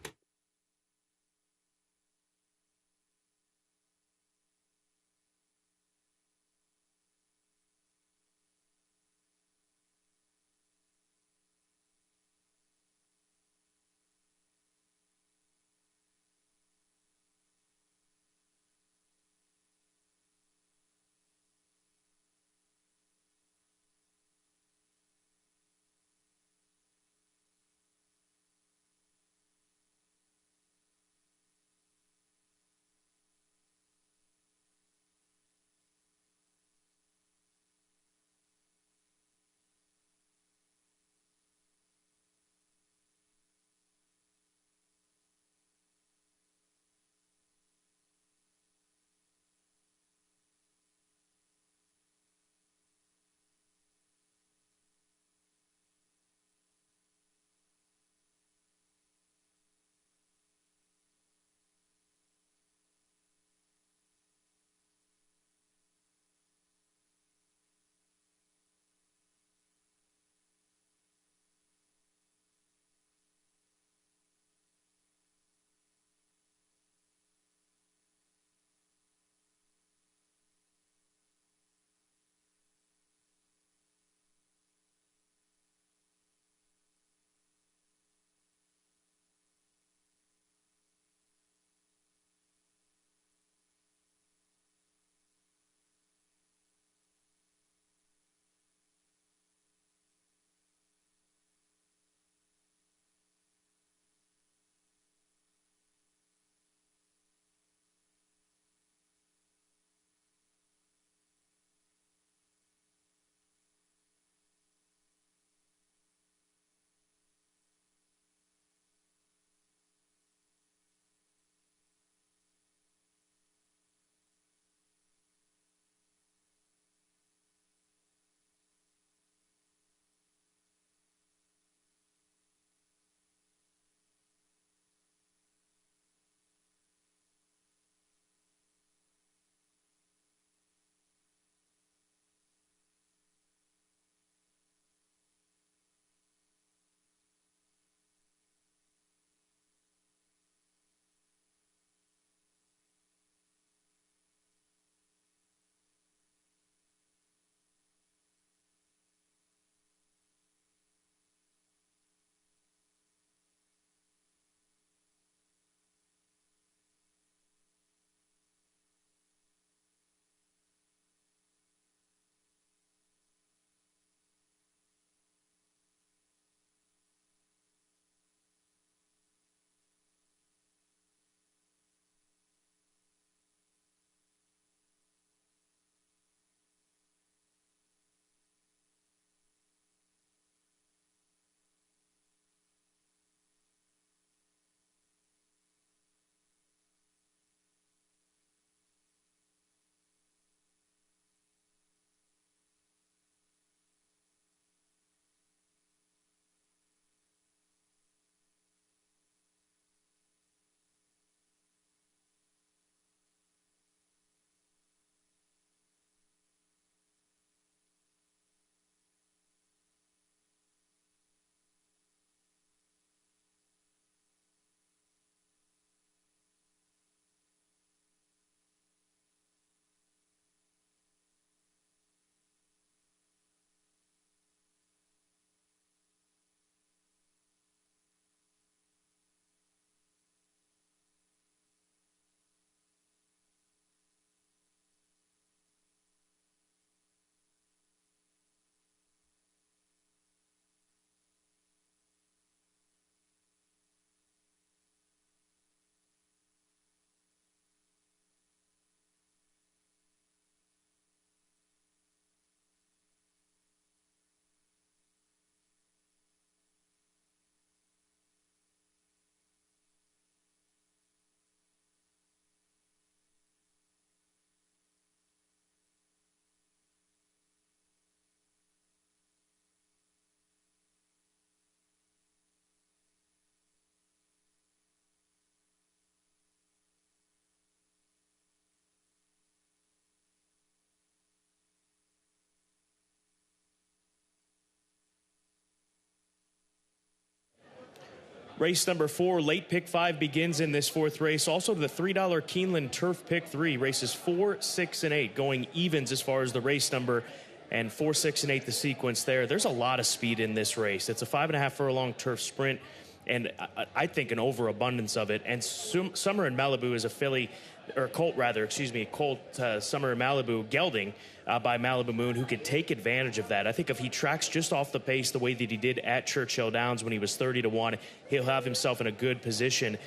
Race number 4, late pick 5 begins in this 4th race. Also the $3 Keeneland Turf pick 3, races 4, 6, and 8, going evens as far as the race number, and 4, 6, and 8 the sequence there. There's a lot of speed in this race. It's a 5.5 furlong turf sprint, and I think an overabundance of it. And Summer in Malibu is a filly, or colt rather, colt Summer in Malibu gelding by Malibu Moon, who could take advantage of that. I think if he tracks just off the pace the way that he did at Churchill Downs when he was 30-1, he'll have himself in a good position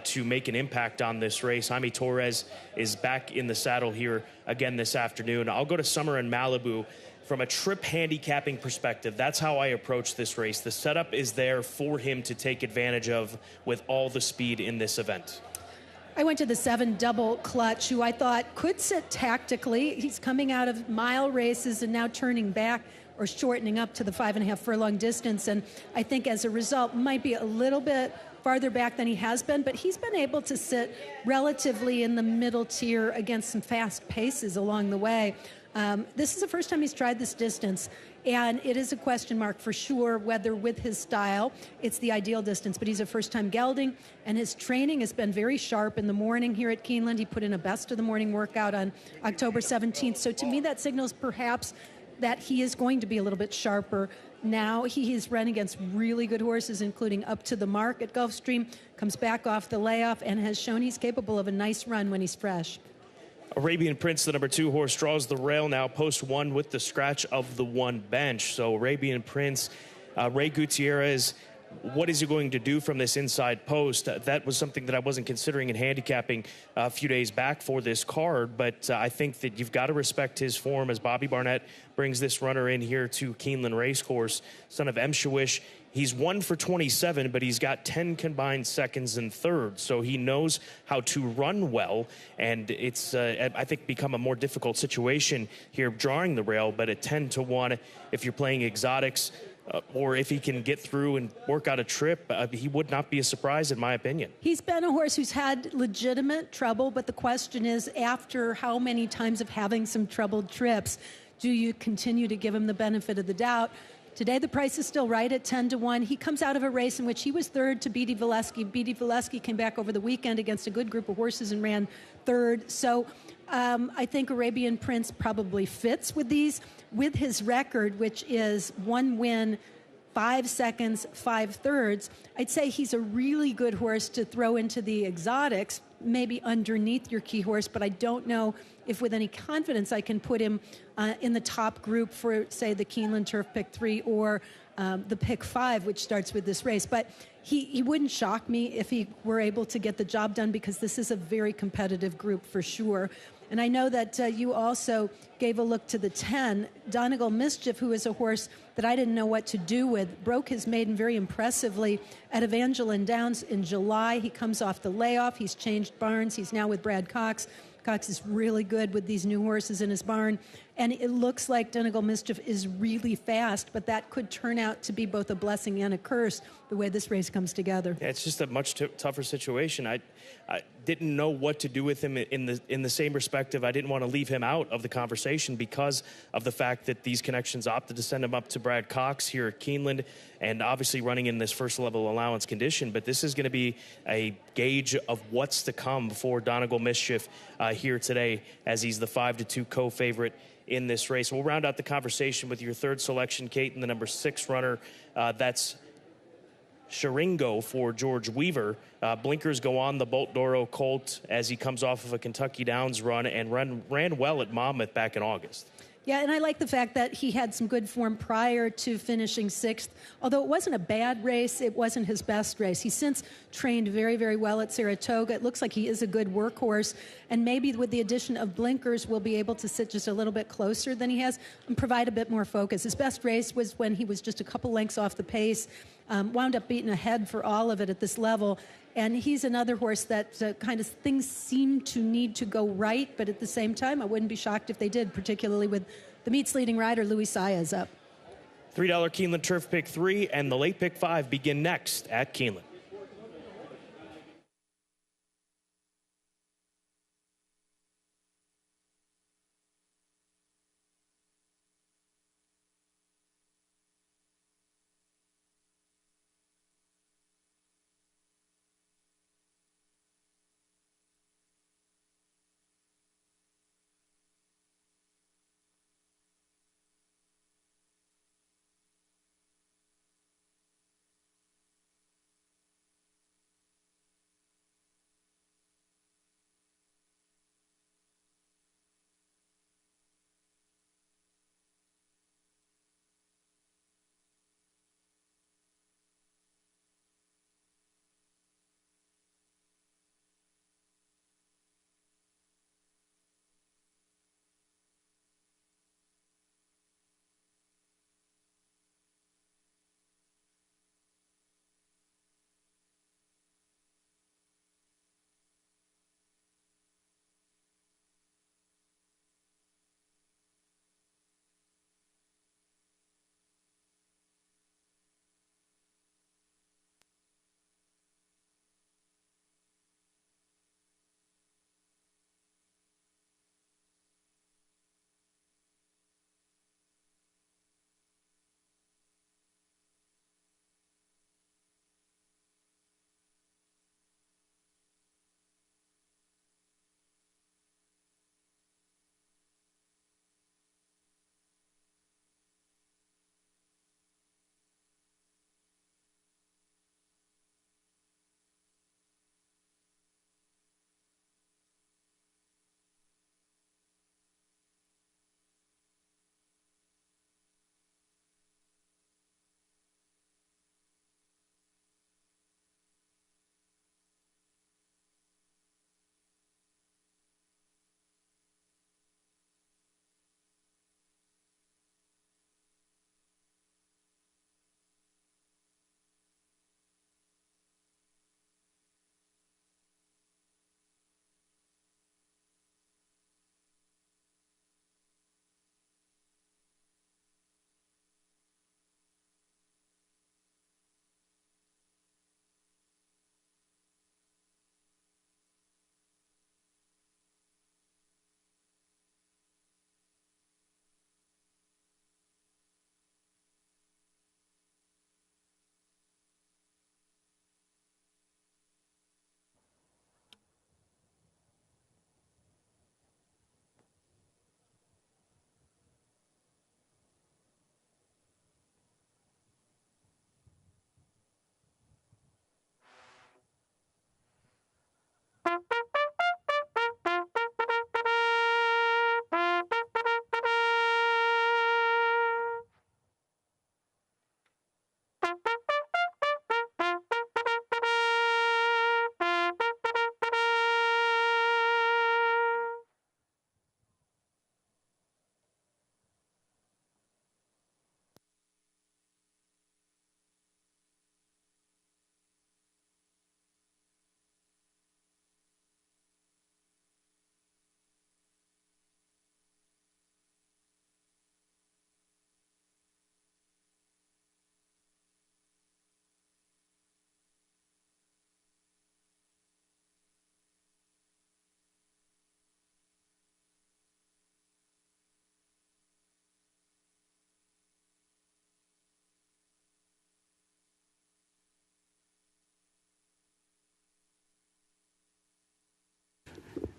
to make an impact on this race. Jaime Torres is back in the saddle here again this afternoon. I'll go to Summer in Malibu. From a trip handicapping perspective, that's how I approach this race. The setup is there for him to take advantage of with all the speed in this event. I went to the 7 double clutch, who I thought could sit tactically. He's coming out of mile races and now turning back or shortening up to the 5.5 furlong distance. And I think as a result, might be a little bit farther back than he has been, but he's been able to sit relatively in the middle tier against some fast paces along the way. This is the first time he's tried this distance, and it is a question mark for sure whether with his style it's the ideal distance. But he's a first-time gelding, and his training has been very sharp in the morning here at Keeneland. He put in a best of the morning workout on October 17th. So to me, that signals perhaps that he is going to be a little bit sharper. Now he has run against really good horses, including Up to the Mark at Gulfstream, comes back off the layoff, and has shown he's capable of a nice run when he's fresh. Arabian Prince, the number 2 horse, draws the rail now, post 1 with the scratch of the 1 bench. So Arabian Prince, Ray Gutierrez, what is he going to do from this inside post? That was something that I wasn't considering in handicapping a few days back for this card, but I think that you've got to respect his form as Bobby Barnett brings this runner in here to Keeneland Racecourse, son of Mshawish. He's 1 for 27, but he's got 10 combined seconds and thirds, so he knows how to run well, and it's, I think, become a more difficult situation here drawing the rail. But at 10-1, if you're playing exotics, or if he can get through and work out a trip, he would not be a surprise, in my opinion. He's been a horse who's had legitimate trouble, but the question is, after how many times of having some troubled trips, do you continue to give him the benefit of the doubt? Today, the price is still right at 10-1. He comes out of a race in which he was third to Beatty Valesky. Beatty Valesky came back over the weekend against a good group of horses and ran third. So I think Arabian Prince probably fits with these. With his record, which is 1 win, 5 seconds, 5 thirds, I'd say he's a really good horse to throw into the exotics, maybe underneath your key horse, but I don't know if with any confidence I can put him in the top group for, say, the Keeneland Turf Pick 3 or the Pick 5, which starts with this race. But he wouldn't shock me if he were able to get the job done, because this is a very competitive group for sure. And I know that you also gave a look to the 10. Donegal Mischief, who is a horse that I didn't know what to do with, broke his maiden very impressively at Evangeline Downs in July. He comes off the layoff. He's changed barns. He's now with Brad Cox. Cox is really good with these new horses in his barn. And it looks like Donegal Mischief is really fast, but that could turn out to be both a blessing and a curse, the way this race comes together. Yeah, it's just a much tougher situation. I didn't know what to do with him in the same perspective. I didn't want to leave him out of the conversation because of the fact that these connections opted to send him up to Brad Cox here at Keeneland, and obviously running in this first level allowance condition. But this is going to be a gauge of what's to come for Donegal Mischief here today, as he's the 5-2 co-favorite in this race. We'll round out the conversation with your third selection, Kate, and the number 6 runner. That's Sharingo for George Weaver. Blinkers go on the Bolt Doro colt as he comes off of a Kentucky Downs run and ran well at Monmouth back in August. Yeah, and I like the fact that he had some good form prior to finishing 6th. Although it wasn't a bad race, it wasn't his best race. He's since trained very, very well at Saratoga. It looks like he is a good workhorse, and maybe with the addition of blinkers, we'll be able to sit just a little bit closer than he has and provide a bit more focus. His best race was when he was just a couple lengths off the pace, wound up beating ahead for all of it at this level. And he's another horse that kind of things seem to need to go right, but at the same time, I wouldn't be shocked if they did, particularly with the meet's leading rider, Louis Saez, up. $3 Keeneland Turf Pick 3 and the late Pick 5 begin next at Keeneland.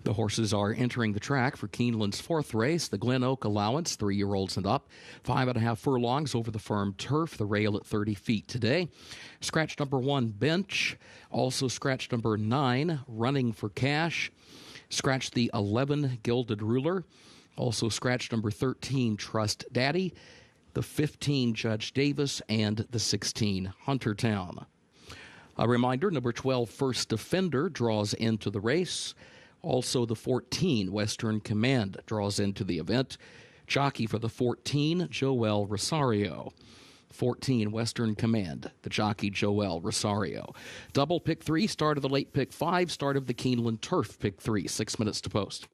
The horses are entering the track for Keeneland's fourth race, the Glen Oak Allowance, 3-year-olds and up. 5.5 furlongs over the firm turf, the rail at 30 feet today. Scratch number 1, Bench. Also scratch number 9, Running for Cash. Scratch the 11, Gilded Ruler. Also scratch number 13, Trust Daddy. The 15, Judge Davis, and the 16, Huntertown. A reminder, number 12, First Defender, draws into the race. Also, the 14, Western Command, draws into the event. Jockey for the 14, Joel Rosario. 14, Western Command, the jockey Joel Rosario. Double pick 3, start of the late pick 5, start of the Keeneland Turf pick 3, 6 minutes to post.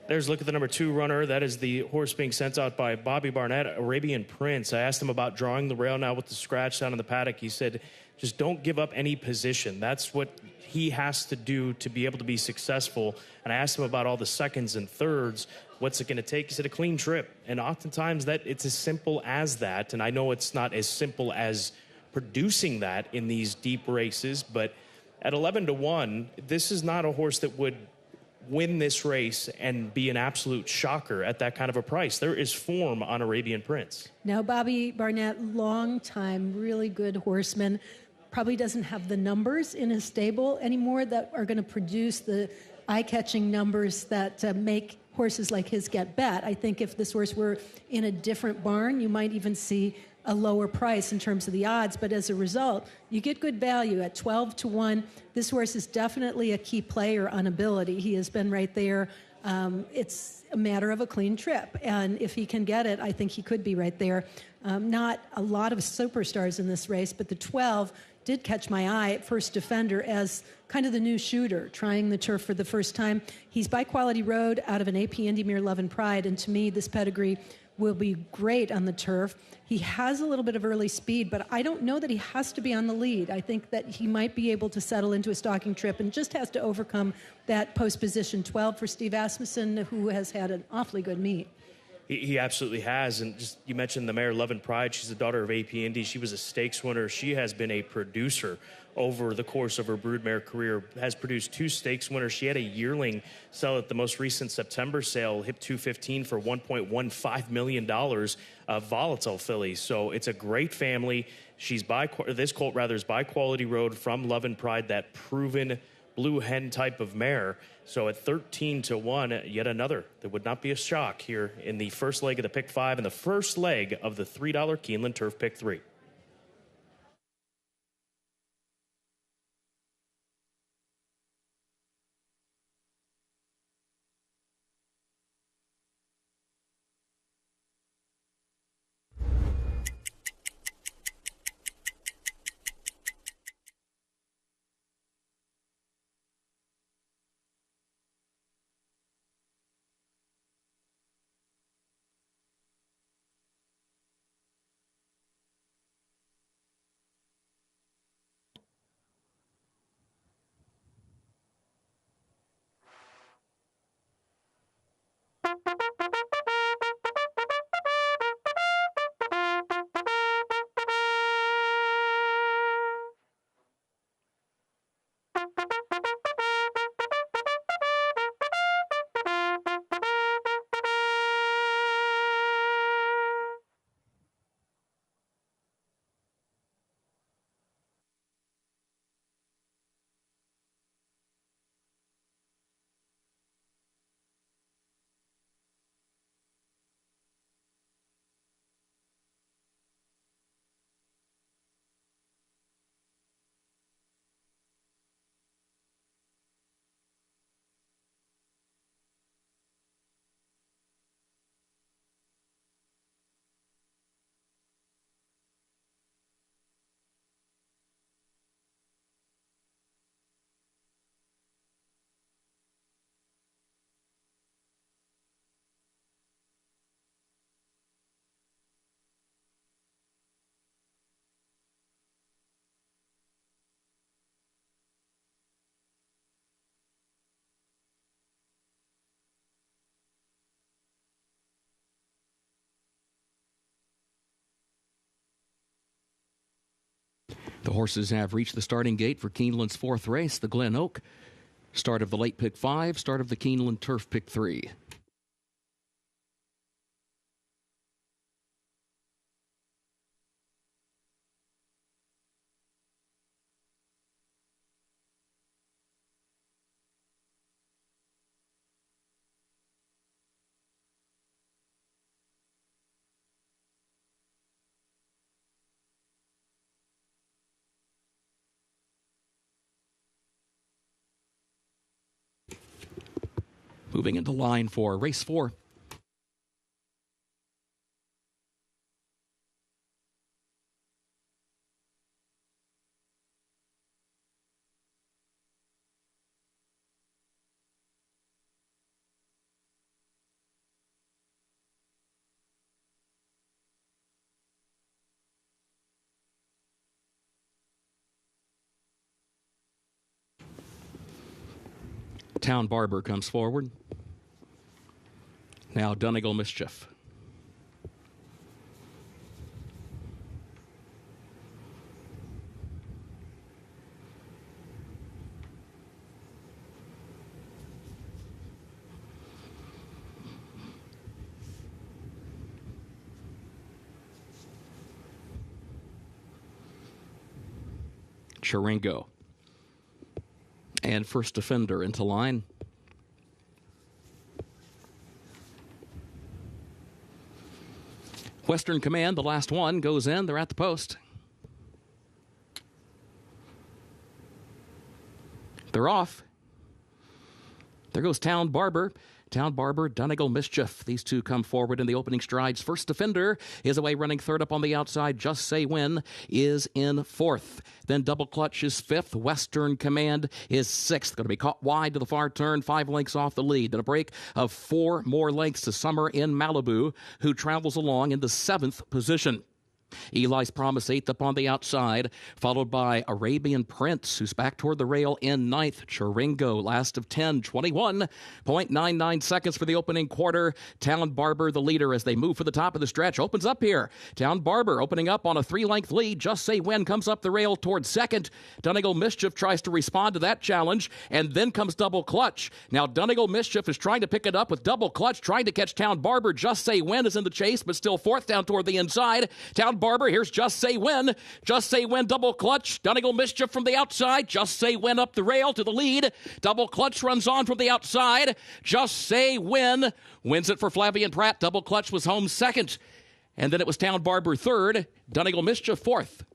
There's a look at the number 2 runner. That is the horse being sent out by Bobby Barnett, Arabian Prince. I asked him about drawing the rail now with the scratch down in the paddock. He said, just don't give up any position. That's what he has to do to be able to be successful. And I asked him about all the seconds and thirds. What's it going to take? He said, a clean trip. And oftentimes that it's as simple as that. And I know it's not as simple as producing that in these deep races, but at 11-1, this is not a horse that would win this race and be an absolute shocker at that kind of a price. There is form on Arabian Prince. Now, Bobby Barnett, long time, really good horseman, probably doesn't have the numbers in his stable anymore that are going to produce the eye-catching numbers that make horses like his get bet. I think if this horse were in a different barn, you might even see a lower price in terms of the odds, but as a result, you get good value at 12-1. This horse is definitely a key player on ability. He has been right there. It's a matter of a clean trip, and if he can get it, I think he could be right there. Not a lot of superstars in this race, but the 12 did catch my eye at First Defender as kind of the new shooter, trying the turf for the first time. He's by Quality Road out of an AP Indy Mere Love and Pride, and to me, this pedigree will be great on the turf. He has a little bit of early speed, but I don't know that he has to be on the lead. I think that he might be able to settle into a stalking trip and just has to overcome that post position 12 for Steve Asmussen, who has had an awfully good meet. He absolutely has. And just you mentioned the mare Love and Pride. She's the daughter of AP Indy. She was a stakes winner. She has been a producer over the course of her broodmare career, has produced 2 stakes winners. She had a yearling sell at the most recent September sale, HIP 215 for $1.15 million, volatile filly. So it's a great family. This colt is by Quality Road from Love and Pride, that proven blue hen type of mare. So at 13-1, yet another that would not be a shock here in the first leg of the pick 5 and the first leg of the $3 Keeneland Turf pick 3. The horses have reached the starting gate for Keeneland's fourth race, the Glen Oak. Start of the late pick 5, start of the Keeneland Turf pick 3. Moving into line for race 4. Town Barber comes forward. Now Donegal Mischief. Chiringo. And First Defender into line. Western Command, the last one, goes in. They're at the post. They're off. There goes Town Barber. Town Barber, Donegal Mischief. These two come forward in the opening strides. First Defender is away running third up on the outside. Just Say When is in fourth. Then Double Clutch is fifth. Western Command is sixth. Going to be caught wide to the far turn, 5 lengths off the lead. Then a break of 4 more lengths to Summer in Malibu, who travels along in the 7th position. Eli's Promise 8th up on the outside, followed by Arabian Prince, who's back toward the rail in 9th. Chiringo, last of 10, 21.99 seconds for the opening quarter. Town Barber, the leader, as they move for the top of the stretch. Opens up here. Town Barber opening up on a 3-length lead. Just Say When comes up the rail towards second. Donegal Mischief tries to respond to that challenge, and then comes Double Clutch. Now Donegal Mischief is trying to pick it up with Double Clutch, trying to catch Town Barber. Just Say When is in the chase, but still fourth down toward the inside. Town Barber, here's Just Say When. Just Say When, Double Clutch. Donegal Mischief from the outside. Just Say When up the rail to the lead. Double Clutch runs on from the outside. Just Say When wins it for Flavian Pratt. Double Clutch was home second. And then it was Town Barber third. Donegal Mischief fourth.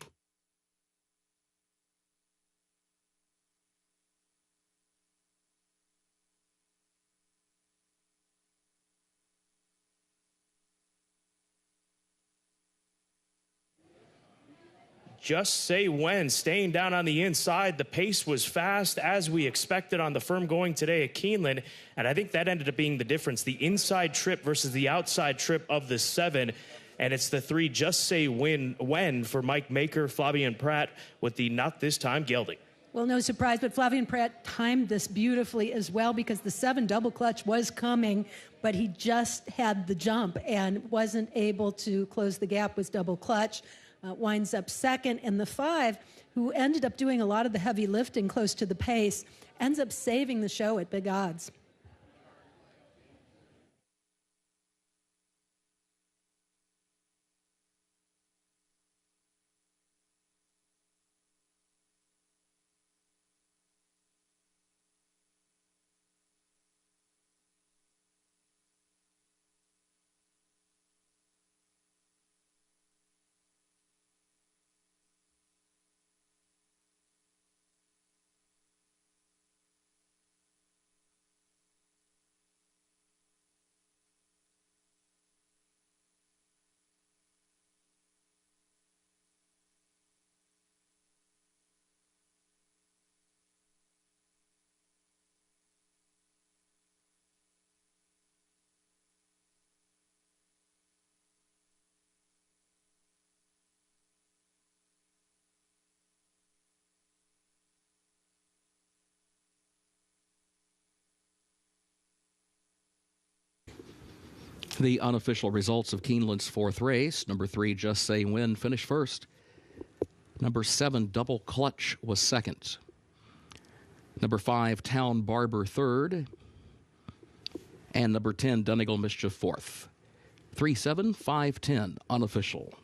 Just Say When, staying down on the inside. The pace was fast, as we expected on the firm going today at Keeneland, and I think that ended up being the difference, the inside trip versus the outside trip of the 7, and it's the 3 Just Say When for Mike Maker, Flavian Pratt, with the Not This Time gelding. Well, no surprise, but Flavian Pratt timed this beautifully as well, because the 7 Double Clutch was coming, but he just had the jump and wasn't able to close the gap with Double Clutch. Winds up second, and the 5, who ended up doing a lot of the heavy lifting close to the pace, ends up saving the show at big odds. The unofficial results of Keeneland's fourth race. Number 3, Just Say When, finished first. Number 7, Double Clutch, was second. Number 5, Town Barber, third. And number 10, Donegal Mischief, fourth. 3-7, 5-10, unofficial.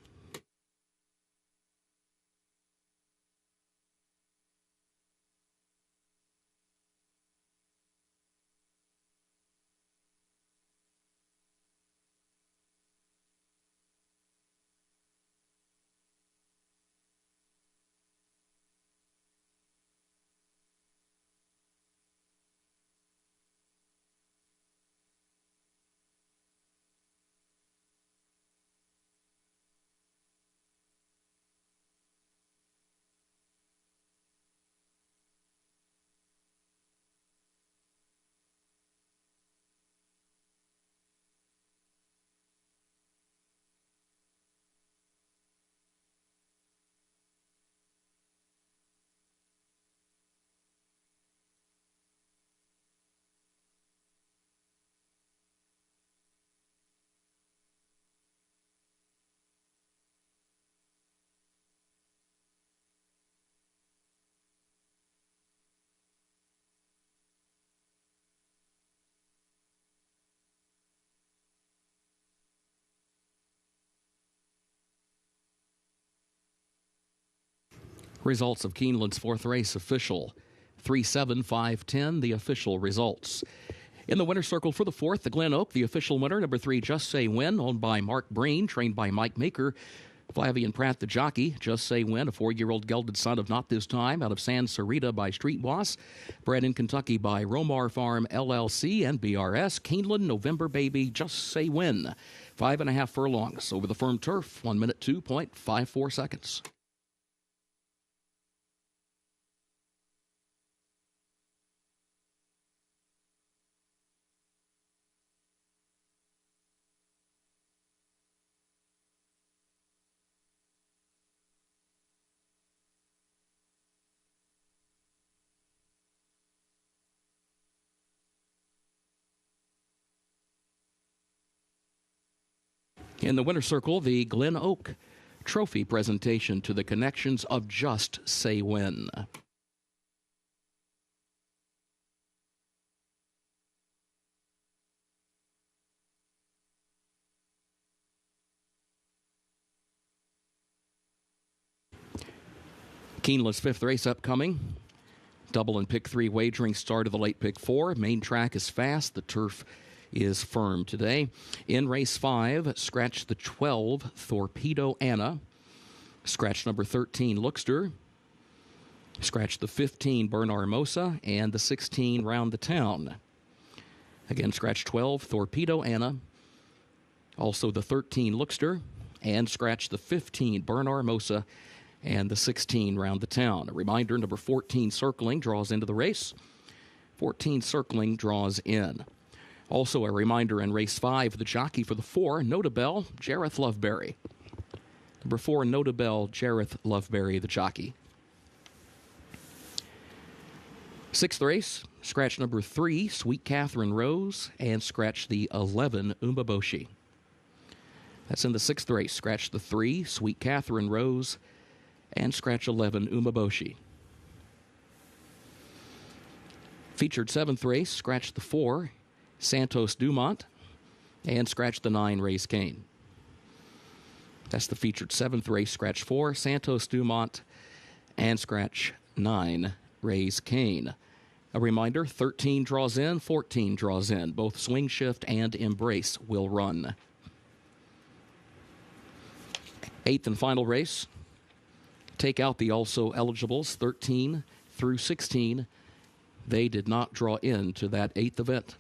Results of Keeneland's fourth race official. 3-7, 5-10, the official results. In the winner's circle for the fourth, the Glen Oak, the official winner, number 3, Just Say Win, owned by Mark Breen, trained by Mike Maker. Flavian Pratt, the jockey. Just Say Win, a 4-year-old gelded son of Not This Time, out of San Sarita by Street Boss. Bred in Kentucky by Romar Farm, LLC, and BRS. Keeneland, November Baby, Just Say Win. 5.5 furlongs over the firm turf, 1 minute, 2.54 seconds. In the winner's circle, the Glen Oak Trophy presentation to the connections of Just Say Win. Keeneland's fifth race upcoming. Double and pick 3 wagering start of the late pick 4. Main track is fast. The turf is firm today. In race 5, scratch the 12, Torpedo Anna. Scratch number 13, Lookster. Scratch the 15, Burn Armosa. And the 16, Round the Town. Again, scratch 12, Torpedo Anna. Also the 13, Lookster. And scratch the 15, Burn Armosa. And the 16, Round the Town. A reminder, number 14, Circling, draws into the race. 14, Circling, draws in. Also a reminder in race 5, the jockey for the 4, Notabelle, Jareth Loveberry. Number 4, Notabelle, Jareth Loveberry, the jockey. Sixth race, scratch number 3, Sweet Catherine Rose, and scratch the 11, Umbaboshi. That's in the sixth race. Scratch the 3, Sweet Catherine Rose, and scratch 11, Umbaboshi. Featured seventh race, scratch the 4, Santos Dumont, and scratch the 9, Raise Cane. That's the featured seventh race, scratch 4, Santos Dumont, and scratch 9, Raise Cane. A reminder, 13 draws in, 14 draws in. Both Swing Shift and Embrace will run. Eighth and final race. Take out the also eligibles, 13 through 16. They did not draw in to that 8th event.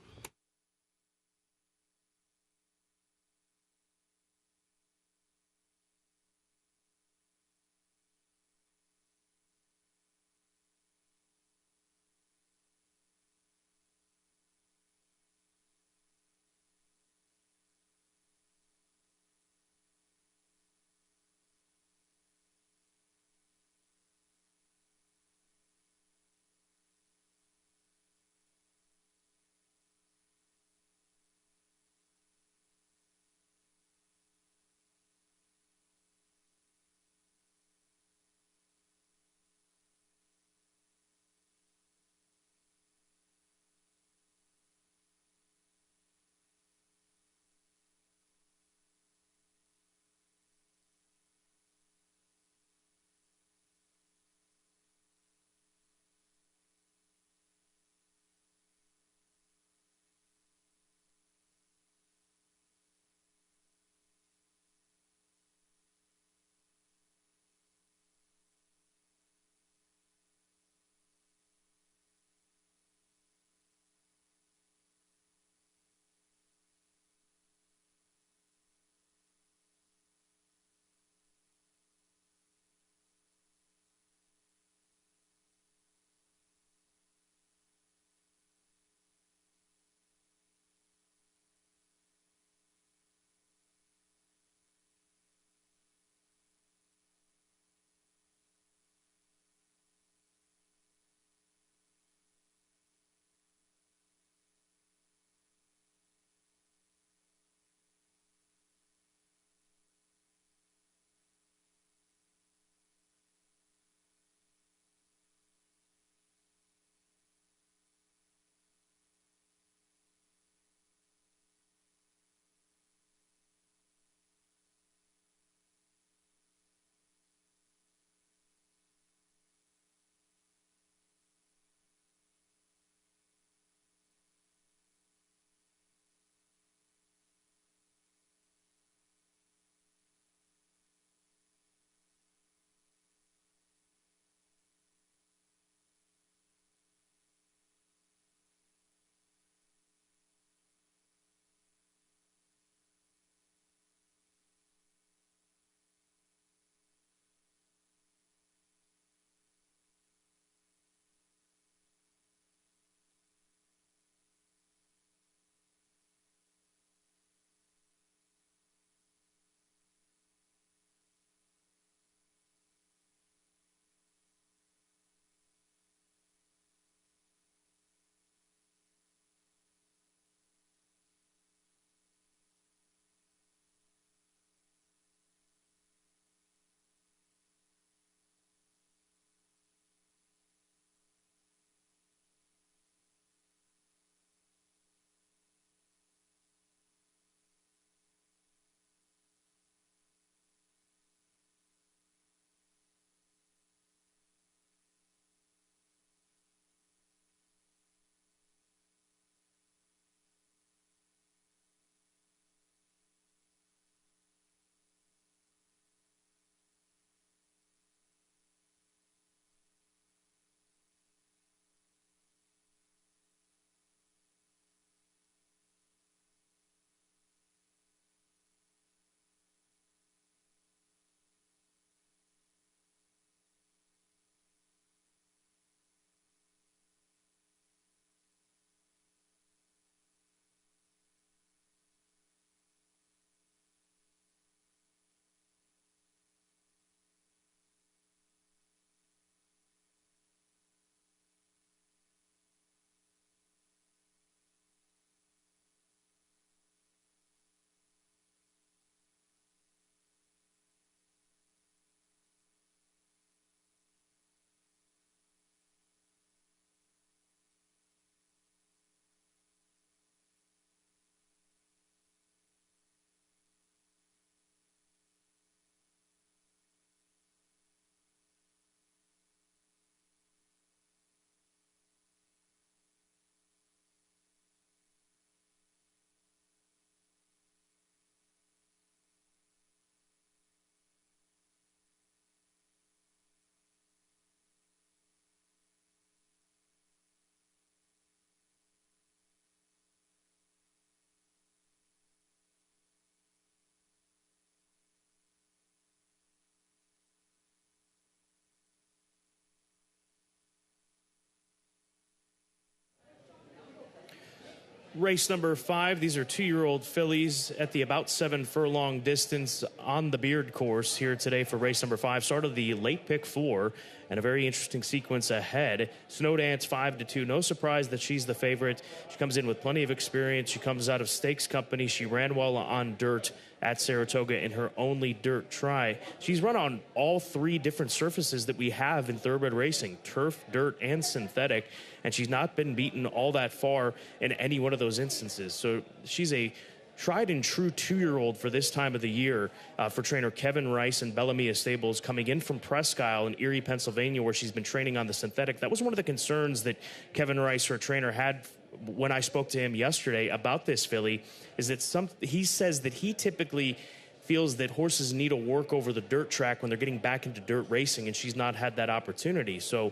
Race number 5, these are 2-year-old fillies at the about 7 furlong distance on the Beard course here today for race number 5. Start of the late pick 4 and a very interesting sequence ahead. Snow Dance 5-2. No surprise that she's the favorite. She comes in with plenty of experience. She comes out of Stakes Company. She ran well on dirt at Saratoga in her only dirt try. She's run on all 3 different surfaces that we have in thoroughbred racing, turf, dirt, and synthetic, and she's not been beaten all that far in any one of those instances. So she's a tried and true 2-year-old for this time of the year for trainer Kevin Rice and Bellamia Stables, coming in from Presque Isle in Erie, Pennsylvania, where she's been training on the synthetic. That was one of the concerns that Kevin Rice, her trainer, had when I spoke to him yesterday about this filly, is that he says that he typically feels that horses need to work over the dirt track when they're getting back into dirt racing, and she's not had that opportunity. So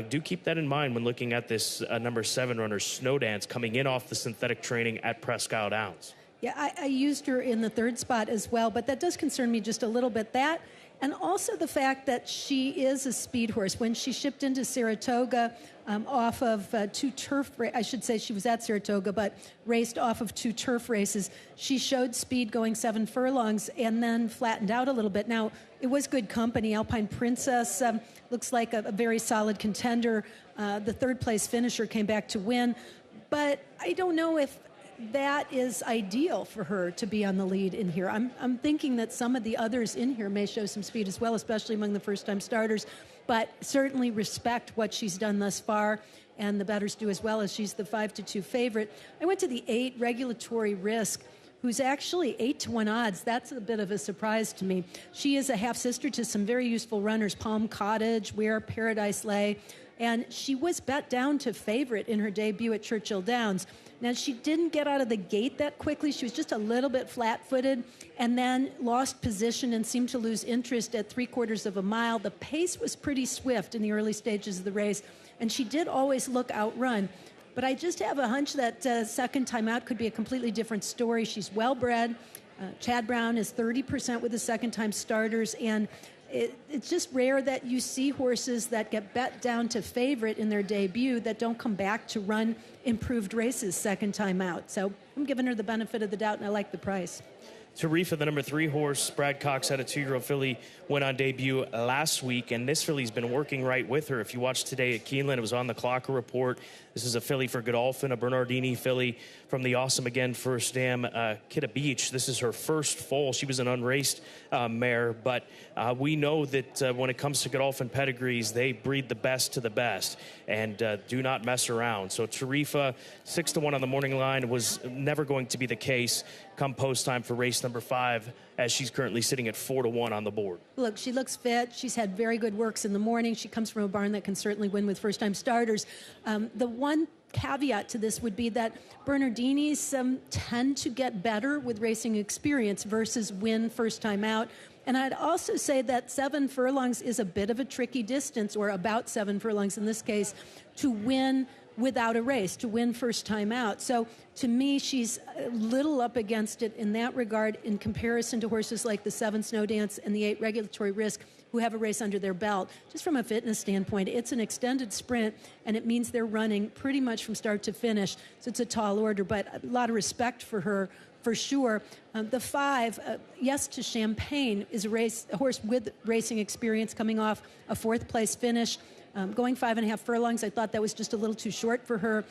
do keep that in mind when looking at this number 7 runner, Snow Dance, coming in off the synthetic training at Presque Isle Downs. Yeah, I used her in the 3rd spot as well, but that does concern me just a little bit. That, and also the fact that she is a speed horse. When she shipped into Saratoga off of 2 turf, I should say she was at Saratoga, but raced off of 2 turf races, she showed speed going 7 furlongs and then flattened out a little bit. Now, it was good company. Alpine Princess looks like a very solid contender. The 3rd place finisher came back to win, but I don't know if that is ideal for her to be on the lead in here. I'm thinking that some of the others in here may show some speed as well, especially among the first-time starters, but certainly respect what she's done thus far, and the bettors do as well, as she's the 5-2 favorite. I went to the 8 Regulatory Risk, who's actually 8-1 odds. That's a bit of a surprise to me. She is a half-sister to some very useful runners, Palm Cottage, Where Paradise Lay, and she was bet down to favorite in her debut at Churchill Downs. Now, she didn't get out of the gate that quickly. She was just a little bit flat-footed and then lost position and seemed to lose interest at 3/4 of a mile. The pace was pretty swift in the early stages of the race, and she did always look outrun. But I just have a hunch that second time out could be a completely different story. She's well-bred. Chad Brown is 30% with the second-time starters, and it's just rare that you see horses that get bet down to favorite in their debut that don't come back to run improved races second time out. So I'm giving her the benefit of the doubt, and I like the price. Tarifa, the number 3 horse, Brad Cox had a 2-year-old filly, went on debut last week, and this filly's been working right with her. If you watched today at Keeneland, it was on the Clocker Report. This is a filly for Godolphin, a Bernardini filly from the Awesome Again First Dam, Kidda Beach. This is her first foal. She was an unraced mare, but we know that when it comes to Godolphin pedigrees, they breed the best to the best and do not mess around. So Tarifa, 6-1 on the morning line, was never going to be the case come post time for race number 5, as she's currently sitting at 4-1 on the board. Look, she looks fit. She's had very good works in the morning. She comes from a barn that can certainly win with first-time starters. The one caveat to this would be that Bernardinis tend to get better with racing experience versus win first time out. And I'd also say that 7 furlongs is a bit of a tricky distance, or about 7 furlongs in this case, to win without a race, to win first time out. So to me, she's a little up against it in that regard in comparison to horses like the 7 Snow Dance and the 8 Regulatory Risk, who have a race under their belt. Just from a fitness standpoint, it's an extended sprint, and it means they're running pretty much from start to finish. So it's a tall order, but a lot of respect for her, for sure. The 5, Yes to Champagne, is a horse with racing experience coming off a 4th place finish. Going 5.5 furlongs, I thought that was just a little too short for her.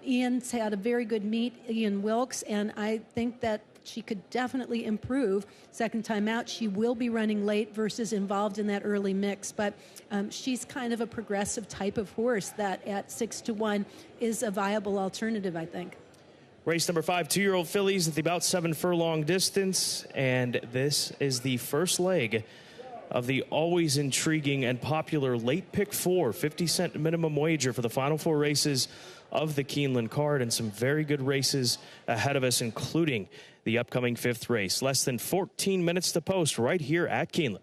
Ian's had a very good meet, Ian Wilkes, and I think that she could definitely improve second time out. She will be running late versus involved in that early mix, but she's kind of a progressive type of horse that at 6-1 is a viable alternative, I think. Race number 5, 2-year-old fillies at the about 7 furlong distance, and this is the first leg of the always intriguing and popular late pick 4, 50-cent minimum wager for the final 4 races of the Keeneland card, and some very good races ahead of us, including the upcoming 5th race. Less than 14 minutes to post right here at Keeneland.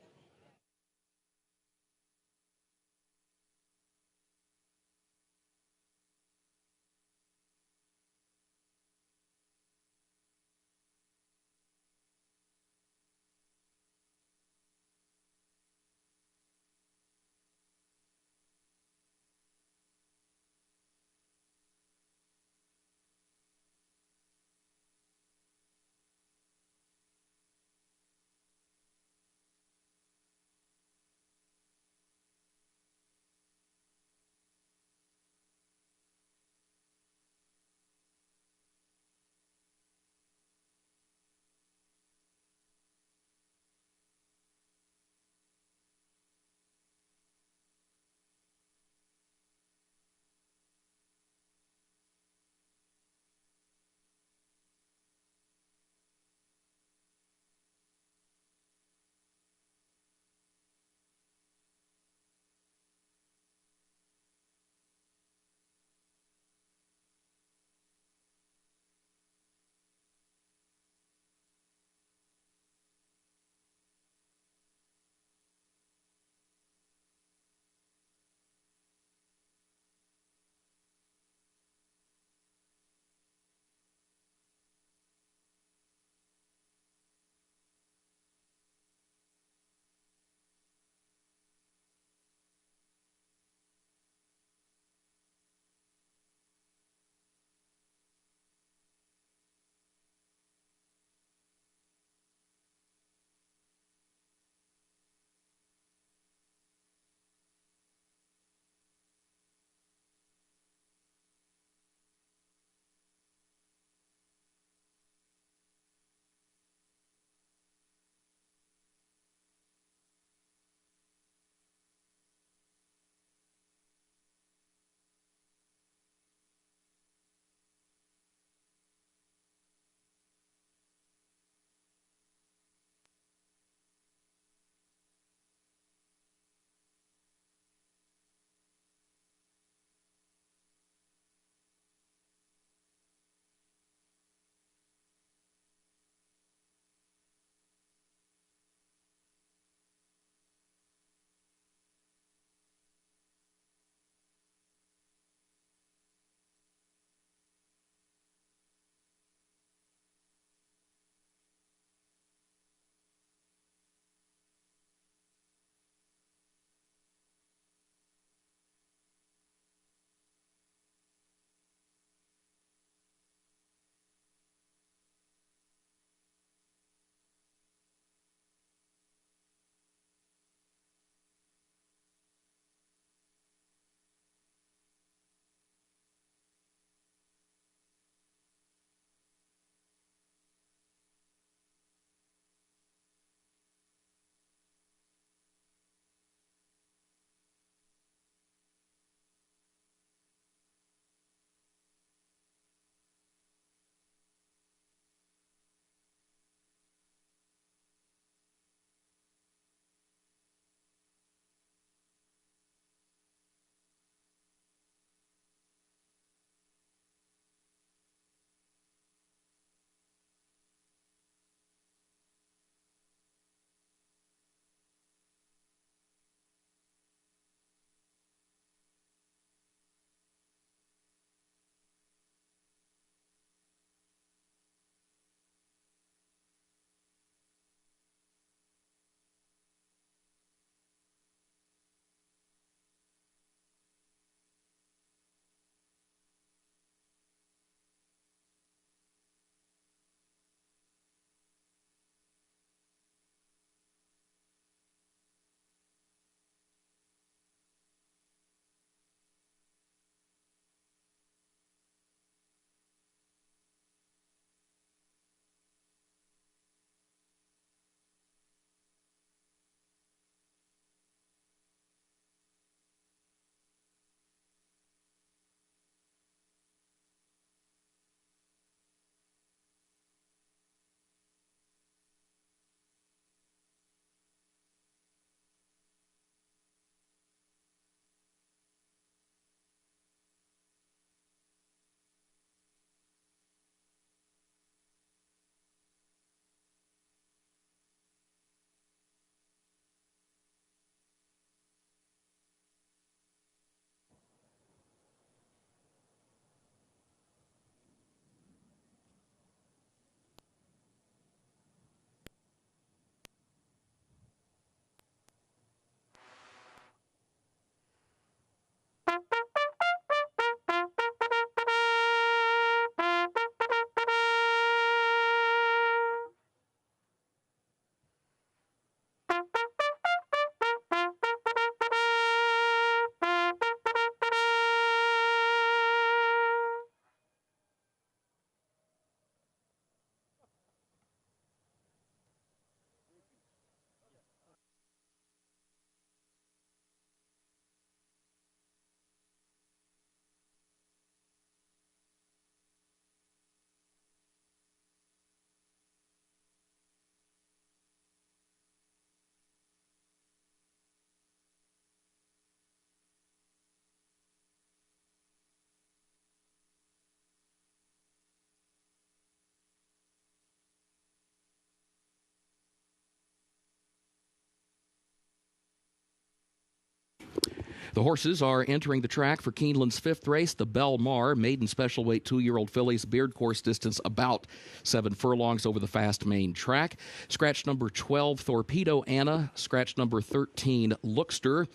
The horses are entering the track for Keeneland's 5th race, the Belmar maiden special weight 2-year-old fillies, beard course distance about 7 furlongs over the fast main track. Scratch number 12, Torpedo Anna. Scratch number 13, Lookster.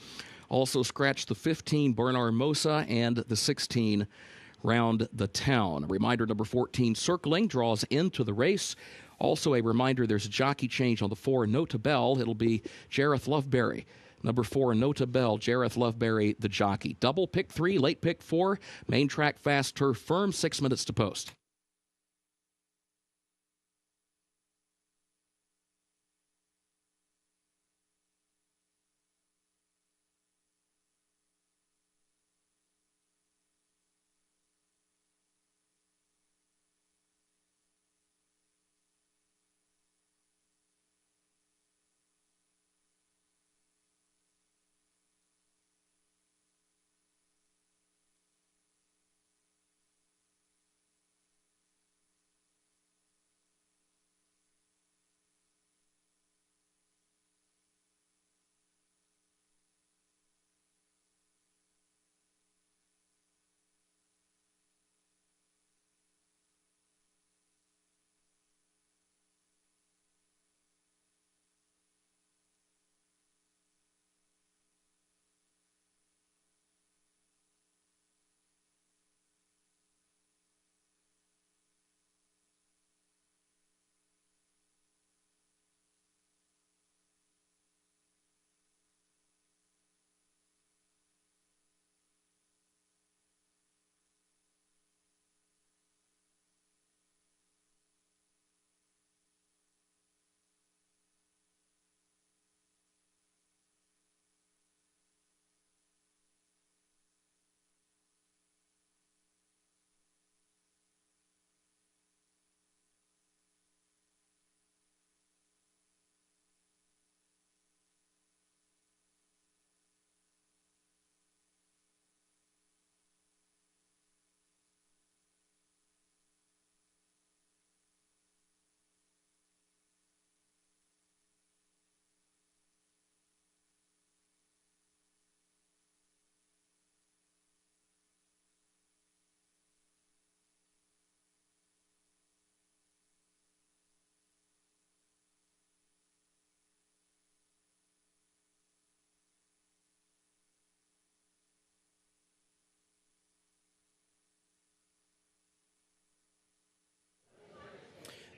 Also scratch the 15, Bernard Mosa, and the 16, Round the Town. A reminder, number 14, Circling, draws into the race. Also a reminder, there's a jockey change on the 4, Nota Bell. It'll be Jareth Loveberry. Number 4, Nota Bell, Jareth Loveberry, the jockey. Double pick 3, late pick 4, main track fast turf firm, 6 minutes to post.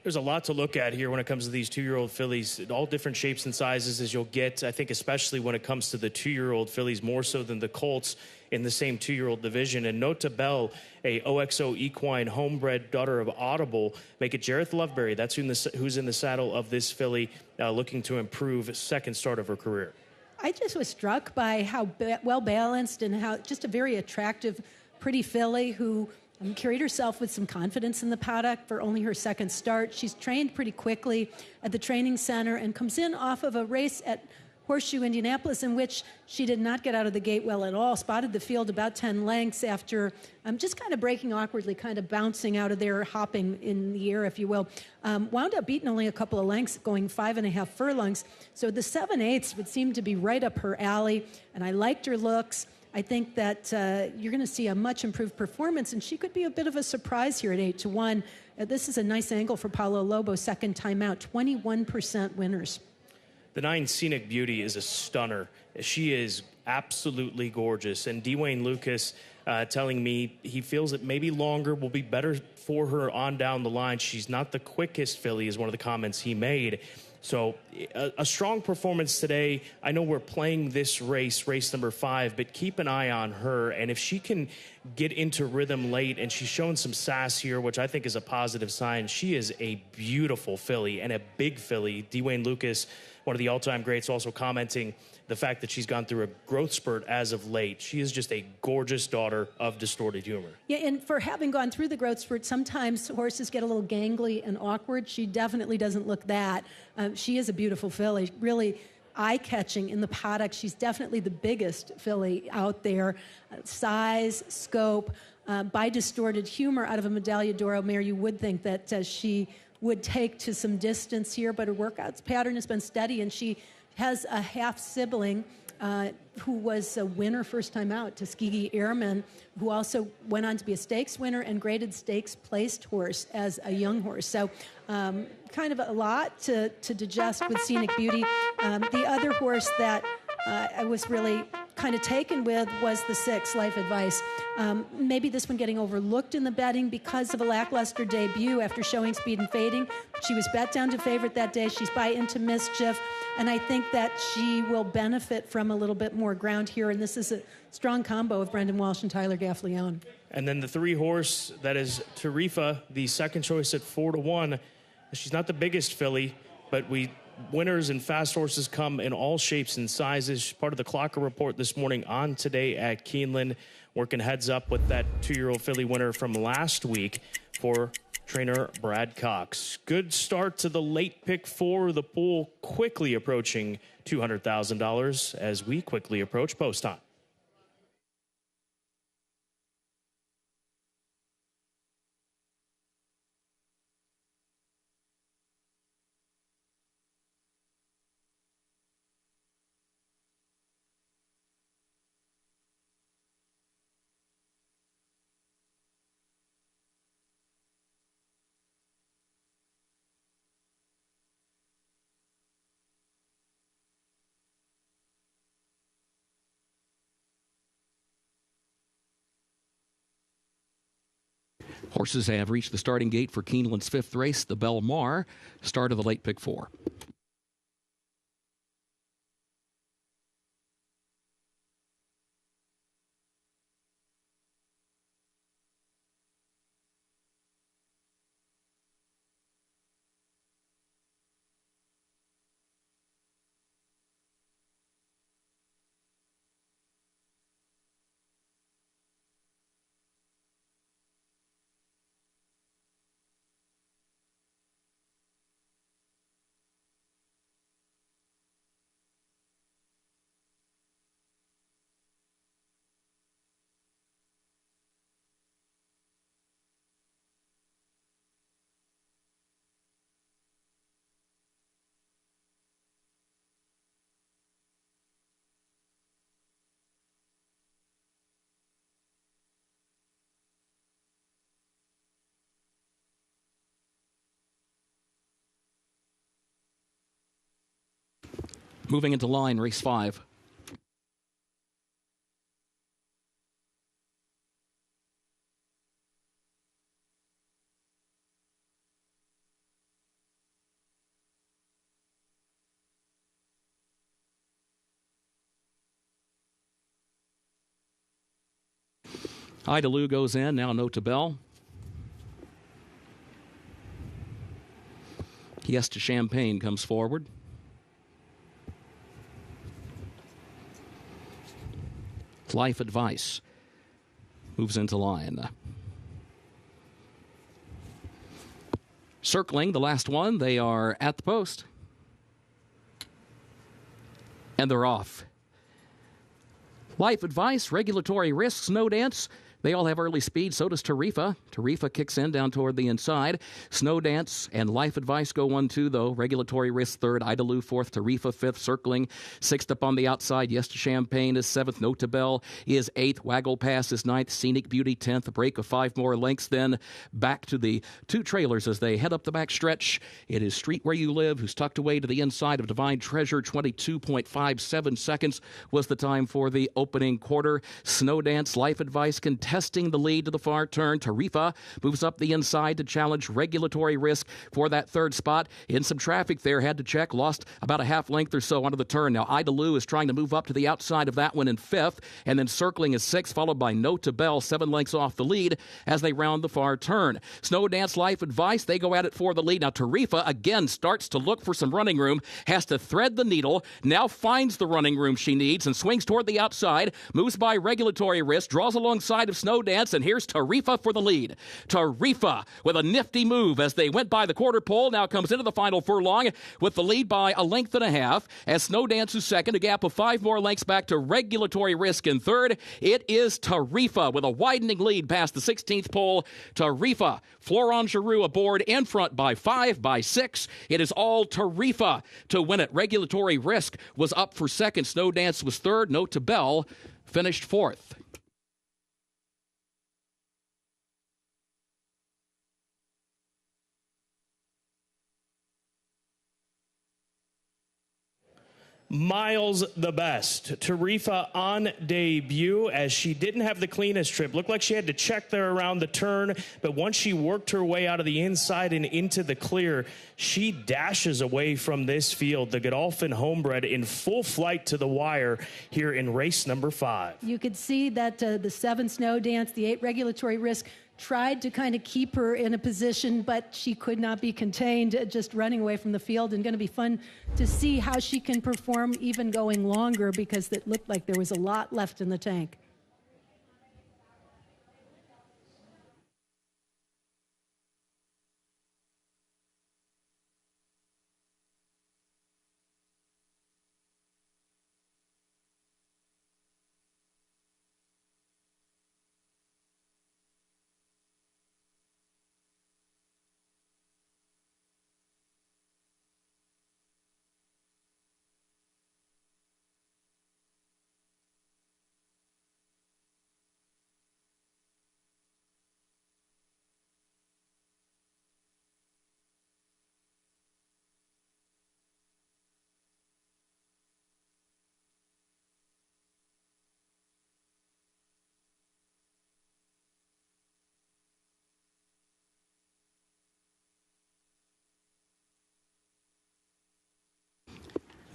There's a lot to look at here when it comes to these 2-year-old fillies, all different shapes and sizes as you'll get. I think especially when it comes to the 2-year-old fillies, more so than the colts in the same 2-year-old division. And Nota Bell, a OXO equine homebred daughter of Audible, make it Jareth Loveberry. That's who's in the saddle of this filly, looking to improve second start of her career. I just was struck by how well balanced and how just a very attractive, pretty filly who carried herself with some confidence in the paddock for only her second start. She's trained pretty quickly at the training center and comes in off of a race at Horseshoe, Indianapolis, in which she did not get out of the gate well at all, spotted the field about 10 lengths after just kind of breaking awkwardly, kind of bouncing out of there, hopping in the air, if you will. Wound up beating only a couple of lengths, going 5.5 furlongs. So the 7/8 would seem to be right up her alley, and I liked her looks. I think that you're going to see a much improved performance, and she could be a bit of a surprise here at 8-1. This is a nice angle for Paulo Lobo, second time out, 21% winners. The 9 Scenic Beauty is a stunner. She is absolutely gorgeous. And Dwayne Lucas telling me he feels that maybe longer will be better for her on down the line. She's not the quickest filly, is one of the comments he made. So a strong performance today. I know we're playing this race number 5, but keep an eye on her. And if she can get into rhythm late, and she's shown some sass here, which I think is a positive sign, she is a beautiful filly and a big filly. Dwayne Lucas, one of the all-time greats, also commenting the fact that she's gone through a growth spurt as of late. She is just a gorgeous daughter of distorted humor. Yeah, and for having gone through the growth spurt, sometimes horses get a little gangly and awkward. She definitely doesn't look that. She is a beautiful filly, really eye-catching in the paddock. She's definitely the biggest filly out there. Size, scope, by distorted humor out of a Medaglia d'Oro mare, you would think that she would take to some distance here, but her workouts pattern has been steady, and she has a half sibling who was a winner first time out, Tuskegee Airman, who also went on to be a stakes winner and graded stakes placed horse as a young horse. So kind of a lot to digest with Scenic Beauty. The other horse that I was really kind of taken with was the 6, Life Advice. Maybe this one getting overlooked in the betting because of a lackluster debut after showing Speed and Fading. She was bet down to favorite that day. She's by Into Mischief, and I think that she will benefit from a little bit more ground here, and this is a strong combo of Brendan Walsh and Tyler Gaffleone. And then the 3 horse, that is Tarifa, the second choice at 4-1. She's not the biggest filly, but winners and fast horses come in all shapes and sizes. She's part of the Clocker Report this morning on Today at Keeneland, working heads up with that 2-year-old filly winner from last week for trainer Brad Cox. Good start to the late pick 4. The pool quickly approaching $200,000 as we quickly approach post time. Horses have reached the starting gate for Keeneland's 5th race, the Belle Mar, start of the late pick 4. Moving into line, race 5. Idalou goes in, now Note to Bell. Yes to Champagne comes forward. Life Advice moves into line. Circling, the last one, they are at the post. And they're off. Life Advice, Regulatory Risk, Snow Dance. They all have early speed. So does Tarifa. Tarifa kicks in down toward the inside. Snow Dance and Life Advice go 1-2, though. Regulatory Risk 3rd. Idalou 4th. Tarifa 5th. Circling 6th up on the outside. Yes to Champagne is 7th. Note to Bell is 8th. Waggle Pass is 9th. Scenic Beauty 10th. A break of 5 more lengths. Then back to the 2 trailers as they head up the back stretch. It is Street Where You Live, who's tucked away to the inside of Divine Treasure. 22.57 seconds was the time for the opening quarter. Snow Dance, Life Advice contesting the lead to the far turn. Tarifa moves up the inside to challenge Regulatory Risk for that 3rd spot. In some traffic there, had to check, lost about a half length or so onto the turn. Now Idalou is trying to move up to the outside of that one in 5th, and then Circling is 6th, followed by Note to Bell, 7 lengths off the lead as they round the far turn. Snow Dance, Life Advice, they go at it for the lead. Now Tarifa again starts to look for some running room, has to thread the needle, now finds the running room she needs and swings toward the outside, moves by Regulatory Risk, draws alongside of snow dance, and here's Tarifa for the lead. Tarifa with a nifty move as they went by the quarter pole, now comes into the final furlong with the lead by a length and a half. As Snow Dance is second, a gap of 5 more lengths back to Regulatory Risk in third. It is Tarifa with a widening lead past the 16th pole. Tarifa, Florent Giroux aboard in front by 5, by 6. It is all Tarifa to win it. Regulatory Risk was up for second. Snow Dance was third. Note to Bell finished fourth. Miles the best. Tarifa on debut as she didn't have the cleanest trip. Looked like she had to check there around the turn, but once she worked her way out of the inside and into the clear, she dashes away from this field. The Godolphin homebred in full flight to the wire here in race number 5. You could see that the 7 Snow Dance, the 8 Regulatory Risk, tried to kind of keep her in a position, but she could not be contained, just running away from the field. And going to be fun to see how she can perform even going longer, because it looked like there was a lot left in the tank.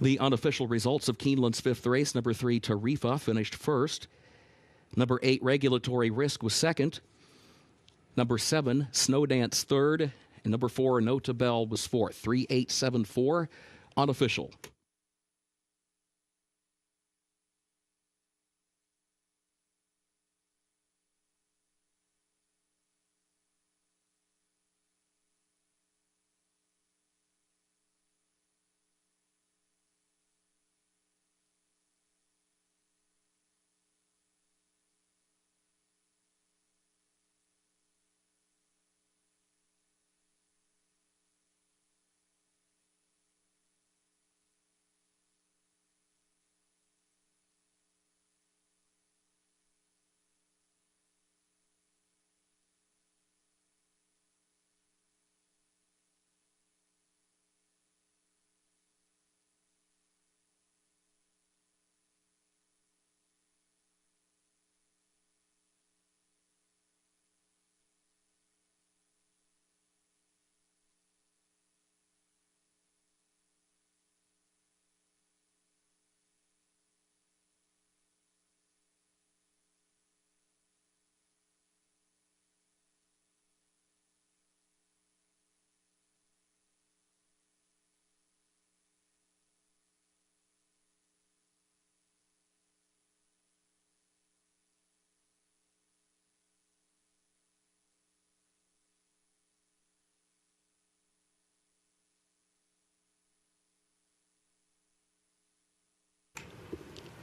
The unofficial results of Keeneland's 5th race: number 3, Tarifa, finished first. Number 8, Regulatory Risk, was second. Number 7, Snow Dance, third. And number 4, Nota Bell, was fourth. 3-8-7-4, unofficial.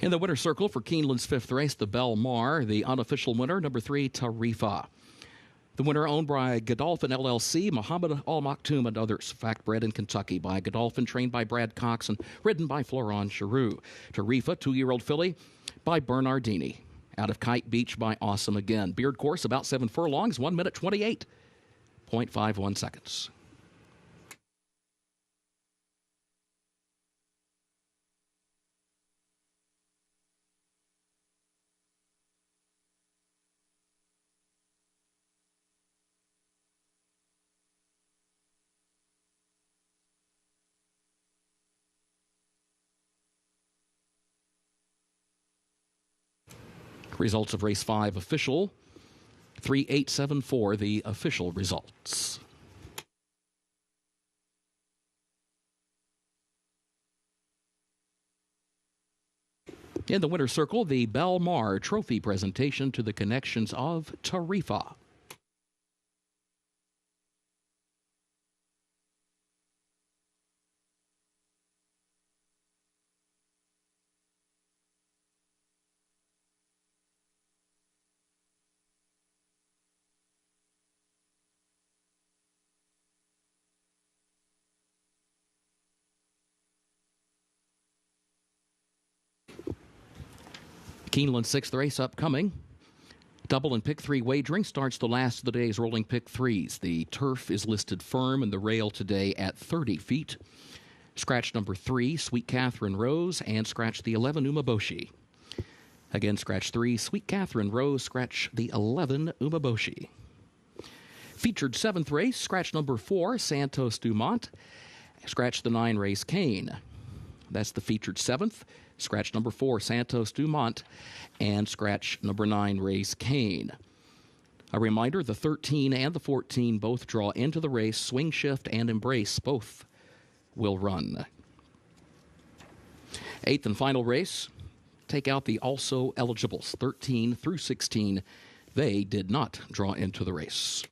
In the winner's circle for Keeneland's 5th race, the Bell Mar, the unofficial winner, number 3, Tarifa. The winner, owned by Godolphin LLC, Muhammad Al Maktoum and others. Fact bred in Kentucky by Godolphin, trained by Brad Cox, and ridden by Florent Giroux. Tarifa, 2-year-old filly, by Bernardini. Out of Kite Beach by Awesome Again. Beard course, about 7 furlongs, 1 minute 28.51 seconds. Results of race 5 official. 3-8-7-4, the official results. In the winner's circle, the Belmar Trophy presentation to the connections of Tarifa. Keeneland 6th race upcoming. Double and pick 3 wagering starts the last of the day's rolling pick 3s. The turf is listed firm and the rail today at 30 feet. Scratch number 3, Sweet Catherine Rose, and scratch the 11, Umaboshi. Again, scratch 3, Sweet Catherine Rose, scratch the 11, Umaboshi. Featured 7th race, scratch number 4, Santos Dumont, scratch the 9, Race Kane. That's the featured 7th. Scratch number 4, Santos Dumont, and scratch number 9, Race Kane. A reminder, the 13 and the 14 both draw into the race. Swing Shift and Embrace both will run. 8th and final race, take out the also eligibles, 13 through 16. They did not draw into the race.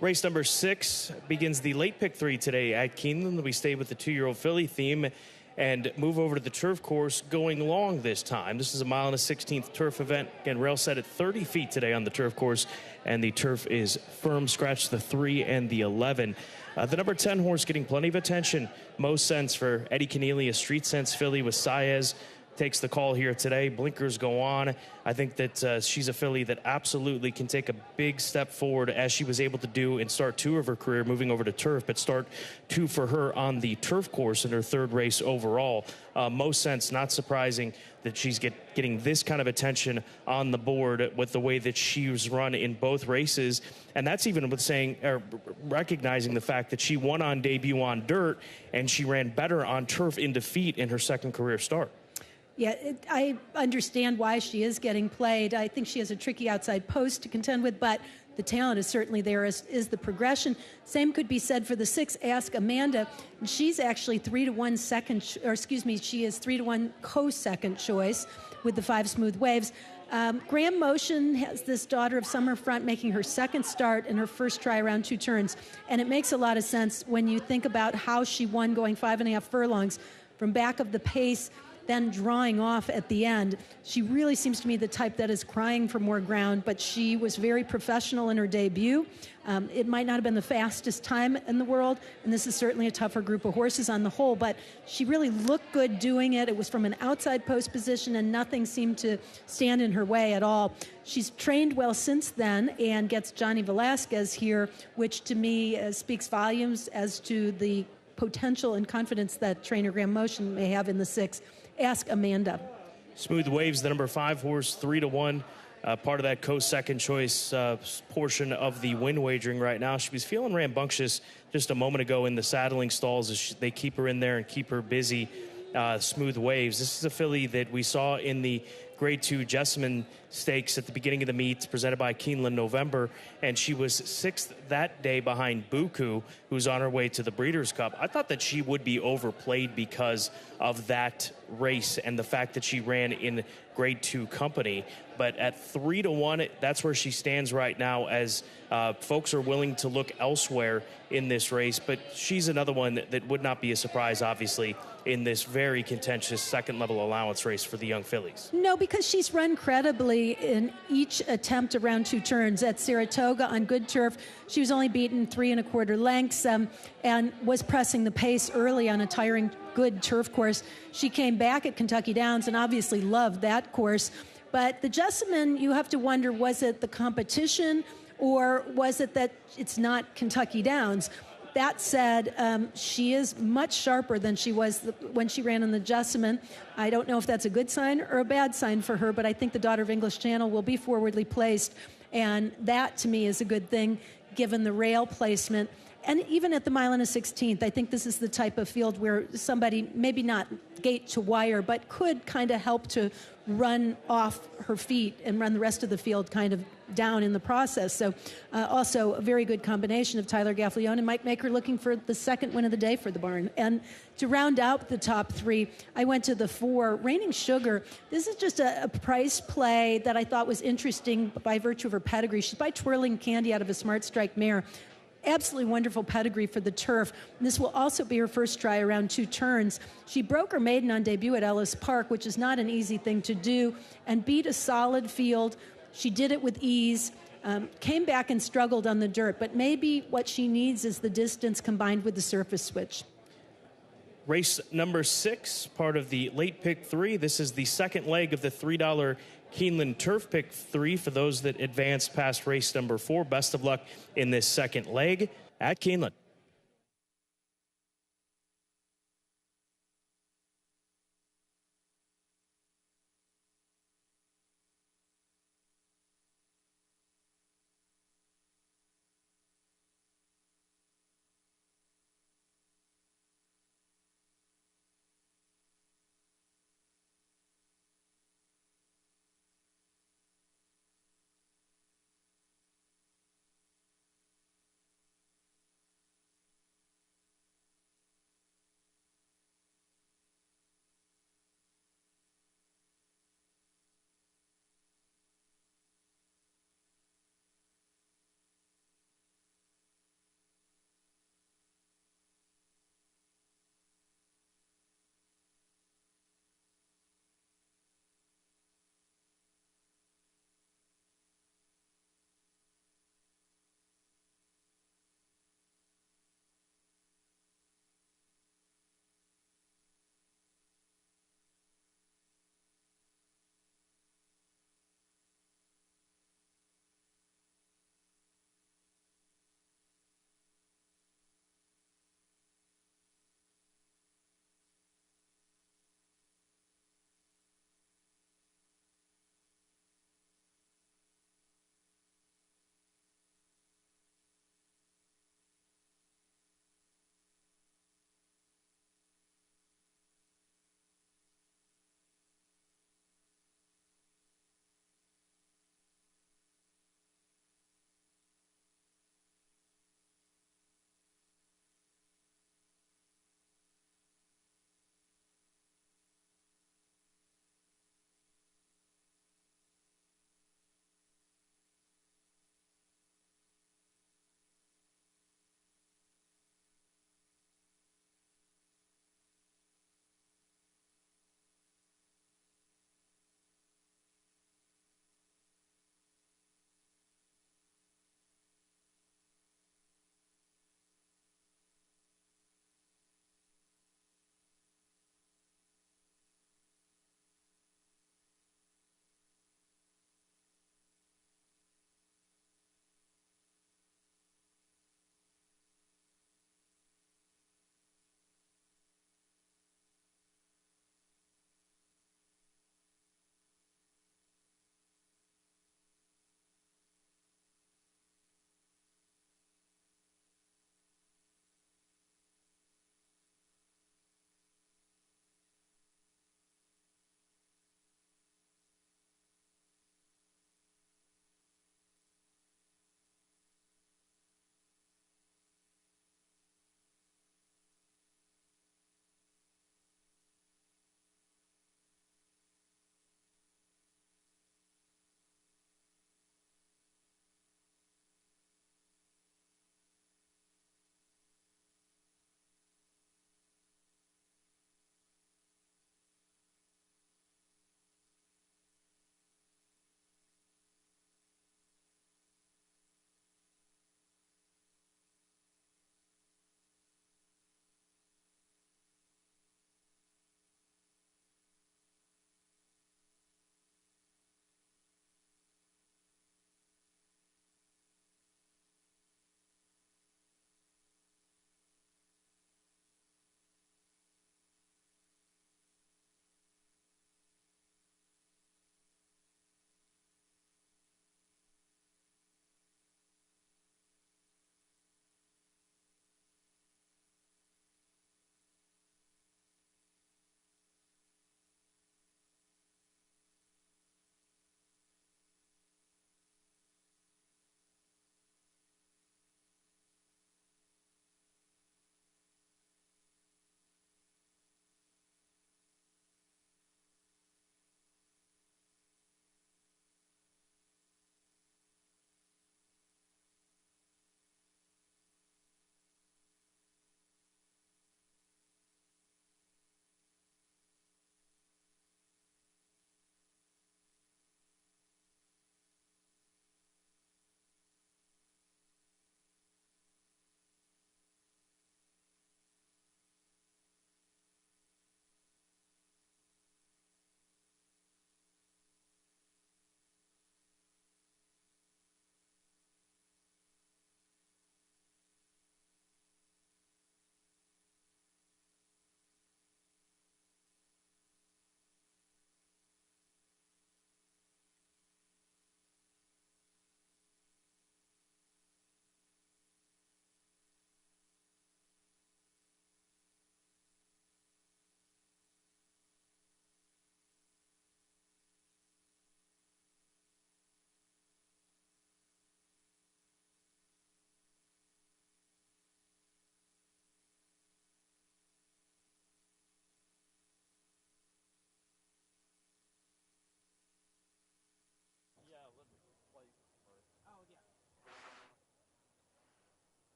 Race number 6 begins the late pick 3 today at Keeneland. We stay with the 2-year-old filly theme and move over to the turf course going long this time. This is a 1.16 turf event. Again, rail set at 30 feet today on the turf course, and the turf is firm, scratch the 3 and the 11. The number 10 horse getting plenty of attention. Most sense for Eddie Keneally, a street sense filly with Saez. Takes the call here today. Blinkers go on. I think that she's a filly that absolutely can take a big step forward, as she was able to do in start 2 of her career, moving over to turf, but start 2 for her on the turf course in her 3rd race overall. Most sense, not surprising that she's getting this kind of attention on the board with the way that she's run in both races. And that's even with recognizing the fact that she won on debut on dirt, and she ran better on turf in defeat in her 2nd career start. Yeah, I understand why she is getting played. I think she has a tricky outside post to contend with, but the talent is certainly there, is the progression. Same could be said for the 6, Ask Amanda. She's actually 3-1 second, or excuse me, she is 3-1 co-second choice with the 5 Smooth Waves. Graham Motion has this Daughter of Summer Front making her 2nd start in her 1st try around 2 turns. And it makes a lot of sense when you think about how she won going 5.5 furlongs from back of the pace, then drawing off at the end. She really seems to me the type that is crying for more ground, but she was very professional in her debut. It might not have been the fastest time in the world, and this is certainly a tougher group of horses on the whole, but she really looked good doing it. It was from an outside post position, and nothing seemed to stand in her way at all. She's trained well since then and gets Johnny Velasquez here, which to me speaks volumes as to the potential and confidence that trainer Graham Motion may have in the 6. Ask Amanda. Smooth Waves, the number 5 horse, 3-1. Part of that co-second choice portion of the win wagering right now. She was feeling rambunctious just a moment ago in the saddling stalls as they keep her in there and keep her busy. Smooth Waves. This is a filly that we saw in the Grade 2 Jessamine Stakes at the beginning of the meets presented by Keeneland November, and she was 6th that day behind Buku, who's on her way to the Breeders' Cup. I thought that she would be overplayed because of that race and the fact that she ran in Grade 2 company. But at 3-1, that's where she stands right now, as folks are willing to look elsewhere in this race. But she's another one that would not be a surprise, obviously, in this very contentious 2nd-level allowance race for the young fillies. No, because she's run credibly in each attempt around 2 turns. At Saratoga on good turf, she was only beaten 3 1/4 lengths and was pressing the pace early on a tiring good turf course. She came back at Kentucky Downs and obviously loved that course. But the Jessamine, you have to wonder, was it the competition or was it that it's not Kentucky Downs? That said, she is much sharper than she was when she ran in the Jessamine. I don't know if that's a good sign or a bad sign for her, but I think the Daughter of English Channel will be forwardly placed. And that, to me, is a good thing, given the rail placement. And even at the 1.16 I think this is the type of field where somebody, maybe not gate to wire, but could kind of help to run off her feet and run the rest of the field kind of down in the process. So also a very good combination of Tyler Gaffalione and Mike Maker looking for the 2nd win of the day for the barn. And to round out the top 3, I went to the 4, Reigning Sugar. This is just a price play that I thought was interesting by virtue of her pedigree. She's by Twirling Candy out of a Smart Strike mare. Absolutely wonderful pedigree for the turf. This will also be her 1st try around 2 turns. She broke her maiden on debut at Ellis Park, which is not an easy thing to do, and beat a solid field. She did it with ease, came back and struggled on the dirt, but maybe what she needs is the distance combined with the surface switch. Race number 6, part of the late pick 3. This is the 2nd leg of the $3 Keeneland Turf Pick 3 for those that advanced past race number 4. Best of luck in this 2nd leg at Keeneland.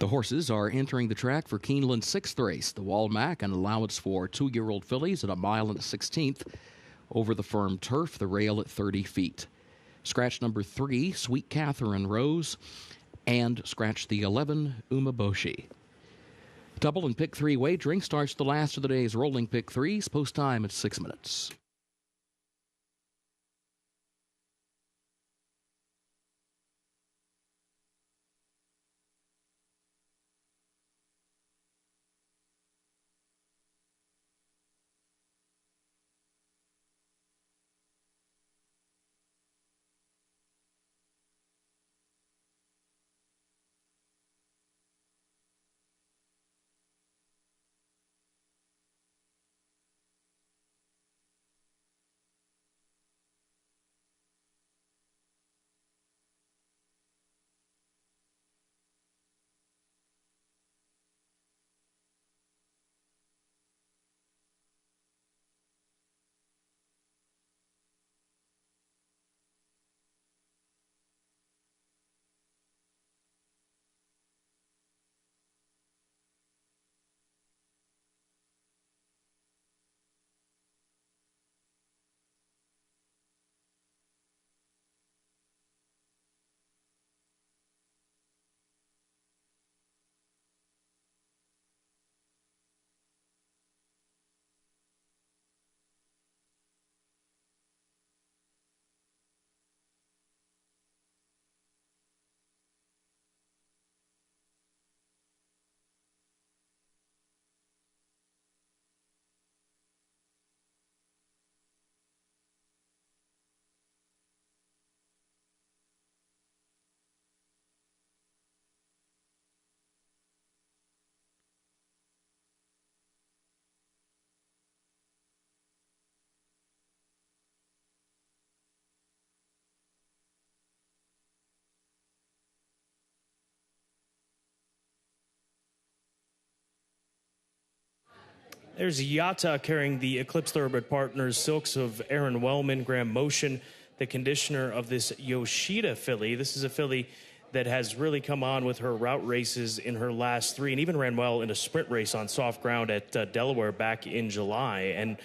The horses are entering the track for Keeneland's 6th race, the Walmack, an allowance for 2-year-old fillies at 1 1/16 over the firm turf, the rail at 30 feet. Scratch number 3, Sweet Catherine Rose, and scratch the 11, Umaboshi. Double and pick 3 wagering starts the last of the day's rolling pick 3s, post time at 6 minutes. There's Yata carrying the Eclipse Thoroughbred Partners silks of Aaron Wellman, Graham Motion, the conditioner of this Yoshida filly. This is a filly that has really come on with her route races in her last 3 and even ran well in a sprint race on soft ground at Delaware back in July. And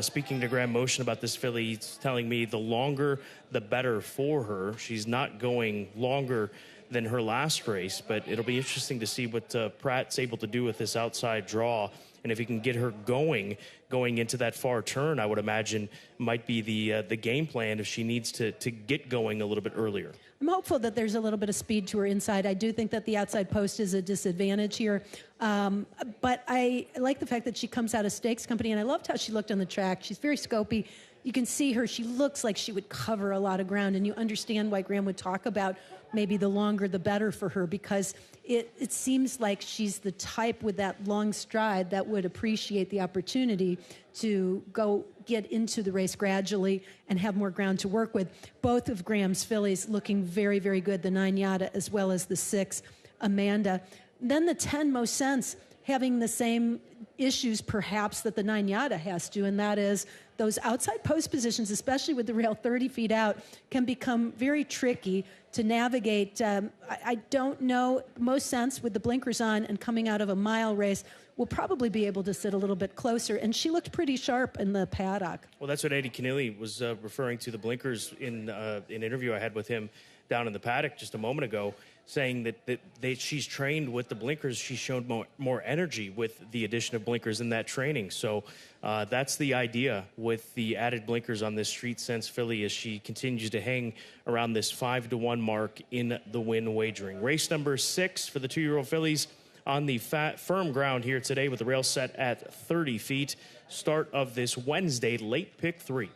speaking to Graham Motion about this filly, he's telling me the longer, the better for her. She's not going longer than her last race, but it'll be interesting to see what Pratt's able to do with this outside draw. And if he can get her going into that far turn, I would imagine might be the game plan if she needs to get going a little bit earlier. I'm hopeful that there's a little bit of speed to her inside. I do think that the outside post is a disadvantage here. But I like the fact that she comes out of Stakes Company, and I loved how she looked on the track. She's very scopy. You can see her. She looks like she would cover a lot of ground, and you understand why Graham would talk about maybe the longer the better for her, because it seems like she's the type with that long stride that would appreciate the opportunity to go get into the race gradually and have more ground to work with. Both of Graham's fillies looking very, very good, the 9 Yada as well as the 6 Amanda. Then the 10 Most Sense having the same issues perhaps that the 9 Yada has to, and that is those outside post positions, especially with the rail 30 feet out, can become very tricky to navigate. I don't know, Most Sense with the blinkers on and coming out of a mile race will probably be able to sit a little bit closer, and she looked pretty sharp in the paddock. Well, that's what Eddie Keneally was referring to, the blinkers, in an interview I had with him down in the paddock just a moment ago, saying that she's trained with the blinkers. She showed more energy with the addition of blinkers in that training. So that's the idea with the added blinkers on this Street Sense filly as she continues to hang around this 5-1 mark in the win wagering. Race number 6 for the 2-year-old fillies on the firm ground here today with the rail set at 30 feet. Start of this Wednesday, late pick 3.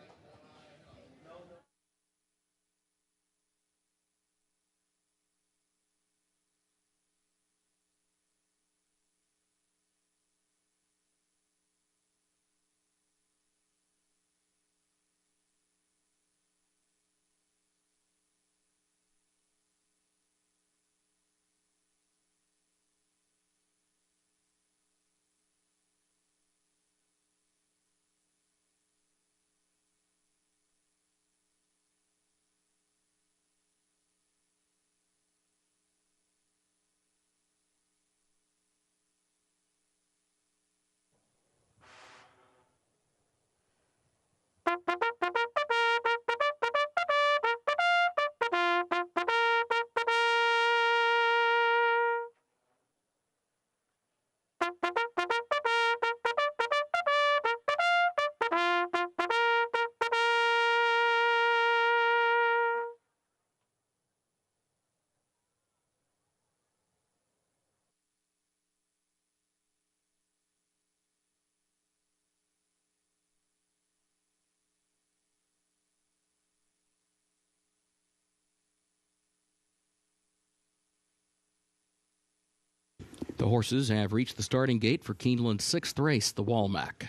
The horses have reached the starting gate for Keeneland's 6th race, the Walmack.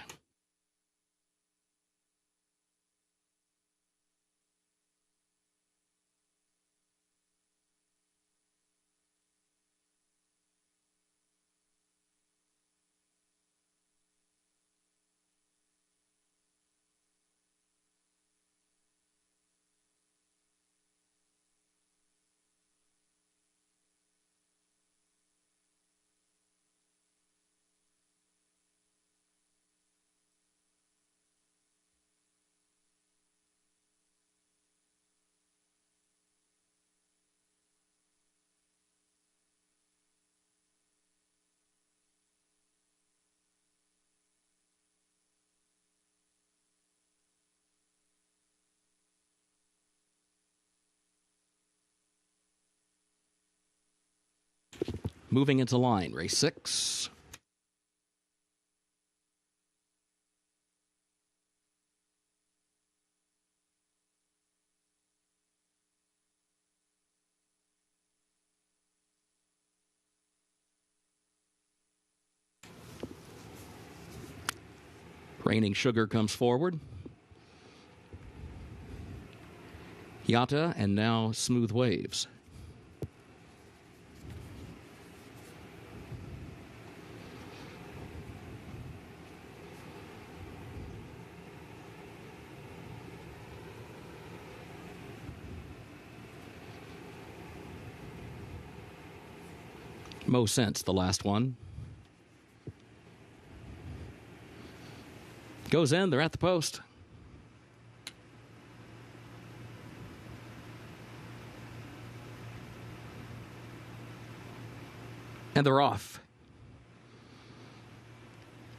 Moving into line, race 6. Raining Sugar comes forward. Yata and now Smooth Waves. Mo Sense, the last one. Goes in, they're at the post. And they're off.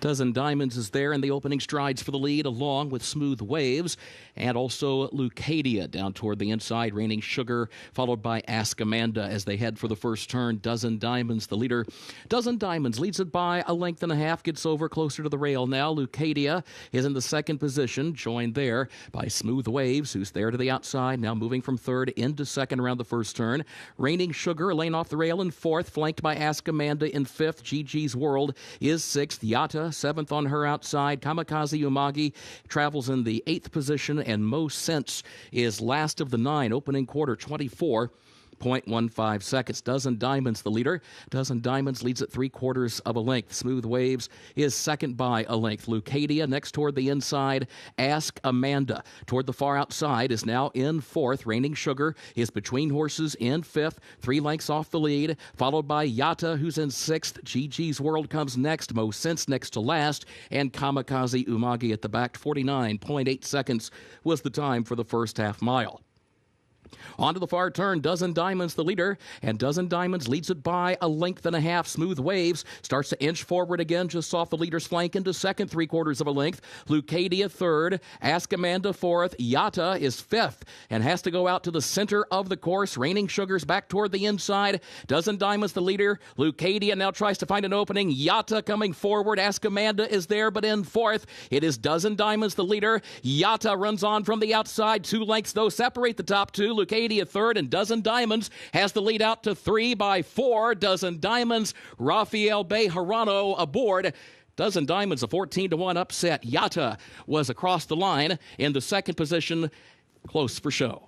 Dozen Diamonds is there in the opening strides for the lead, along with Smooth Waves, and also Lucadia down toward the inside. Raining Sugar, followed by Ask Amanda as they head for the first turn. Dozen Diamonds, the leader. Dozen Diamonds leads it by a length and a half, gets over closer to the rail now. Lucadia is in the second position, joined there by Smooth Waves, who's there to the outside, now moving from third into second around the first turn. Raining Sugar, a lane off the rail in fourth, flanked by Ask Amanda in fifth. Gigi's World is sixth. Yata, seventh on her outside. Kamikaze Umagi travels in the eighth position, and Mo Sense is last of the nine, opening quarter 24.15 seconds. Dozen Diamonds, the leader. Dozen Diamonds leads at 3/4 of a length. Smooth Waves is second by a length. Lucadia next toward the inside. Ask Amanda toward the far outside is now in fourth. Raining Sugar is between horses in fifth, 3 lengths off the lead, followed by Yata, who's in sixth. Gigi's World comes next. Mo Sense next to last, and Kamikaze Umagi at the back. 49.8 seconds was the time for the first half mile. On to the far turn, Dozen Diamonds the leader, and Dozen Diamonds leads it by a length and a half. Smooth Waves starts to inch forward again just off the leader's flank into second, 3/4 of a length. Lucadia third, Ask Amanda fourth, Yata is fifth and has to go out to the center of the course. Raining Sugar's back toward the inside. Dozen Diamonds the leader. Lucadia now tries to find an opening. Yata coming forward. Ask Amanda is there but in fourth. It is Dozen Diamonds the leader. Yata runs on from the outside. 2 lengths though separate the top two. Lucadia third, and Dozen Diamonds has the lead out to 3 by 4. Dozen Diamonds, Rafael Bejarano aboard. Dozen Diamonds, a 14-1 upset. Yata was across the line in the second position, close for show.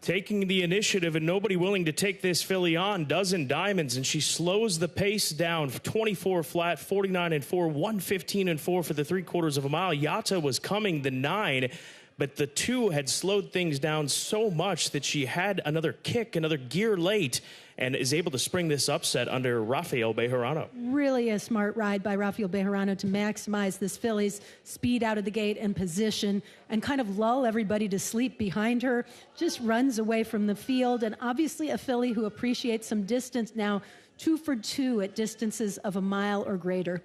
Taking the initiative and nobody willing to take this filly on, Dozen Diamonds, and she slows the pace down. 24 flat, 49-4, 115-4 for the 3/4 of a mile. Yata was coming the 9, but the 2 had slowed things down so much that she had another kick, another gear late, and is able to spring this upset under Rafael Bejarano. Really a smart ride by Rafael Bejarano to maximize this filly's speed out of the gate and position and kind of lull everybody to sleep behind her. Just runs away from the field, and obviously a filly who appreciates some distance now, 2 for 2 at distances of a mile or greater.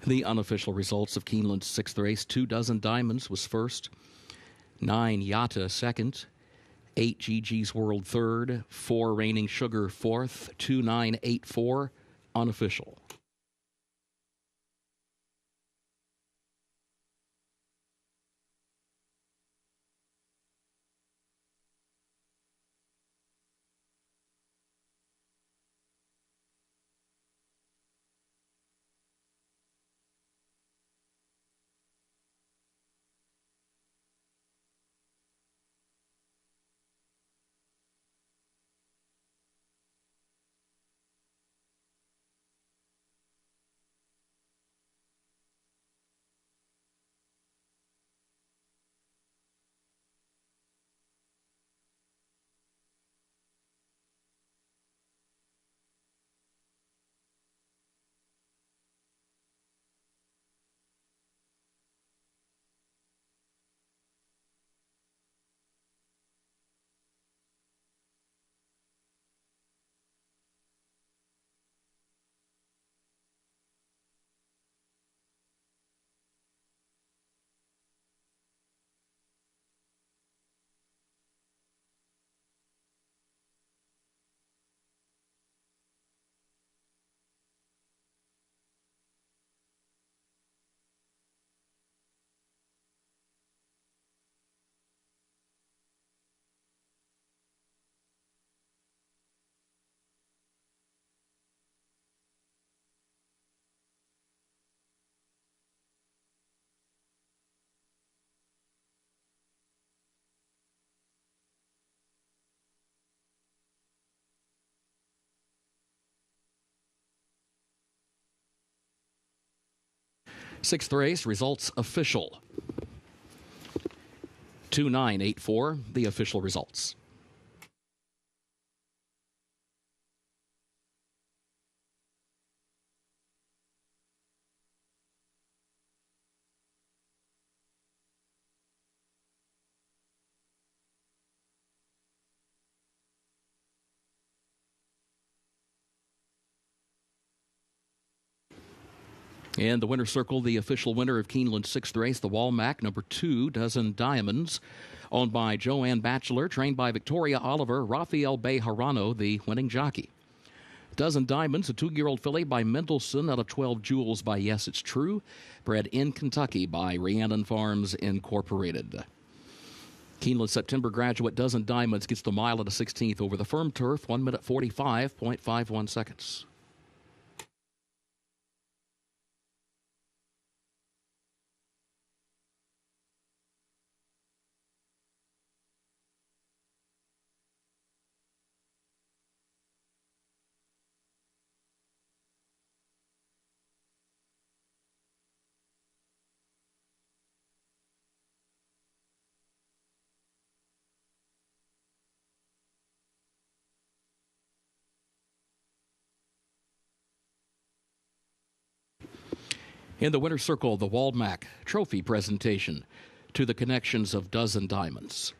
The unofficial results of Keeneland's sixth race: 2 Dozen Diamonds was first, 9 Yata second, 8 GG's World third, 4 Reigning Sugar fourth, 2984 unofficial. Sixth race results official. 2984, the official results. In the winner's circle, the official winner of Keeneland's sixth race, the Walmack, number 2 Dozen Diamonds, owned by Joanne Batchelor, trained by Victoria Oliver, Rafael Bejarano, the winning jockey. Dozen Diamonds, a 2-year-old filly by Mendelssohn out of 12 Jewels by Yes It's True, bred in Kentucky by Rhiannon Farms Incorporated. Keeneland September graduate Dozen Diamonds gets the mile at a 16th over the firm turf, 1 minute 45.51 seconds. In the winner's circle, the Walmack Trophy presentation to the connections of Dozen Diamonds.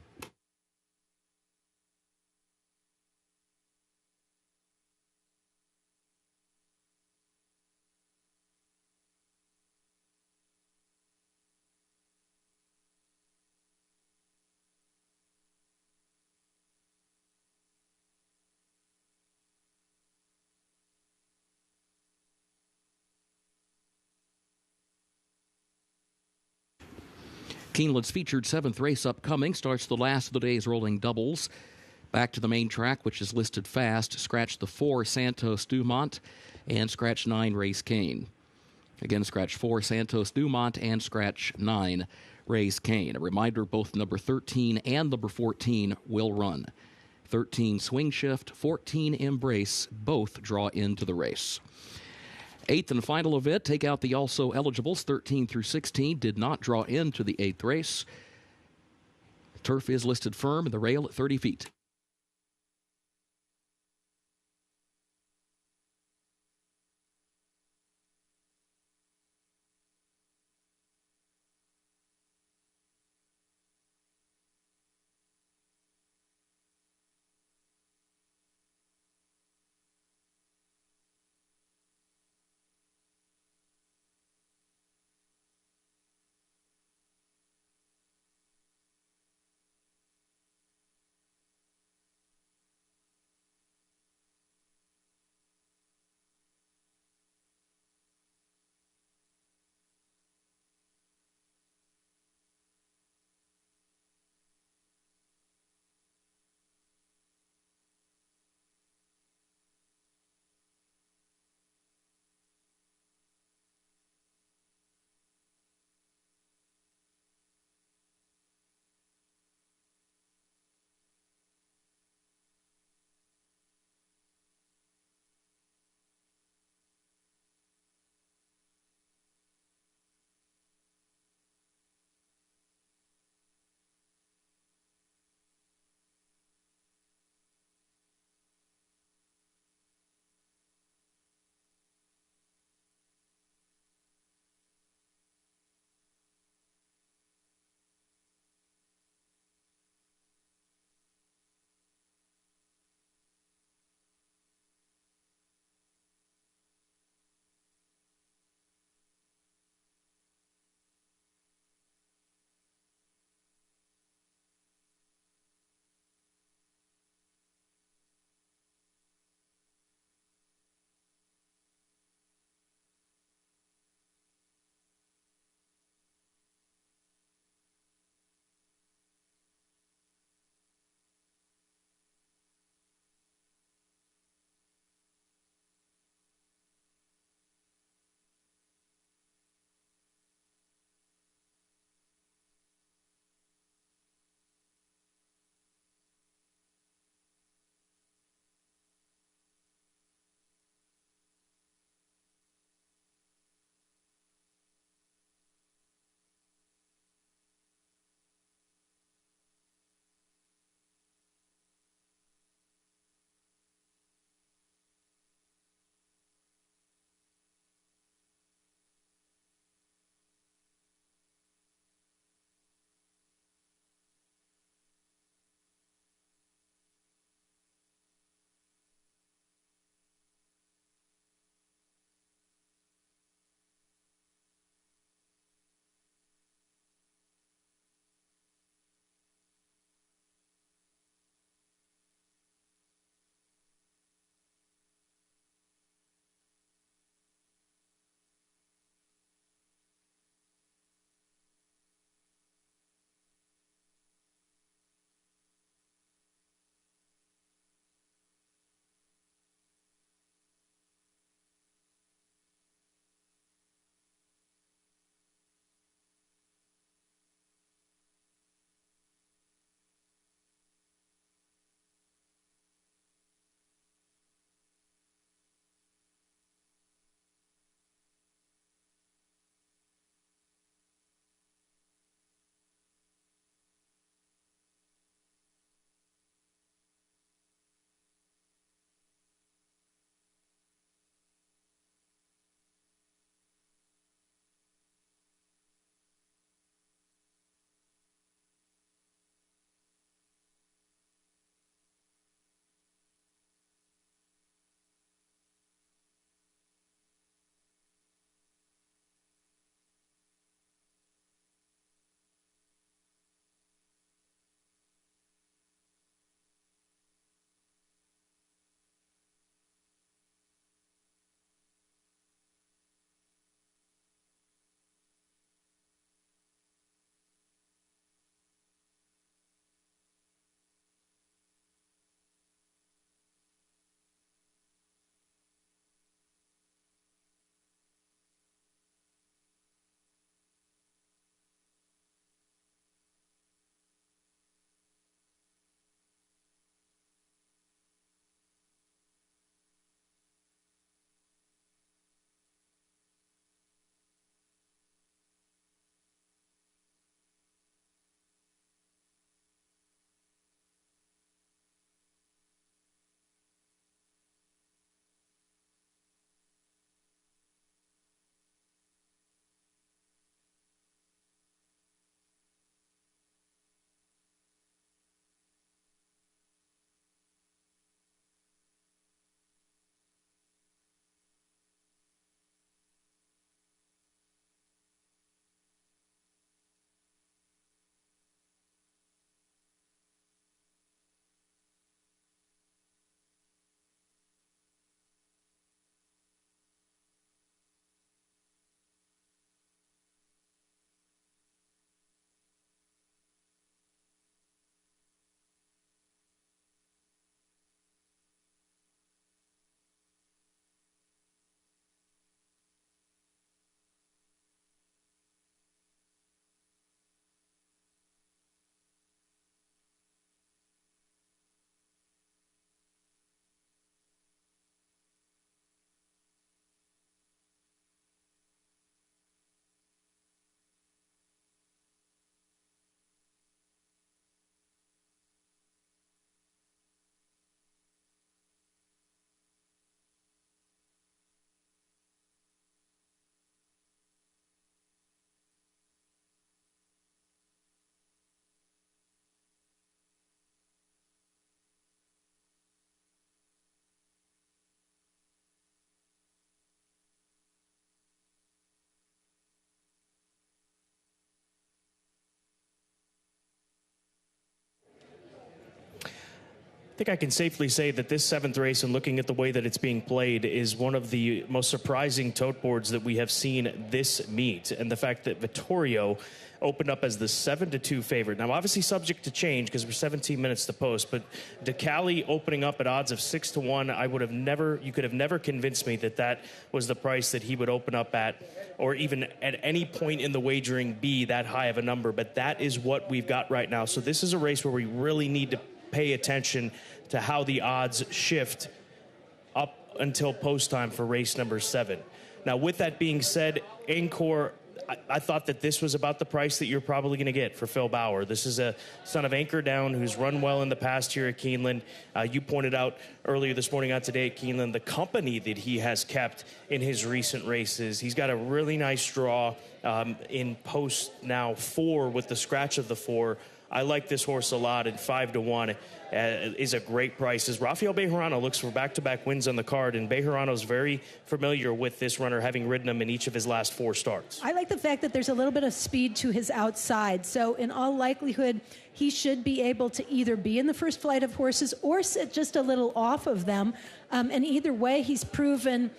Keeneland's featured 7th race upcoming starts the last of the day's rolling doubles. Back to the main track, which is listed fast. Scratch the 4 Santos Dumont and scratch 9 Race Cane. Again, scratch 4 Santos Dumont and scratch 9 Race Cane. A reminder, both number 13 and number 14 will run. 13 Swing Shift, 14 Embrace, both draw into the race. 8th and final event, take out the also eligibles. 13 through 16 did not draw into the 8th race. Turf is listed firm and the rail at 30 feet. think I can safely say that this 7th race, and looking at the way that it's being played, is one of the most surprising tote boards that we have seen this meet. And the fact that Vittorio opened up as the 7-2 favorite. Now, obviously subject to change because we're 17 minutes to post, but DeCali opening up at odds of 6-1, you could have never convinced me that that was the price that he would open up at, or even at any point in the wagering be that high of a number. But that is what we've got right now. So this is a race where we really need to pay attention to how the odds shift up until post time for race number 7. Now, with that being said, Anchor, I thought that this was about the price that you're probably going to get for Phil Bauer. This is a son of Anchor Down who's run well in the past here at Keeneland. You pointed out earlier this morning on Today at Keeneland the company that he has kept in his recent races. He's got a really nice draw in post now 4 with the scratch of the 4. I like this horse a lot, and 5-1 is a great price. As Rafael Bejarano looks for back-to-back wins on the card, and Bejarano's very familiar with this runner, having ridden him in each of his last 4 starts. I like the fact that there's a little bit of speed to his outside, so in all likelihood, he should be able to either be in the first flight of horses or sit just a little off of them, and either way, he's proven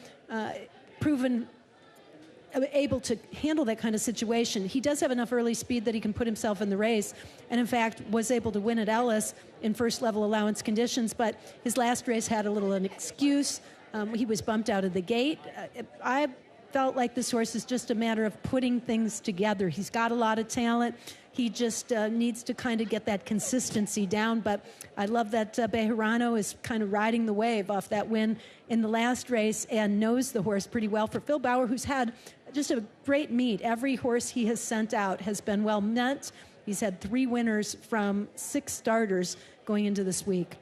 able to handle that kind of situation. He does have enough early speed that he can put himself in the race, and in fact was able to win at Ellis in first level allowance conditions, but his last race had a little an excuse. He was bumped out of the gate. I felt like this horse is just a matter of putting things together. He's got a lot of talent. He just needs to kind of get that consistency down. But I love that Bejarano is kind of riding the wave off that win in the last race and knows the horse pretty well. For Phil Bauer, who's had just a great meet. Every horse he has sent out has been well met. He's had 3 winners from 6 starters going into this week.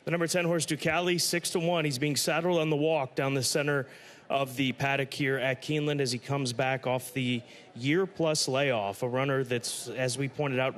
The number 10 horse, DeCali, 6-1. He's being saddled on the walk down the center of the paddock here at Keeneland as he comes back off the year-plus layoff. A runner that's, as we pointed out,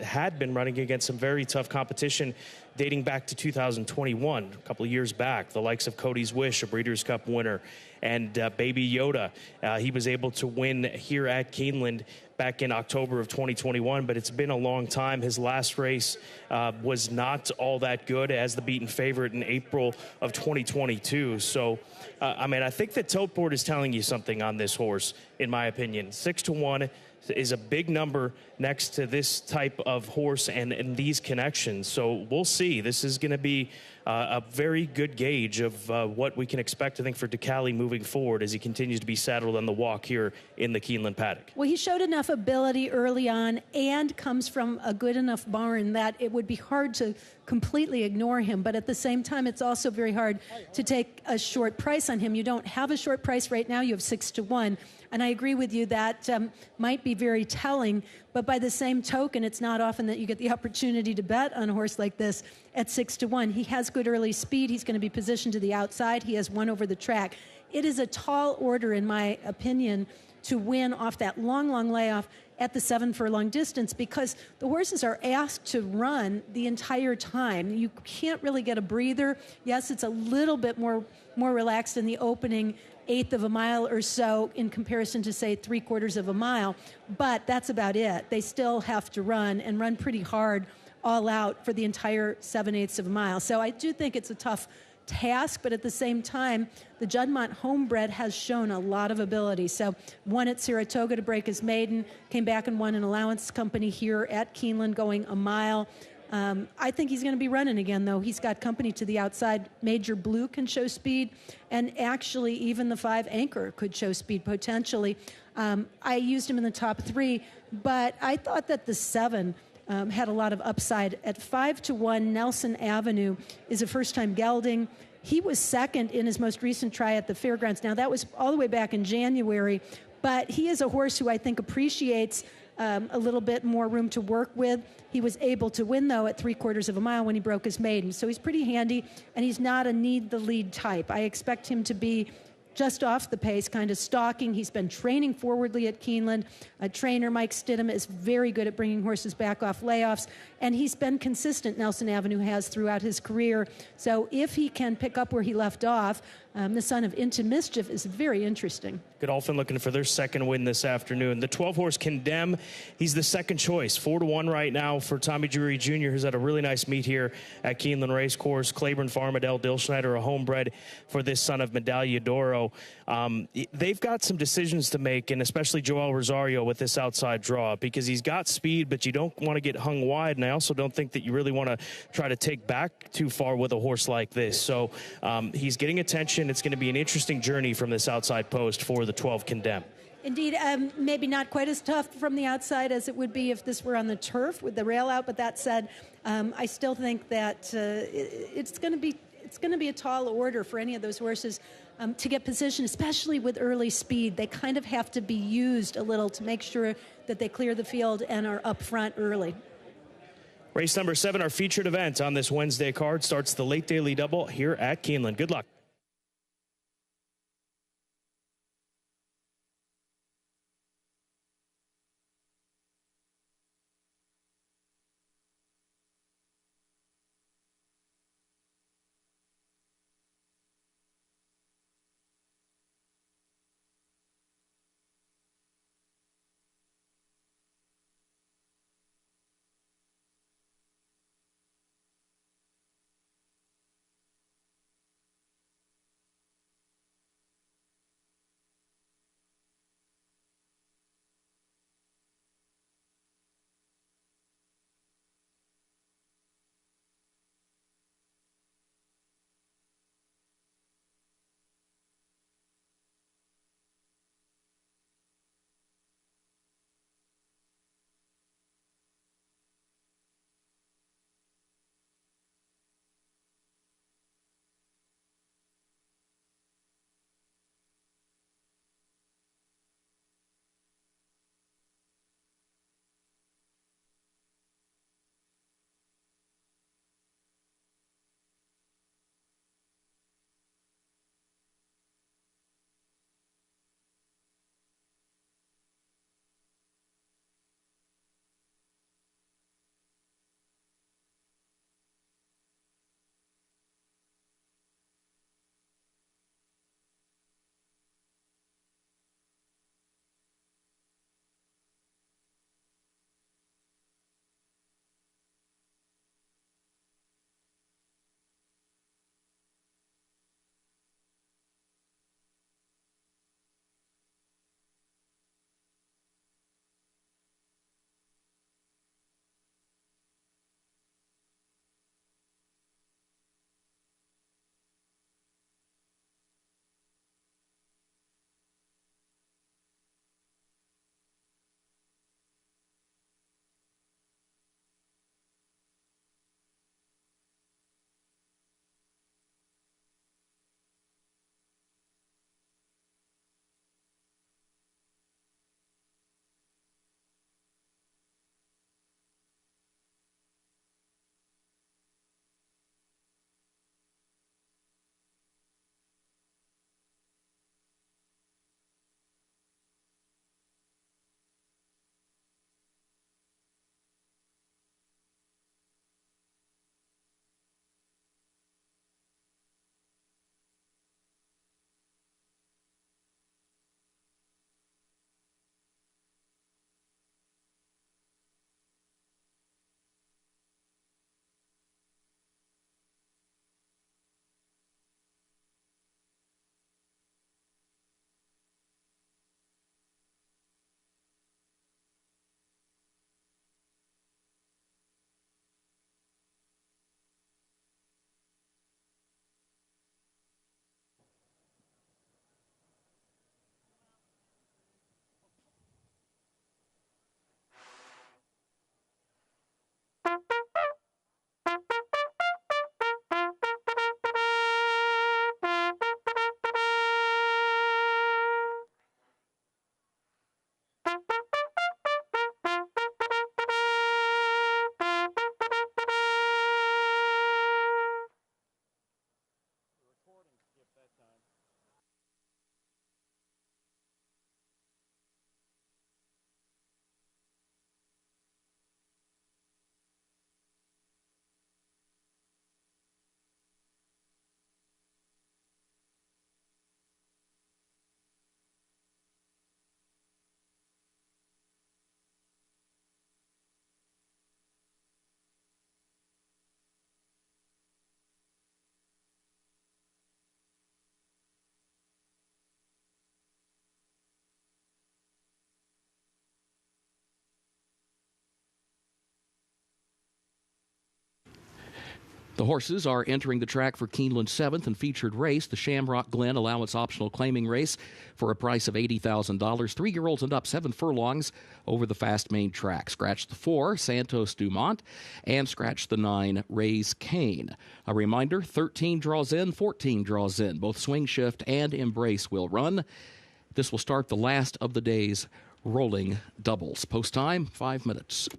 had been running against some very tough competition dating back to 2021, a couple of years back. The likes of Cody's Wish, a Breeders' Cup winner, and Baby Yoda. He was able to win here at Keeneland back in October of 2021, but it's been a long time. His last race was not all that good as the beaten favorite in April of 2022. So, I think the tote board is telling you something on this horse, in my opinion. 6-1 is a big number next to this type of horse and these connections. So we'll see. This is going to be a very good gauge of what we can expect, I think, for DeCali moving forward as he continues to be saddled on the walk here in the Keeneland paddock. Well, he showed enough ability early on and comes from a good enough barn that it would be hard to completely ignore him. But at the same time, it's also very hard to take a short price on him. You don't have a short price right now. You have 6-1. And I agree with you that might be very telling. But by the same token, it's not often that you get the opportunity to bet on a horse like this at 6-1. He has good early speed. He's going to be positioned to the outside. He has won over the track. It is a tall order, in my opinion, to win off that long, long layoff at the 7 furlong distance because the horses are asked to run the entire time. You can't really get a breather. Yes, it's a little bit more relaxed in the opening 1/8 of a mile or so in comparison to, say, 3/4 of a mile, but that's about it. They still have to run and run pretty hard all out for the entire 7/8 of a mile. So I do think it's a tough task, but at the same time, the Juddmonte homebred has shown a lot of ability. So won at Saratoga to break his maiden, came back and won an allowance company here at Keeneland going a mile. I think he's going to be running again, though. He's got company to the outside. Major Blue can show speed, and actually even the 5 Anchor could show speed potentially. I used him in the top 3, but I thought that the 7 had a lot of upside. At 5-1, Nelson Avenue is a first-time gelding. He was second in his most recent try at the fairgrounds. Now, that was all the way back in January, but he is a horse who I think appreciates a little bit more room to work with. He was able to win, though, at 3/4 of a mile when he broke his maiden. So he's pretty handy, and he's not a need-the-lead type. I expect him to be just off the pace, kind of stalking. He's been training forwardly at Keeneland. Trainer Mike Stidham is very good at bringing horses back off layoffs, and he's been consistent, Nelson Avenue has, throughout his career. So if he can pick up where he left off, the son of Into Mischief is very interesting. Godolphin looking for their second win this afternoon. The 12-horse Condemn, he's the second choice. 4-1 right now for Tommy Drury Jr., who's had a really nice meet here at Keeneland Racecourse. Claiborne Farm, Adele Dilschneider, a homebred for this son of Medaglia d'Oro. They've got some decisions to make, and especially Joel Rosario with this outside draw, because he's got speed, but you don't want to get hung wide, and I also don't think that you really want to try to take back too far with a horse like this. So he's getting attention. It's going to be an interesting journey from this outside post for the 12 Condemn. Indeed, maybe not quite as tough from the outside as it would be if this were on the turf with the rail out. But that said, I still think that it's going to be a tall order for any of those horses to get position, especially with early speed. They kind of have to be used a little to make sure that they clear the field and are up front early. Race number 7, our featured event on this Wednesday card, starts the late daily double here at Keeneland. Good luck. The horses are entering the track for Keeneland's 7th and featured race, the Shamrock Glen allowance optional claiming race, for a price of $80,000. 3-year-olds and up, 7 furlongs over the fast main track. Scratch the 4, Santos Dumont, and scratch the 9, Raise Cane. A reminder, 13 draws in, 14 draws in. Both Swing Shift and Embrace will run. This will start the last of the day's rolling doubles. Post time, 5 minutes.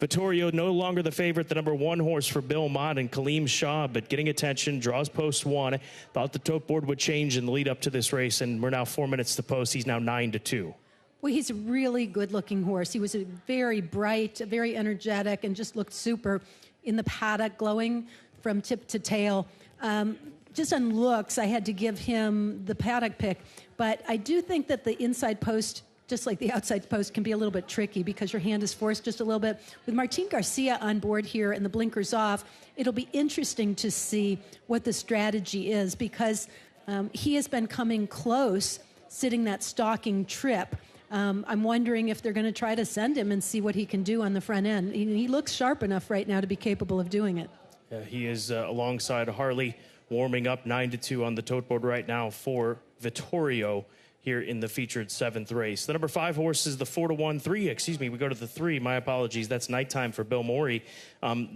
Vittorio no longer the favorite, the number 1 horse for Bill Mott and Kaleem Shah, but getting attention, draws post 1. Thought the tote board would change in the lead up to this race, and we're now 4 minutes to post. He's now 9-2. Well, he's a really good-looking horse. He was a very bright, very energetic, and just looked super in the paddock, glowing from tip to tail. Just on looks, I had to give him the paddock pick, but I do think that the inside post, just like the outside post, can be a little bit tricky because your hand is forced just a little bit. With Martin Garcia on board here and the blinkers off, it'll be interesting to see what the strategy is because he has been coming close, sitting that stalking trip. I'm wondering if they're going to try to send him and see what he can do on the front end. He looks sharp enough right now to be capable of doing it. He is alongside Harley, warming up 9-2 on the tote board right now for Vittorio here in the featured 7th race. The number 5 horse is the 4-1, 3, excuse me, we go to the 3, my apologies, that's Nighttime for Bill Morey.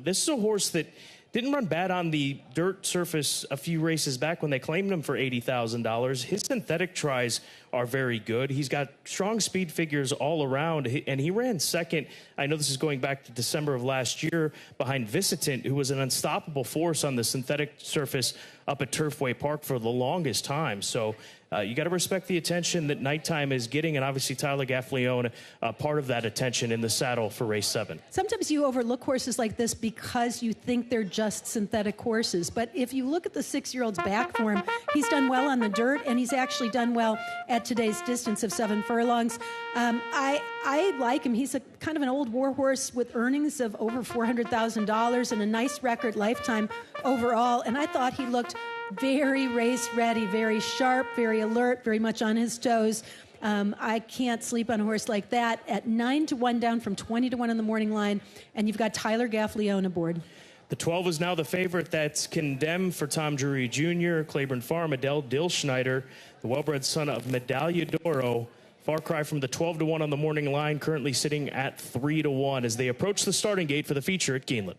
This is a horse that didn't run bad on the dirt surface a few races back when they claimed him for $80,000. His synthetic tries are very good. He's got strong speed figures all around, and he ran second. I know this is going back to December of last year behind Visitant, who was an unstoppable force on the synthetic surface up at Turfway Park for the longest time. So you got to respect the attention that Nighttime is getting, and obviously Tyler Gaffalione, part of that attention in the saddle for race 7. Sometimes you overlook horses like this because you think they're just synthetic horses. But if you look at the 6-year-old's back form, he's done well on the dirt, and he's actually done well at today's distance of 7 furlongs. I like him. He's a kind of an old war horse with earnings of over $400,000 and a nice record lifetime overall. And I thought he looked very race ready, very sharp, very alert, very much on his toes. I can't sleep on a horse like that. At 9-1 down from 20-1 on the morning line, and you've got Tyler Gaffalione aboard. The 12 is now the favorite. That's Condemned for Tom Drury Jr., Claiborne Farm, Adele Dilschneider, the well-bred son of Medaglia d'Oro. Far cry from the 12-1 on the morning line, currently sitting at 3-1 as they approach the starting gate for the feature at Keeneland.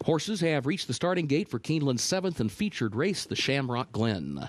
Horses have reached the starting gate for Keeneland's 7th and featured race, the Shamrock Glen.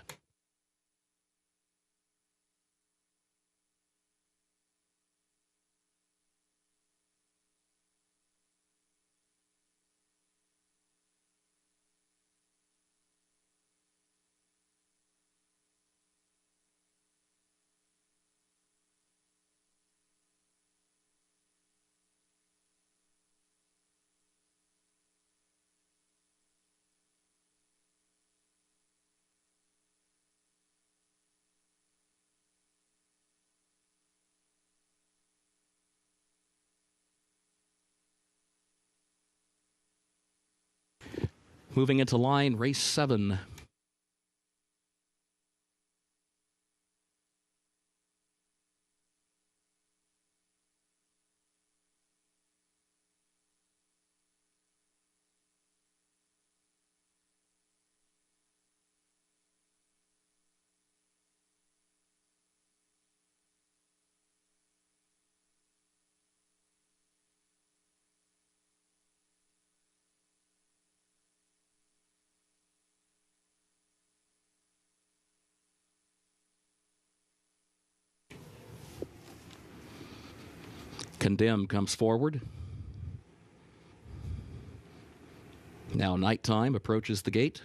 Moving into line, race 7. Condemn comes forward. Now Nighttime approaches the gate.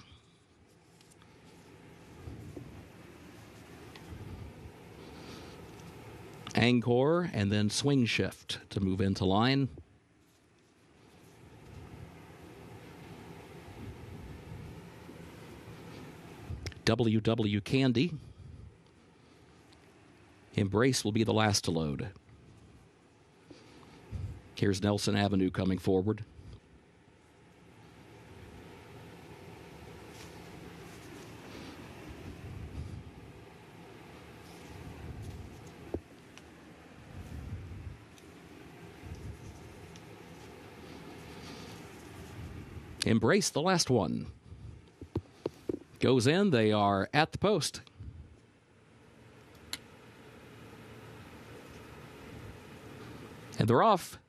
Angkor and then Swing Shift to move into line. WW Candy. Embrace will be the last to load. Here's Nelson Avenue coming forward. Embrace, the last one. Goes in. They are at the post. And they're off.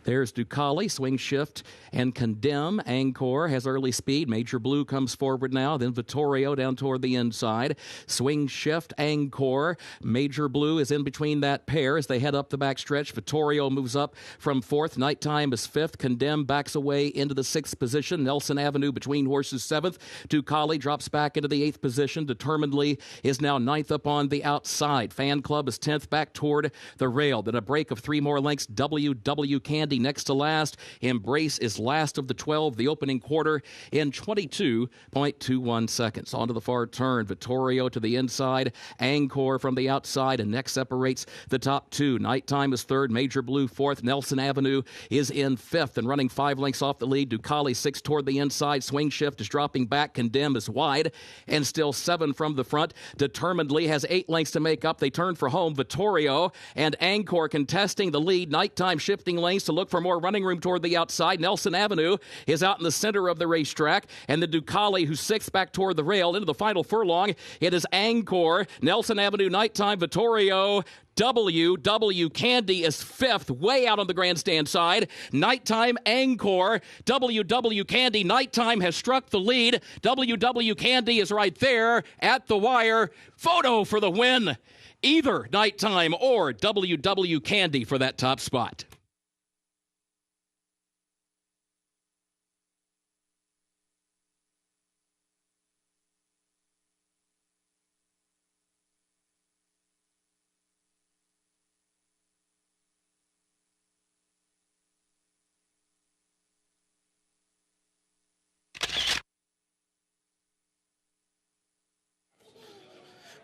There's Ducali, Swing Shift, and Condemn. Angkor has early speed. Major Blue comes forward now. Then Vittorio down toward the inside. Swing Shift, Angkor. Major Blue is in between that pair as they head up the backstretch. Vittorio moves up from 4th. Nighttime is 5th. Condemn backs away into the 6th position. Nelson Avenue between horses 7th. Ducali drops back into the 8th position. Determinedly is now 9th up on the outside. Fan Club is 10th back toward the rail. Then a break of 3 more lengths. WW Candy next to last. Embrace is last of the 12, the opening quarter in 22.21 seconds. On to the far turn. Vittorio to the inside. Angkor from the outside, and next separates the top 2. Nighttime is 3rd. Major Blue 4th. Nelson Avenue is in 5th and running 5 lengths off the lead. Ducali 6th toward the inside. Swing Shift is dropping back. Condemn is wide and still 7 from the front. Determinedly has 8 lengths to make up. They turn for home. Vittorio and Angkor contesting the lead. Nighttime shifting lanes to look for more running room toward the outside. Nelson Avenue is out in the center of the racetrack, and the Ducali, who's 6th back toward the rail into the final furlong. It is Angkor, Nelson Avenue, Nighttime, Vittorio. WW Candy is 5th, way out on the grandstand side. Nighttime, Angkor. WW Candy, Nighttime has struck the lead. WW Candy is right there at the wire. Photo for the win. Either Nighttime or WW Candy for that top spot.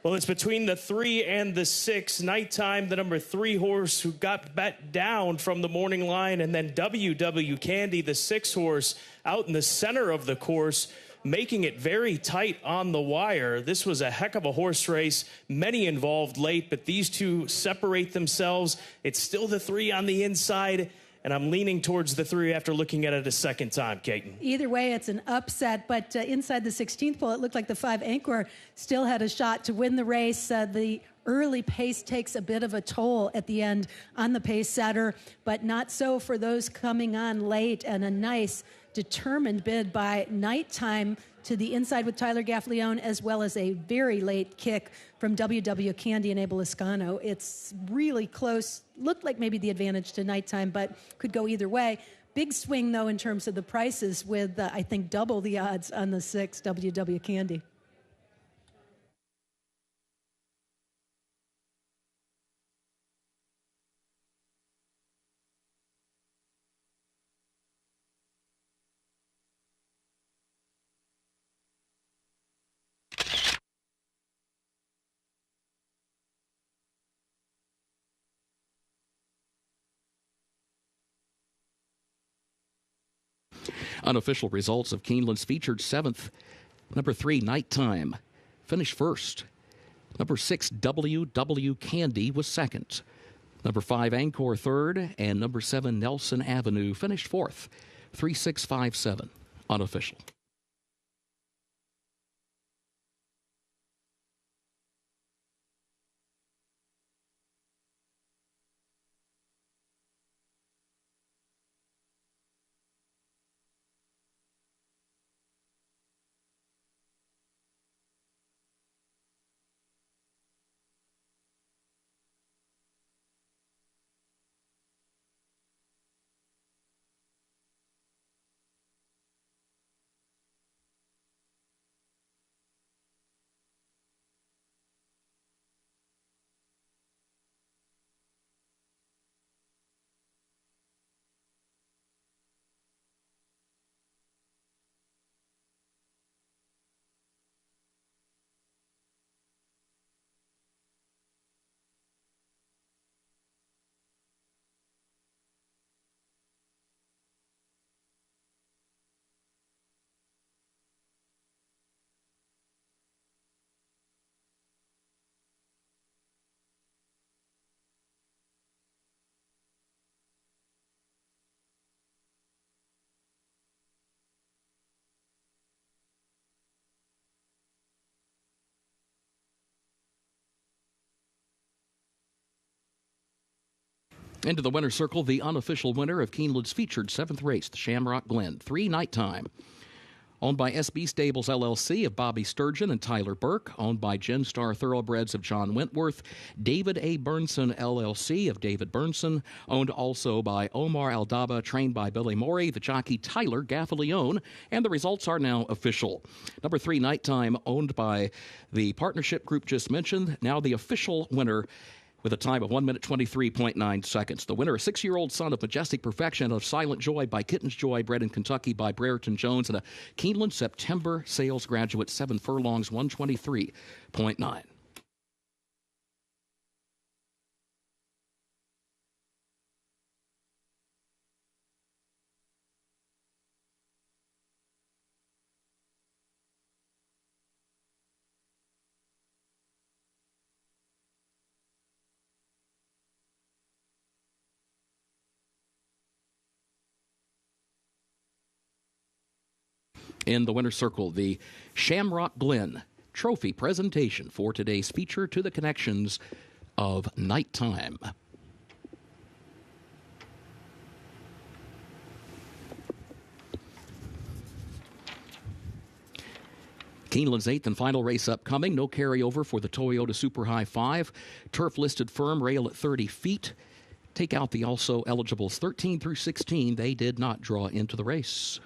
Well, it's between the 3 and the 6. Nighttime, the number 3 horse who got bet down from the morning line, and then WW Candy, the 6 horse, out in the center of the course, making it very tight on the wire. This was a heck of a horse race. Many involved late, but these two separate themselves. It's still the 3 on the inside, and I'm leaning towards the 3 after looking at it a second time, Caton. Either way, it's an upset, but inside the 16th pole, it looked like the 5 Angkor still had a shot to win the race. The early pace takes a bit of a toll at the end on the pace setter, but not so for those coming on late, and a nice determined bid by Nighttime to the inside with Tyler Gaffleone, as well as a very late kick from WW Candy and Abel Escano. It's really close. Looked like maybe the advantage to Nighttime, but could go either way. Big swing, though, in terms of the prices with, I think, double the odds on the 6 WW Candy. Unofficial results of Keeneland's featured 7th. Number 3, Nighttime, finished first. Number 6, WW Candy, was second. Number 5, Angkor, third. And number 7, Nelson Avenue, finished fourth. 3657, unofficial. Into the winner's circle, the unofficial winner of Keeneland's featured 7th race, the Shamrock Glen, 3 Nighttime. Owned by SB Stables LLC of Bobby Sturgeon and Tyler Burke. Owned by Genstar Thoroughbreds of John Wentworth. David A. Burnson LLC of David Burnson. Owned also by Omar Aldaba, trained by Billy Morey, the jockey Tyler Gaffaleone. And the results are now official. Number 3, Nighttime, owned by the partnership group just mentioned. Now the official winner, with a time of 1 minute 23.9 seconds. The winner, a 6-year-old son of Majestic Perfection of Silent Joy by Kitten's Joy, bred in Kentucky by Brereton Jones, and a Keeneland September sales graduate, 7 furlongs, 123.9. In the winner's circle, the Shamrock Glen Trophy presentation for today's feature to the connections of Nighttime. Keeneland's 8th and final race upcoming. No carryover for the Toyota Super High 5. Turf-listed firm, rail at 30 feet. Take out the also eligibles 13 through 16. They did not draw into the race.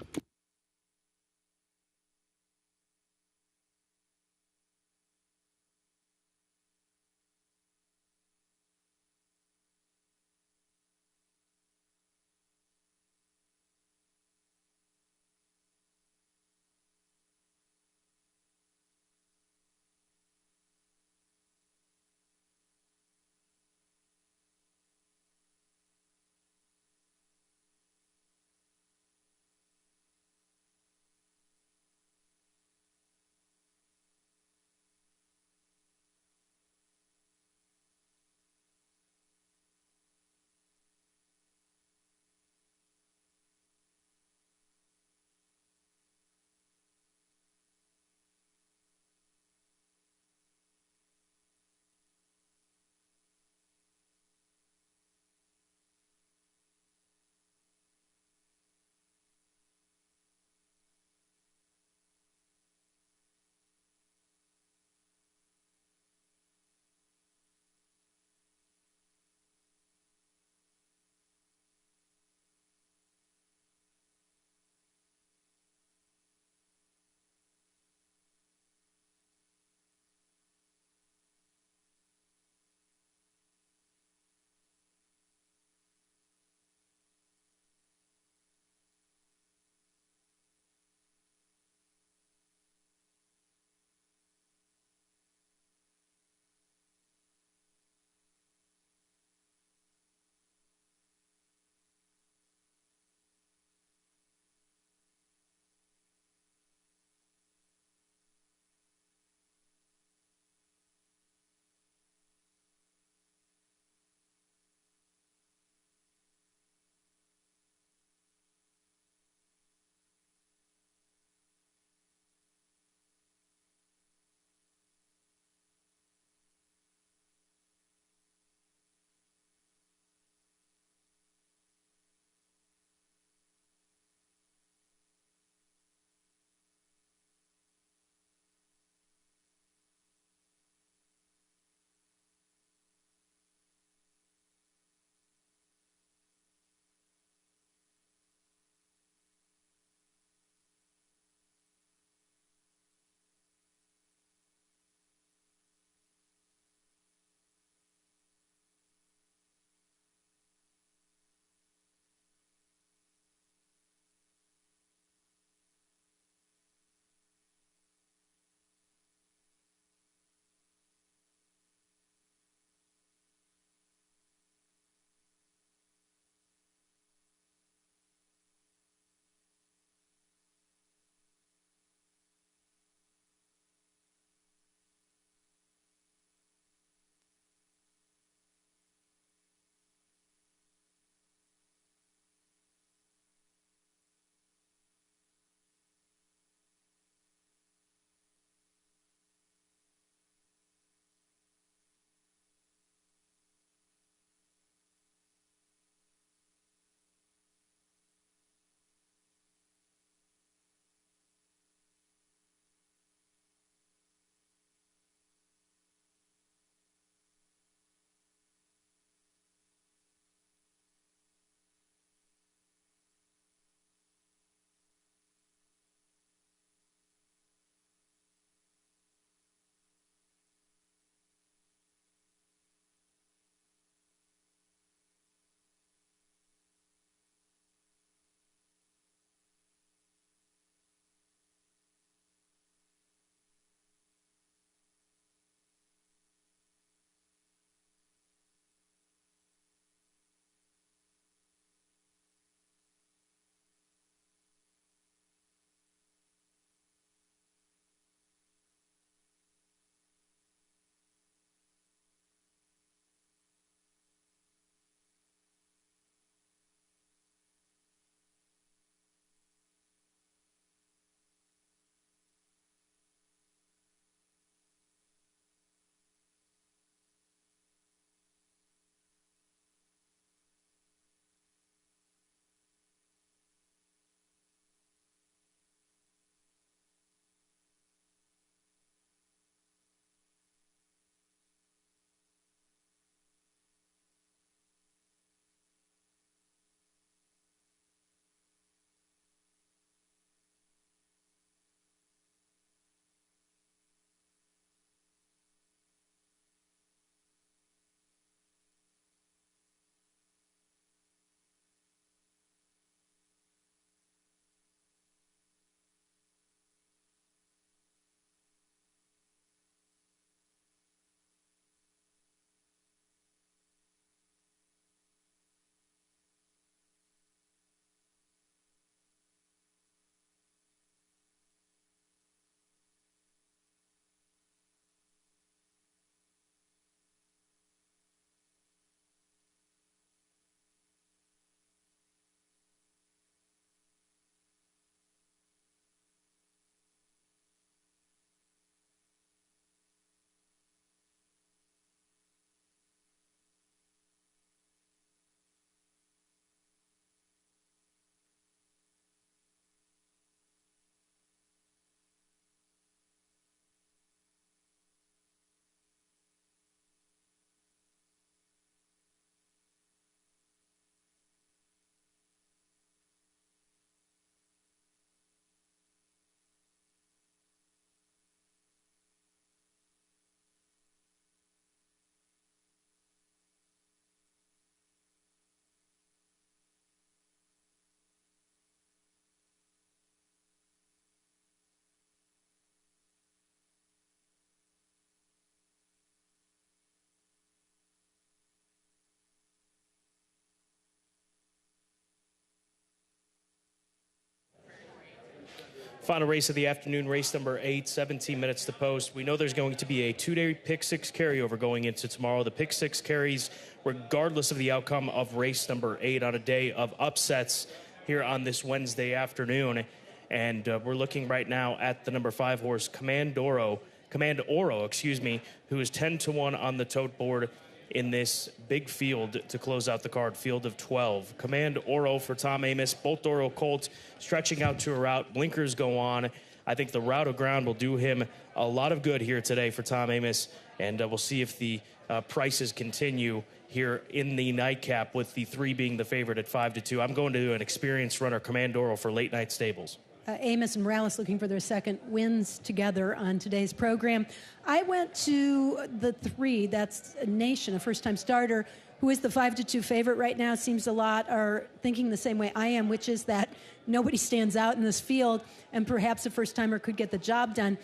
Final race of the afternoon, race number 8, 17 minutes to post. We know there's going to be a 2-day pick 6 carryover going into tomorrow. The pick 6 carries regardless of the outcome of race number 8 on a day of upsets here on this Wednesday afternoon. And we're looking right now at the number 5 horse, Command Oro, who is 10-1 on the tote board in this big field to close out the card, field of 12. Command Oro for Tom Amoss, both Oro colts stretching out to a route. Blinkers go on. I think the route of ground will do him a lot of good here today for Tom Amoss, and we'll see if the prices continue here in the nightcap, with the 3 being the favorite at 5-2. I'm going to do an experienced runner, Command Oro, for late night stables. Amoss and Morales looking for their second wins together on today's program. I went to the 3, that's Nation, a first-time starter, who is the 5-2 favorite right now. Seems a lot are thinking the same way I am, which is that nobody stands out in this field, and perhaps a first-timer could get the job done.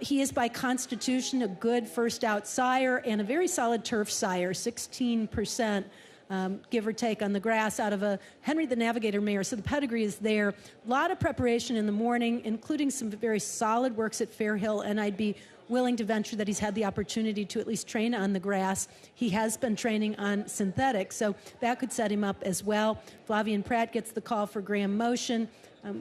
He is by constitution a good first-out sire and a very solid turf sire, 16%. Give or take on the grass out of a Henry the Navigator mare. So the pedigree is there. A lot of preparation in the morning, including some very solid works at Fairhill, and I'd be willing to venture that he's had the opportunity to at least train on the grass. He has been training on synthetic, so that could set him up as well. Flavian Pratt gets the call for Graham Motion.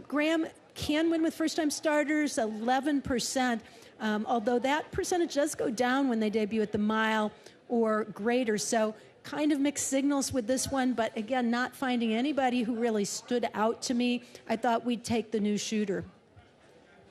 Graham can win with first-time starters, 11%, although that percentage does go down when they debut at the mile or greater. So kind of mixed signals with this one, but again, not finding anybody who really stood out to me. I thought we'd take the new shooter.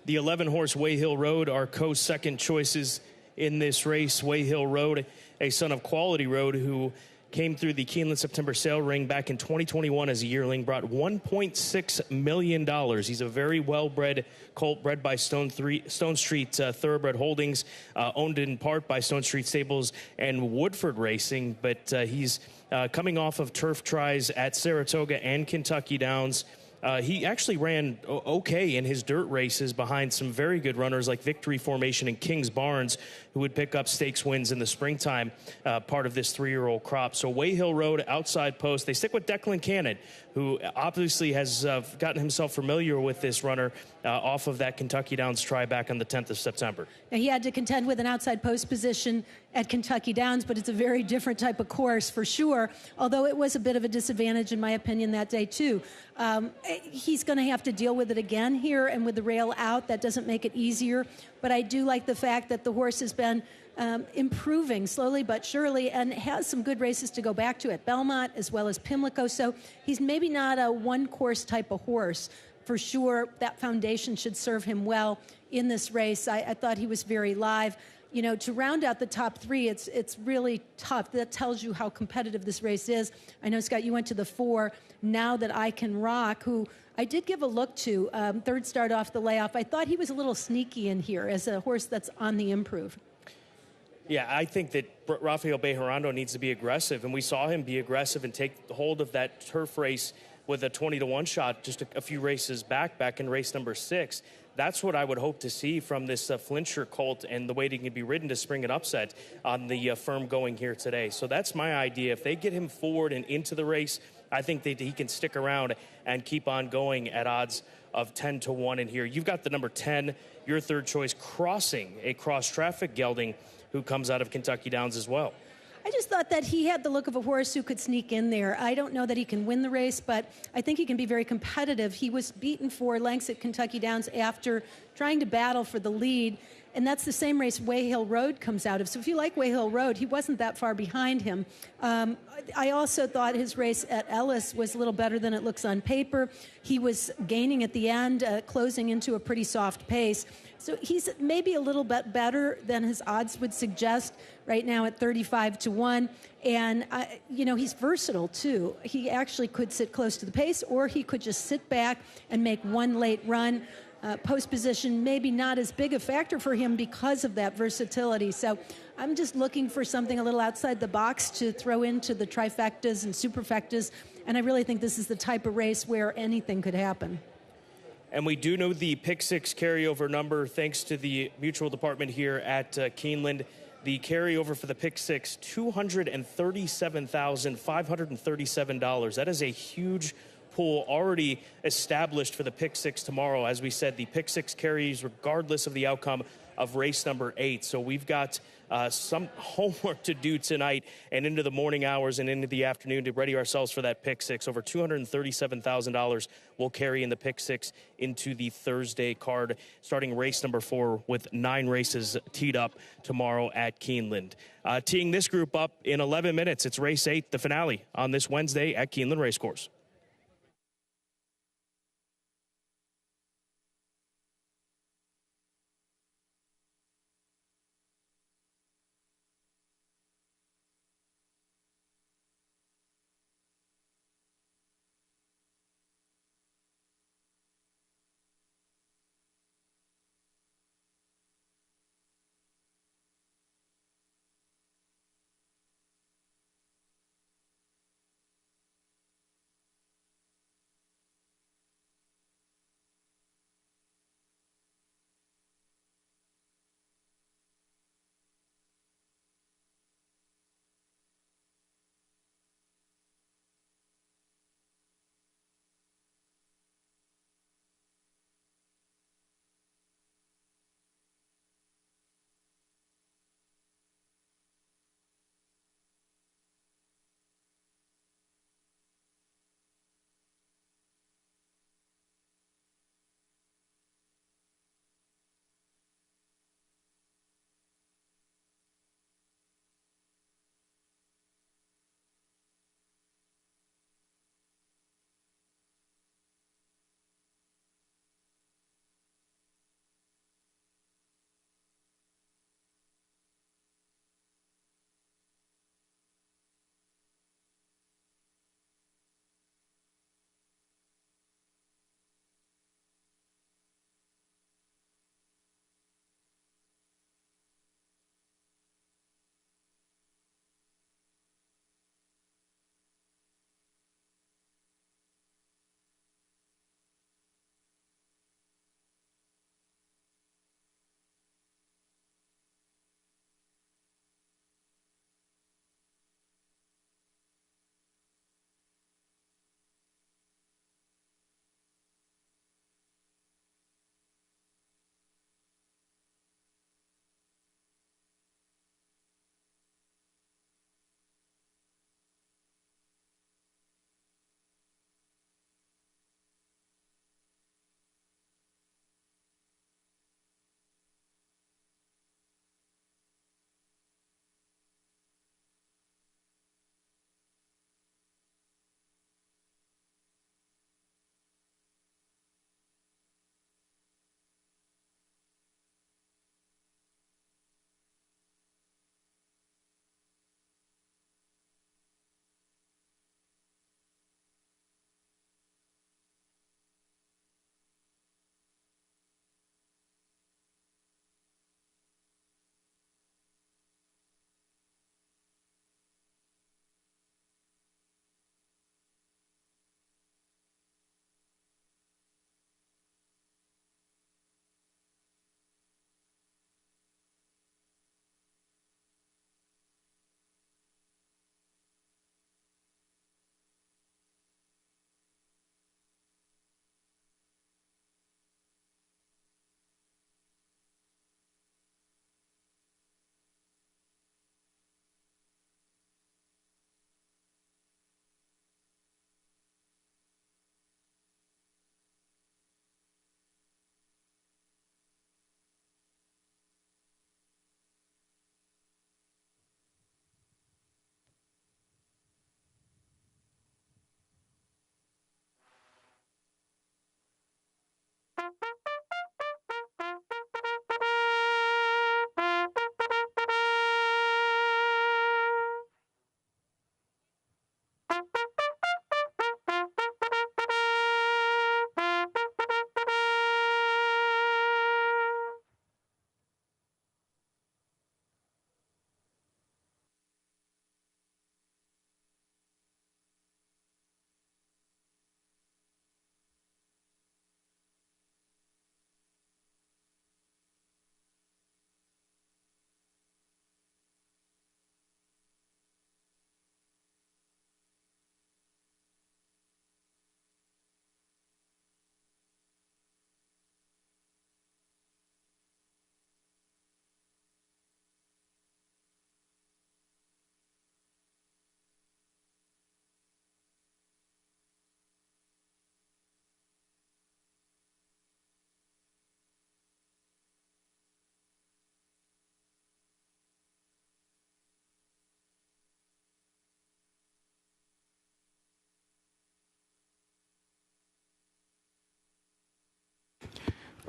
The 11-horse Wayhill Road are co-second choices in this race. Wayhill Road, a son of Quality Road, who came through the Keeneland September sale ring back in 2021 as a yearling, brought $1.6 million. He's a very well-bred colt, bred by Stone Street Thoroughbred Holdings, owned in part by Stone Street Stables and Woodford Racing, but he's coming off of turf tries at Saratoga and Kentucky Downs. He actually ran okay in his dirt races behind some very good runners like Victory Formation and Kings Barnes, who would pick up stakes wins in the springtime, part of this 3-year-old crop. So Wayhill Road, outside post. They stick with Declan Cannon, who obviously has gotten himself familiar with this runner off of that Kentucky Downs try back on the 10th of September. Now, he had to contend with an outside post position at Kentucky Downs, but it's a very different type of course for sure, although it was a bit of a disadvantage in my opinion that day too. He's going to have to deal with it again here, and with the rail out, that doesn't make it easier, but I do like the fact that the horse has been improving slowly but surely and has some good races to go back to at Belmont as well as Pimlico, so he's maybe not a one-course type of horse. For sure, that foundation should serve him well in this race. I thought he was very live. You know, to round out the top 3, it's really tough. That tells you how competitive this race is. I know, Scott, you went to the 4, Now That I Can Rock, who I did give a look to. Third start off the layoff. I thought he was a little sneaky in here as a horse that's on the improve. Yeah, I think that Rafael Bejarano needs to be aggressive, and we saw him be aggressive and take hold of that turf race with a 20-1 shot just a few races back in race number 6. That's what I would hope to see from this Flincher colt and the way he can be ridden to spring an upset on the firm going here today. So that's my idea. If they get him forward and into the race, I think that he can stick around and keep on going at odds of 10-1 in here. You've got the number 10, your third choice, Crossing, a cross-traffic gelding who comes out of Kentucky Downs as well. I just thought that he had the look of a horse who could sneak in there. I don't know that he can win the race, but I think he can be very competitive. He was beaten 4 lengths at Kentucky Downs after trying to battle for the lead, and that's the same race Wayhill Road comes out of. So if you like Wayhill Road, he wasn't that far behind him. I also thought his race at Ellis was a little better than it looks on paper. He was gaining at the end, closing into a pretty soft pace. So he's maybe a little bit better than his odds would suggest right now at 35-1. And, he's versatile, too. He actually could sit close to the pace, or he could just sit back and make one late run. Post position, maybe not as big a factor for him because of that versatility. So I'm just looking for something a little outside the box to throw into the trifectas and superfectas. And I really think this is the type of race where anything could happen. And we do know the pick 6 carryover number thanks to the mutual department here at Keeneland. The carryover for the pick 6, $237,537. That is a huge pool already established for the pick six tomorrow. As we said, the pick six carries regardless of the outcome of race number 8. So we've got some homework to do tonight and into the morning hours and into the afternoon to ready ourselves for that pick six. Over $237,000 will carry in the pick six into the Thursday card, starting race number 4 with 9 races teed up tomorrow at Keeneland. Teeing this group up in 11 minutes, it's race 8, the finale, on this Wednesday at Keeneland Racecourse.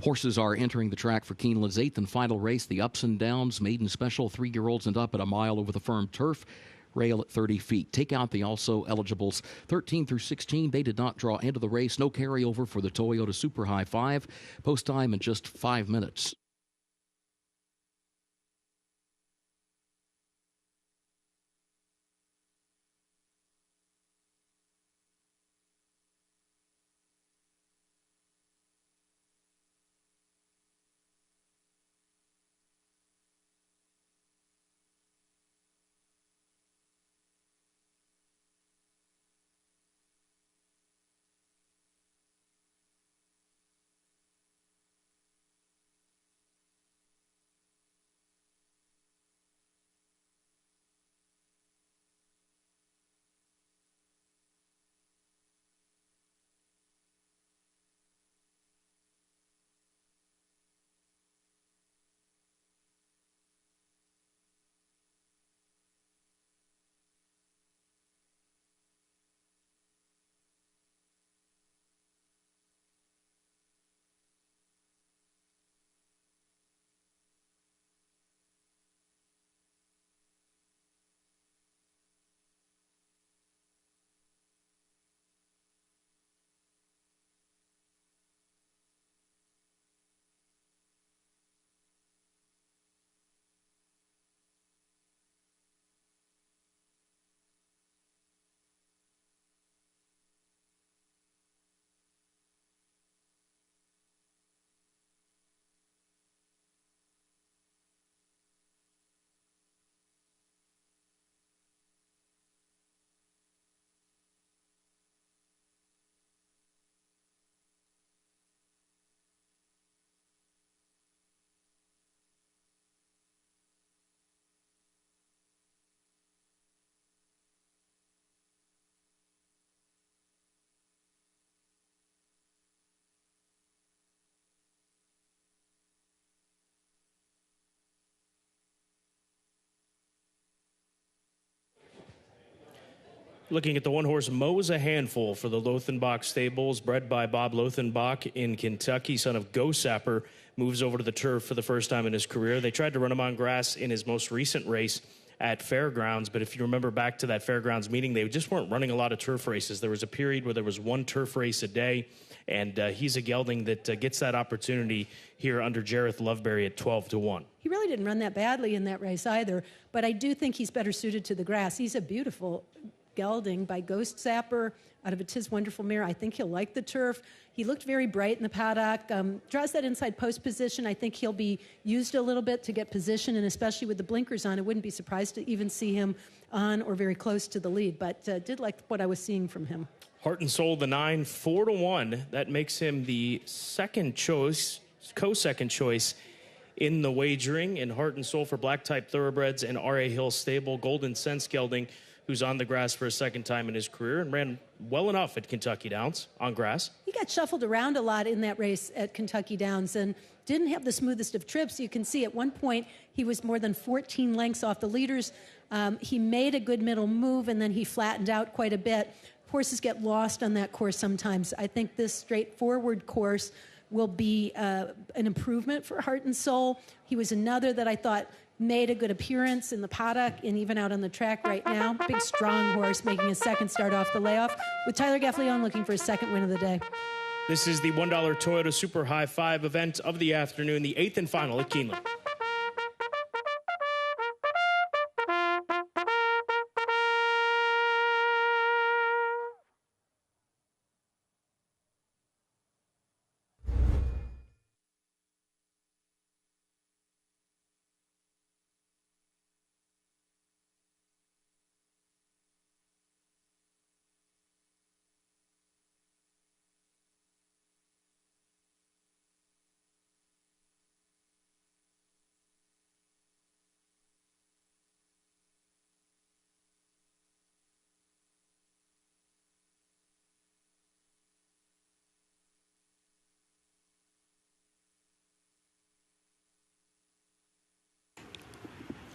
Horses are entering the track for Keeneland's 8th and final race, the Ups and Downs Maiden Special, 3-year-olds and up at a mile over the firm turf. Rail at 30 feet. Take out the also eligibles 13 through 16. They did not draw into the race. No carryover for the Toyota Super High 5. Post time in just 5 minutes. Looking at the one-horse Mo's a Handful for the Lothenbach Stables, bred by Bob Lothenbach in Kentucky, son of Go Sapper, moves over to the turf for the first time in his career. They tried to run him on grass in his most recent race at Fairgrounds, but if you remember back to that Fairgrounds meeting, they just weren't running a lot of turf races. There was a period where there was one turf race a day, and he's a gelding that gets that opportunity here under Jareth Loveberry at 12-1. He really didn't run that badly in that race either, but I do think he's better suited to the grass. He's a beautiful gelding by Ghost Sapper out of a Tis Wonderful Mare. I think he'll like the turf. He looked very bright in the paddock. Draws that inside post position. I think he'll be used a little bit to get position, and especially with the blinkers on, I wouldn't be surprised to even see him on or very close to the lead, but did like what I was seeing from him. Heart and Soul, the 9, 4-1. That makes him the second choice, co-second choice in the wagering. And Heart and Soul for black-type thoroughbreds and R.A. Hill Stable. Golden Sense gelding, who's on the grass for a second time in his career and ran well enough at Kentucky Downs on grass. He got shuffled around a lot in that race at Kentucky Downs and didn't have the smoothest of trips. You can see at one point he was more than 14 lengths off the leaders. He made a good middle move, and then he flattened out quite a bit. Horses get lost on that course sometimes. I think this straightforward course will be an improvement for Heart and Soul. He was another that I thought made a good appearance in the paddock and even out on the track right now. Big, strong horse making his second start off the layoff, with Tyler Gaffleone looking for his second win of the day. This is the $1 Toyota Super High 5 event of the afternoon, the 8th and final at Keeneland.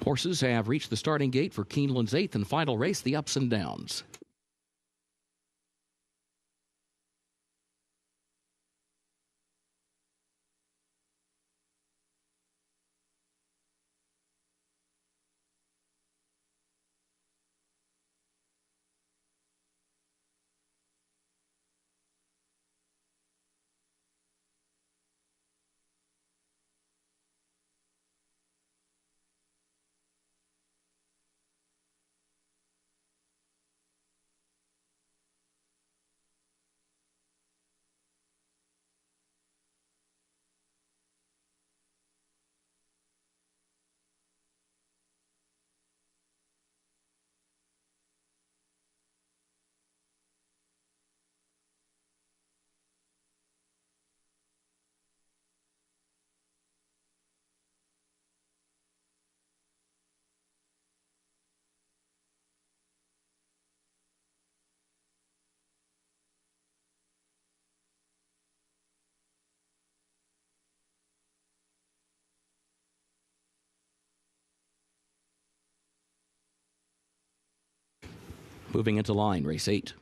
Horses have reached the starting gate for Keeneland's 8th and final race, the Ups and Downs. Moving into line, race 8.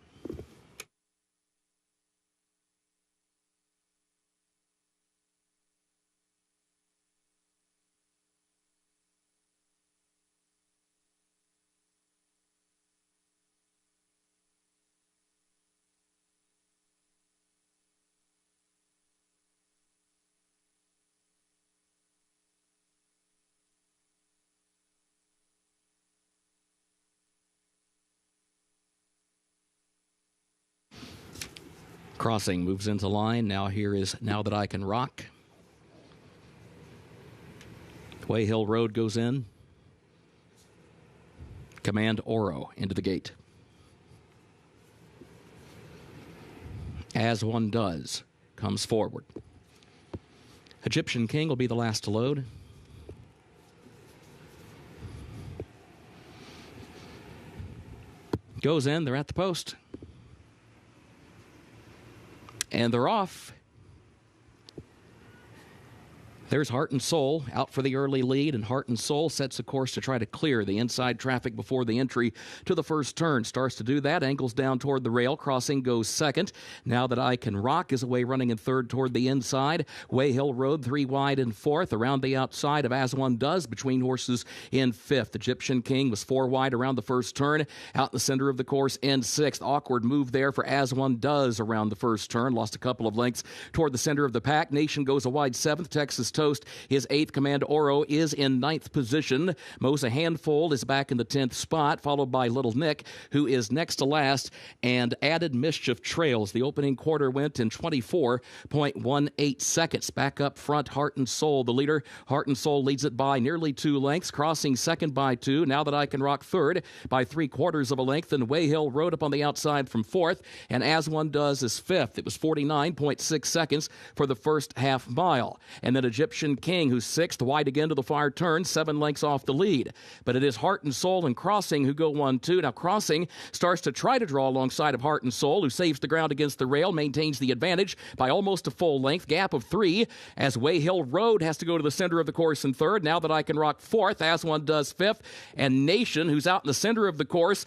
Crossing moves into line. Now here is Now That I Can Rock. Way Hill Road goes in. Command Oro into the gate. As One Does comes forward. Egyptian King will be the last to load. Goes in. They're at the post. And they're off. There's Heart and Soul out for the early lead, and Heart and Soul sets a course to try to clear the inside traffic before the entry to the first turn. Starts to do that, angles down toward the rail. Crossing goes second. Now That I Can Rock is away running in third toward the inside. Way Hill Road 3 wide in fourth. Around the outside of As One Does between horses in fifth. Egyptian King was 4 wide around the first turn. Out in the center of the course in sixth. Awkward move there for As One Does around the first turn. Lost a couple of lengths toward the center of the pack. Nation goes a wide seventh. Texas Toast, his eighth. Command Oro is in ninth position. Mo's a Handful is back in the 10th spot, followed by Little Nick, who is next to last, and Added Mischief trails. The opening quarter went in 24.18 seconds. Back up front, Heart and Soul, the leader. Heart and Soul leads it by nearly 2 lengths. Crossing second by 2. Now That I Can Rock third by 3/4 of a length. And Way Hill Road up on the outside from fourth. And As One Does is fifth. It was 49.6 seconds for the first half mile. And then Egyptian King, who's sixth, wide again to the far turn, 7 lengths off the lead. But it is Heart and Soul and Crossing who go 1-2. Now Crossing starts to try to draw alongside of Heart and Soul, who saves the ground against the rail, maintains the advantage by almost a full length, gap of 3, as Way Hill Road has to go to the center of the course in third. Now That I Can Rock fourth, As One Does fifth, and Nation, who's out in the center of the course,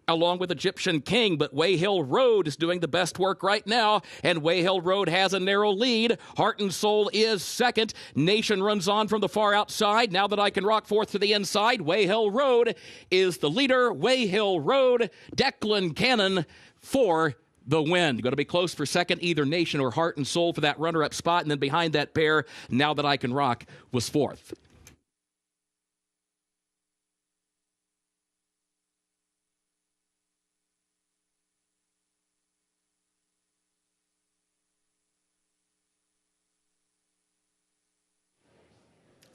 along with Egyptian King, but Way Hill Road is doing the best work right now, and Way Hill Road has a narrow lead. Heart and Soul is second. Nation runs on from the far outside. Now That I Can Rock fourth to the inside. Way Hill Road is the leader. Way Hill Road, Declan Cannon for the win. Going to be close for second, either Nation or Heart and Soul for that runner-up spot, and then behind that pair, Now That I Can Rock was fourth.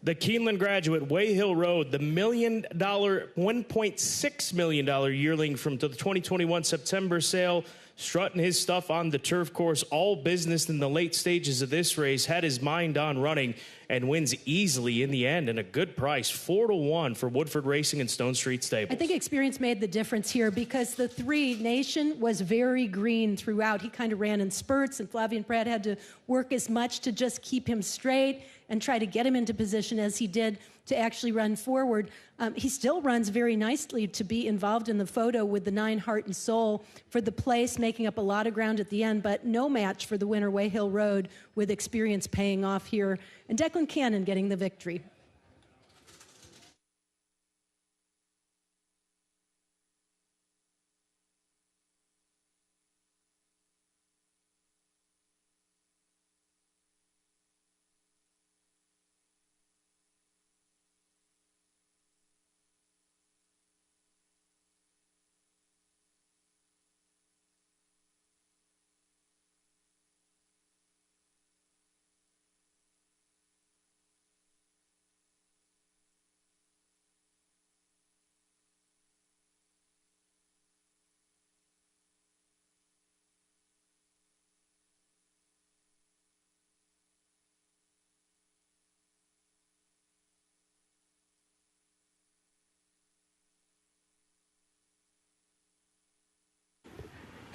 The Keeneland graduate, Way Hill Road, the $1.6 million yearling from the 2021 September sale, strutting his stuff on the turf course, all business in the late stages of this race, had his mind on running, and wins easily in the end, and a good price, 4-1 for Woodford Racing and Stone Street Stables. I think experience made the difference here, because the 3, Nation, was very green throughout. He kind of ran in spurts, and Flavien Prat had to work as much to just keep him straight and try to get him into position as he did to actually run forward. He still runs very nicely to be involved in the photo with the 9 Heart and Soul for the place, making up a lot of ground at the end, but no match for the winner, Way Hill Road, with experience paying off here, and Declan Cannon getting the victory.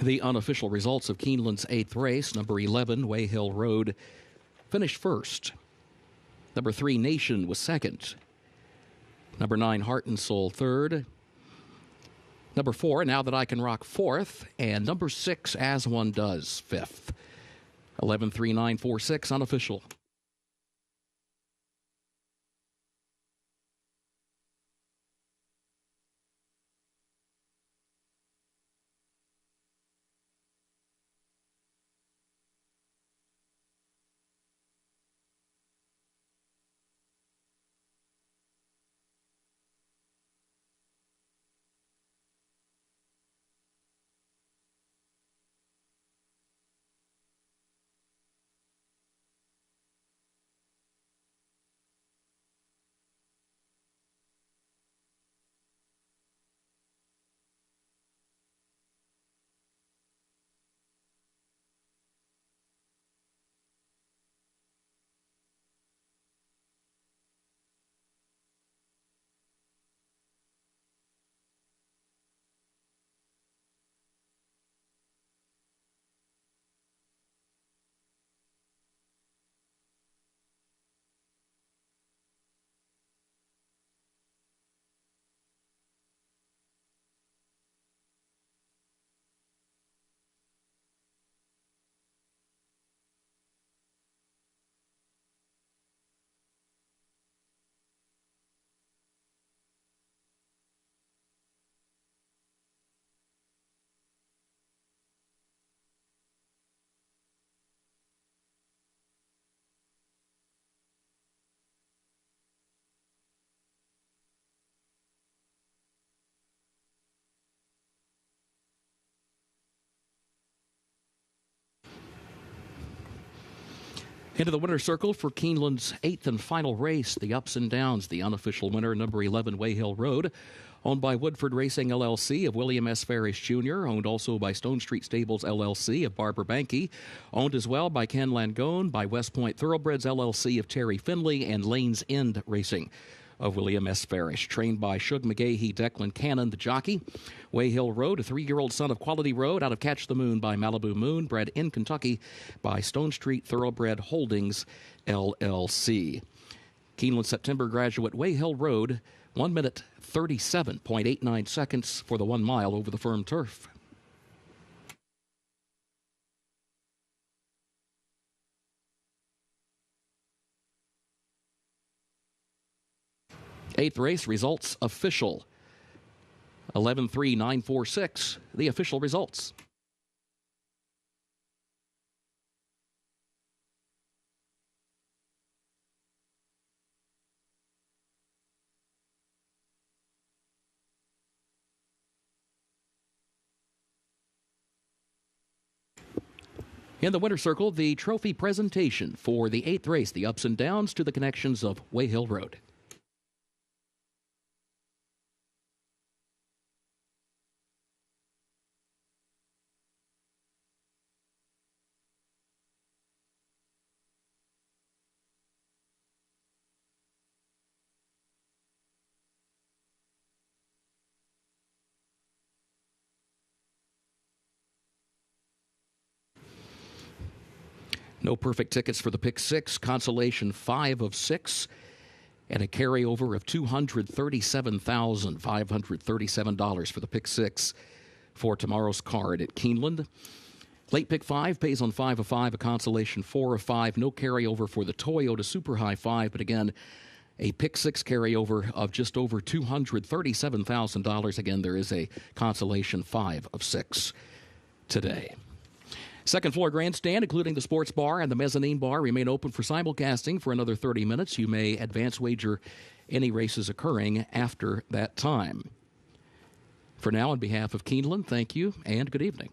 The unofficial results of Keeneland's 8th race: number 11, Way Hill Road, finished first. Number 3, Nation, was second. Number 9, Heart and Soul, third. Number 4, Now That I Can Rock, 4th. And number 6, As One Does, 5th. 11-3-9-4-6, unofficial. Into the winner's circle for Keeneland's 8th and final race, the ups and downs. The unofficial winner, number 11, Wayhill Road, owned by Woodford Racing LLC of William S. Ferris Jr., owned also by Stone Street Stables LLC of Barbara Banke, owned as well by Ken Langone, by West Point Thoroughbreds LLC of Terry Finley, and Lane's End Racing of William S. Farish, trained by Shug McGahee, Declan Cannon, the jockey. Wayhill Road, a 3-year-old son of Quality Road, out of Catch the Moon by Malibu Moon, bred in Kentucky by Stone Street Thoroughbred Holdings, LLC. Keeneland September graduate Wayhill Road, 1 minute 37.89 seconds for the 1 mile over the firm turf. Eighth race results official. 11-3-9-4-6, the official results. In the winner's circle, the trophy presentation for the 8th race, the ups and downs to the connections of Wayhill Road. No perfect tickets for the pick 6, consolation 5 of 6, and a carryover of $237,537 for the pick 6 for tomorrow's card at Keeneland. Late pick 5 pays on 5 of 5, a consolation 4 of 5, no carryover for the Toyota Super High 5, but again, a pick 6 carryover of just over $237,000. Again, there is a consolation 5 of 6 today. Second floor grandstand, including the sports bar and the mezzanine bar, remain open for simulcasting for another 30 minutes. You may advance wager any races occurring after that time. For now, on behalf of Keeneland, thank you and good evening.